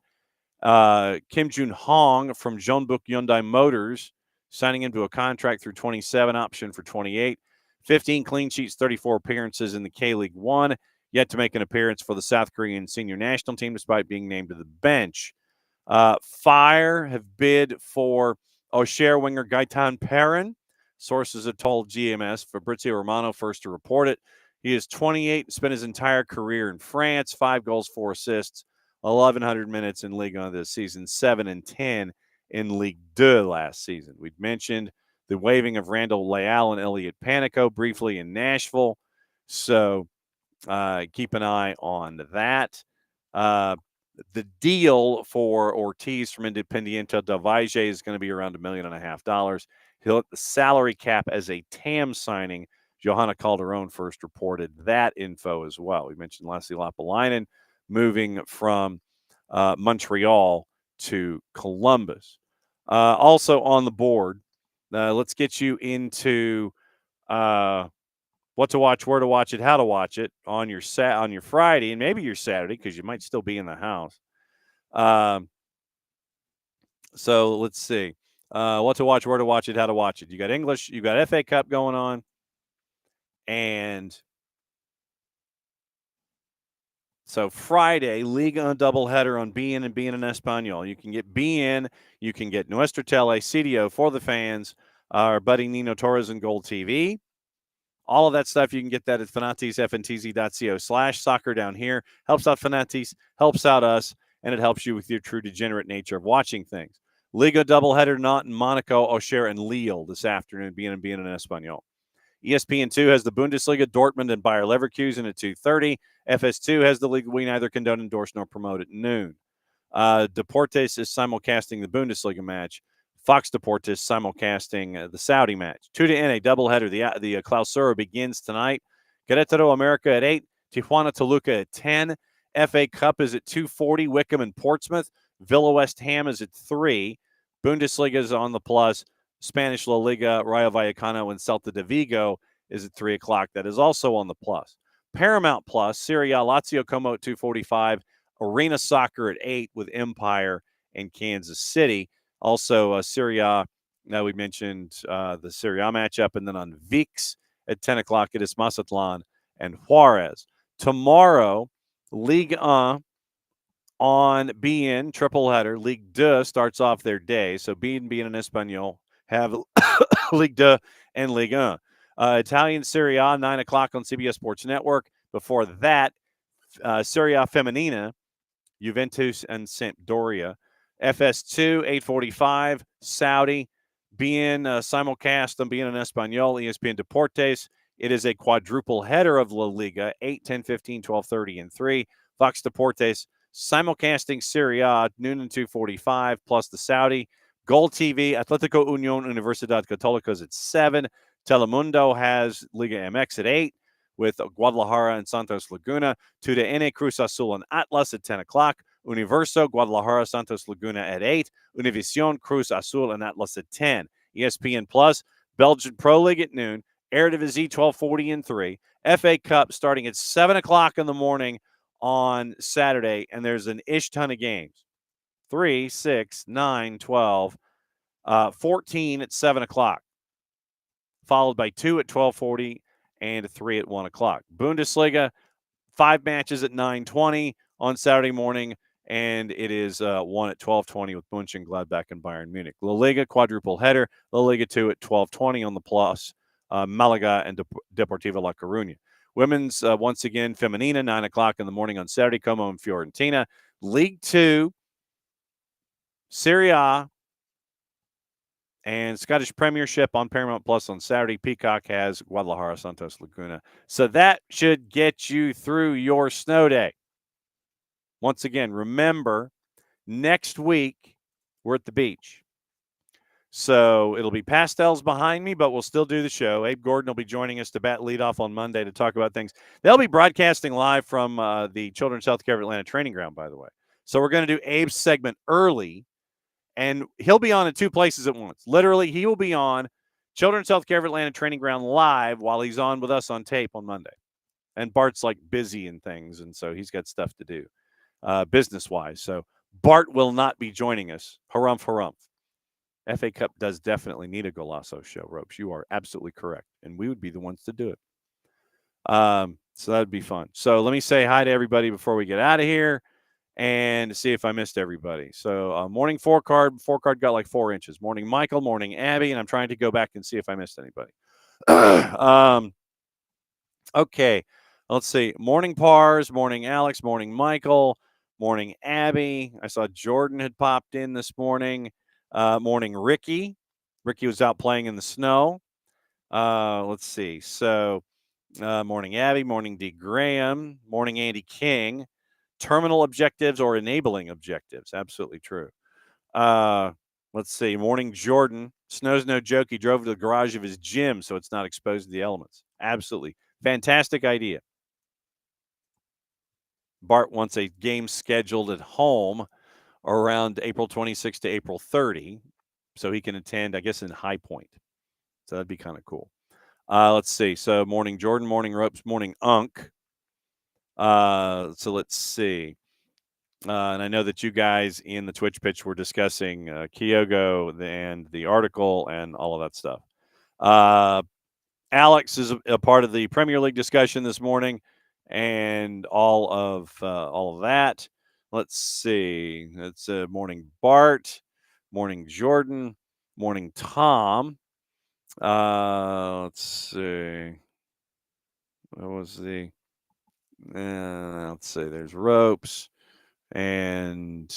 A: Kim Jun Hong from Jeonbuk Hyundai Motors, signing into a contract through 27, option for 28. 15 clean sheets, 34 appearances in the K-League 1. Yet to make an appearance for the South Korean senior national team despite being named to the bench. Fire have bid for Auxerre winger Gaetan Perrin. Sources have told GMS. Fabrizio Romano first to report it. He is 28, spent his entire career in France, 5 goals, 4 assists, 1,100 minutes in Ligue 1 this season, 7 and 10 in Ligue 2 last season. We've mentioned the waiving of Randall Leal and Elliot Panico briefly in Nashville. So keep an eye on that. The deal for Ortiz from Independiente del Valle is going to be around $1.5 million. He'll hit the salary cap as a TAM signing. Johanna Calderon first reported that info as well. We mentioned Lassi Lapalainen moving from Montreal to Columbus. Also on the board, let's get you into what to watch, where to watch it, how to watch it on your Friday and maybe your Saturday, because you might still be in the house. So let's see. What to watch, where to watch it, how to watch it. You got English, you got FA Cup going on, and so Friday, Liga doubleheader on BN and BN in Espanol. You can get BN, you can get Nuestro Tele, CDO for the fans, our buddy Nino Torres and Gold TV. All of that stuff, you can get that at fanatisfntz.co/soccer down here. Helps out Fanatis, helps out us, and it helps you with your true degenerate nature of watching things. Liga doubleheader not in Monaco, Auxerre, and Lille this afternoon, being in Espanol. ESPN2 has the Bundesliga, Dortmund and Bayer Leverkusen at 2:30. FS2 has the league we neither condone, endorse, nor promote at noon. Deportes is simulcasting the Bundesliga match. Fox Deportes simulcasting the Saudi match. 2 to N, a doubleheader. The Clausura begins tonight. Querétaro America at 8. Tijuana Toluca at 10. FA Cup is at 2:40. Wickham and Portsmouth. Villa West Ham is at 3. Bundesliga is on the plus. Spanish La Liga, Rayo Vallecano, and Celta de Vigo is at 3 o'clock. That is also on the plus. Paramount Plus, Serie A, Lazio Como at 2:45. Arena Soccer at 8 with Empire and Kansas City. Also, Serie A, now we mentioned the Serie A matchup. And then on VIX at 10 o'clock, it is Mazatlan and Juarez. Tomorrow, Ligue 1 on BN, triple header. Ligue 2 starts off their day. So BN and Espanol have Ligue 2 and Ligue 1. Italian Serie A, 9 o'clock on CBS Sports Network. Before that, Serie A Femenina, Juventus and Sampdoria. FS2, 8:45, Saudi. BN simulcast on BN and Espanol, ESPN Deportes. It is a quadruple header of La Liga, 8, 10, 15, 12:30, and 3. Fox Deportes simulcasting Serie A, noon and 2:45, plus the Saudi. Gold TV, Atletico Union Universidad Católica is at 7. Telemundo has Liga MX at 8 with Guadalajara and Santos Laguna. 2 to N, Cruz Azul and Atlas at 10 o'clock. Universo, Guadalajara, Santos Laguna at 8. Univision, Cruz Azul, and Atlas at 10. ESPN Plus, Belgian Pro League at noon. Eredivisie, 12:40 and 3. FA Cup starting at 7 o'clock in the morning on Saturday, and there's an ish ton of games. 3, 6, 9, 12, 14 at 7 o'clock, followed by 2 at 12:40 and 3 at 1 o'clock. Bundesliga, 5 matches at 9:20 on Saturday morning, and it is 1 at 12:20 with Mönchengladbach and Bayern Munich. La Liga, quadruple header. La Liga 2 at 12:20 on the plus. Malaga and Deportivo La Coruña. Women's, once again, Femenina, 9 o'clock in the morning on Saturday, Como and Fiorentina. League 2, Serie A, and Scottish Premiership on Paramount Plus on Saturday. Peacock has Guadalajara, Santos Laguna. So that should get you through your snow day. Once again, remember, next week we're at the beach. So it'll be pastels behind me, but we'll still do the show. Abe Gordon will be joining us to bat leadoff on Monday to talk about things. They'll be broadcasting live from the Children's Healthcare of Atlanta training ground, by the way. So we're going to do Abe's segment early, and he'll be on in 2 places at once. Literally, he will be on Children's Healthcare of Atlanta training ground live while he's on with us on tape on Monday. And Bart's like busy and things, and so he's got stuff to do business-wise. So Bart will not be joining us. Harumph, harumph. FA Cup does definitely need a Golasso show, Ropes. You are absolutely correct. And we would be the ones to do it. So that would be fun. So let me say hi to everybody before we get out of here and see if I missed everybody. So morning four card got like 4 inches. Morning Michael, morning Abby, and I'm trying to go back and see if I missed anybody. Okay, let's see. Morning Pars, morning Alex, morning Michael, morning Abby. I saw Jordan had popped in this morning. Morning Ricky. Ricky was out playing in the snow. Let's see. So morning Abby, morning D. Graham, morning Andy King. Terminal objectives or enabling objectives. Absolutely true. Let's see. Morning Jordan. Snow's no joke. He drove to the garage of his gym so it's not exposed to the elements. Absolutely. Fantastic idea. Bart wants a game scheduled at home around April 26 to April 30 so he can attend, I guess, in High Point. So that'd be kind of cool. Let's see. So morning Jordan, morning Ropes, morning Unk. So let's see. And I know that you guys in the Twitch pitch were discussing Kyogo and the article and all of that stuff. Alex is a part of the Premier League discussion this morning and all of that. Let's see. It's morning Bart, morning Jordan, morning Tom. Let's see. What was the? Let's see. There's Ropes, and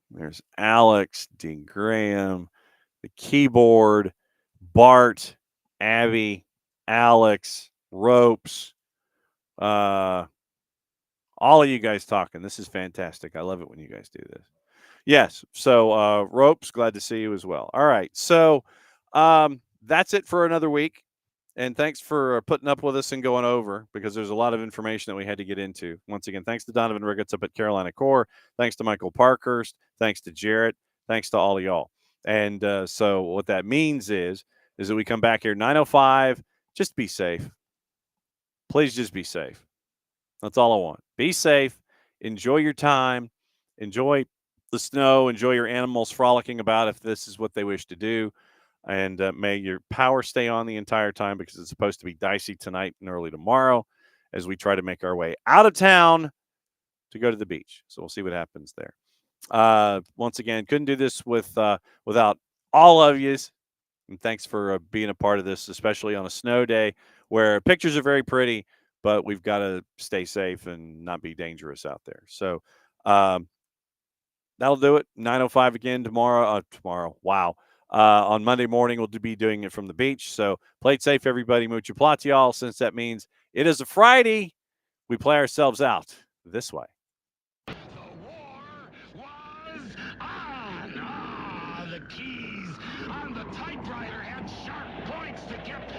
A: there's Alex, Dean Graham, the keyboard, Bart, Abby, Alex, Ropes, all of you guys talking. This is fantastic. I love it when you guys do this. Yes. So, Ropes, glad to see you as well. All right. So, that's it for another week. And thanks for putting up with us and going over, because there's a lot of information that we had to get into. Once again, thanks to Donovan Riggets up at Carolina Core. Thanks to Michael Parkhurst. Thanks to Jarrett. Thanks to all of y'all. And so what that means is that we come back here 9:05. Just be safe. Please just be safe. That's all I want. Be safe. Enjoy your time. Enjoy the snow. Enjoy your animals frolicking about if this is what they wish to do. And may your power stay on the entire time, because it's supposed to be dicey tonight and early tomorrow as we try to make our way out of town to go to the beach. So we'll see what happens there. Once again, couldn't do this without all of you. And thanks for being a part of this, especially on a snow day where pictures are very pretty, but we've got to stay safe and not be dangerous out there. So that'll do it. 9:05 again tomorrow. Wow. On Monday morning, we'll be doing it from the beach. So play it safe, everybody. Mucho platial. Since that means it is a Friday, we play ourselves out this way.
B: The war was on. Ah, the keys on the typewriter had sharp points that kept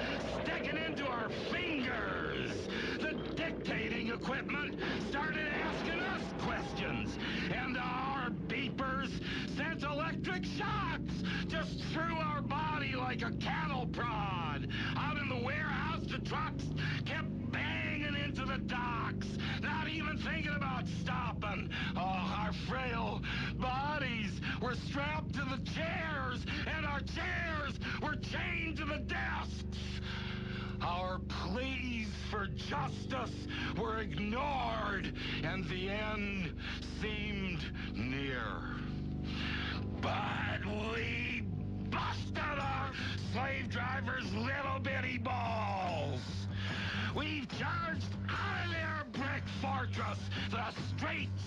B: sticking into our fingers. The dictating equipment started asking us questions, and our beepers sent electric shocks just through our body like a cattle prod. Out in the warehouse, the trucks kept banging into the docks, not even thinking about stopping. Oh, our frail bodies were strapped to the chairs, and our chairs were chained to the desks. Our pleas for justice were ignored, and the end seemed near. But we busted our slave drivers' little bitty balls. We've charged out of their brick fortress, the streets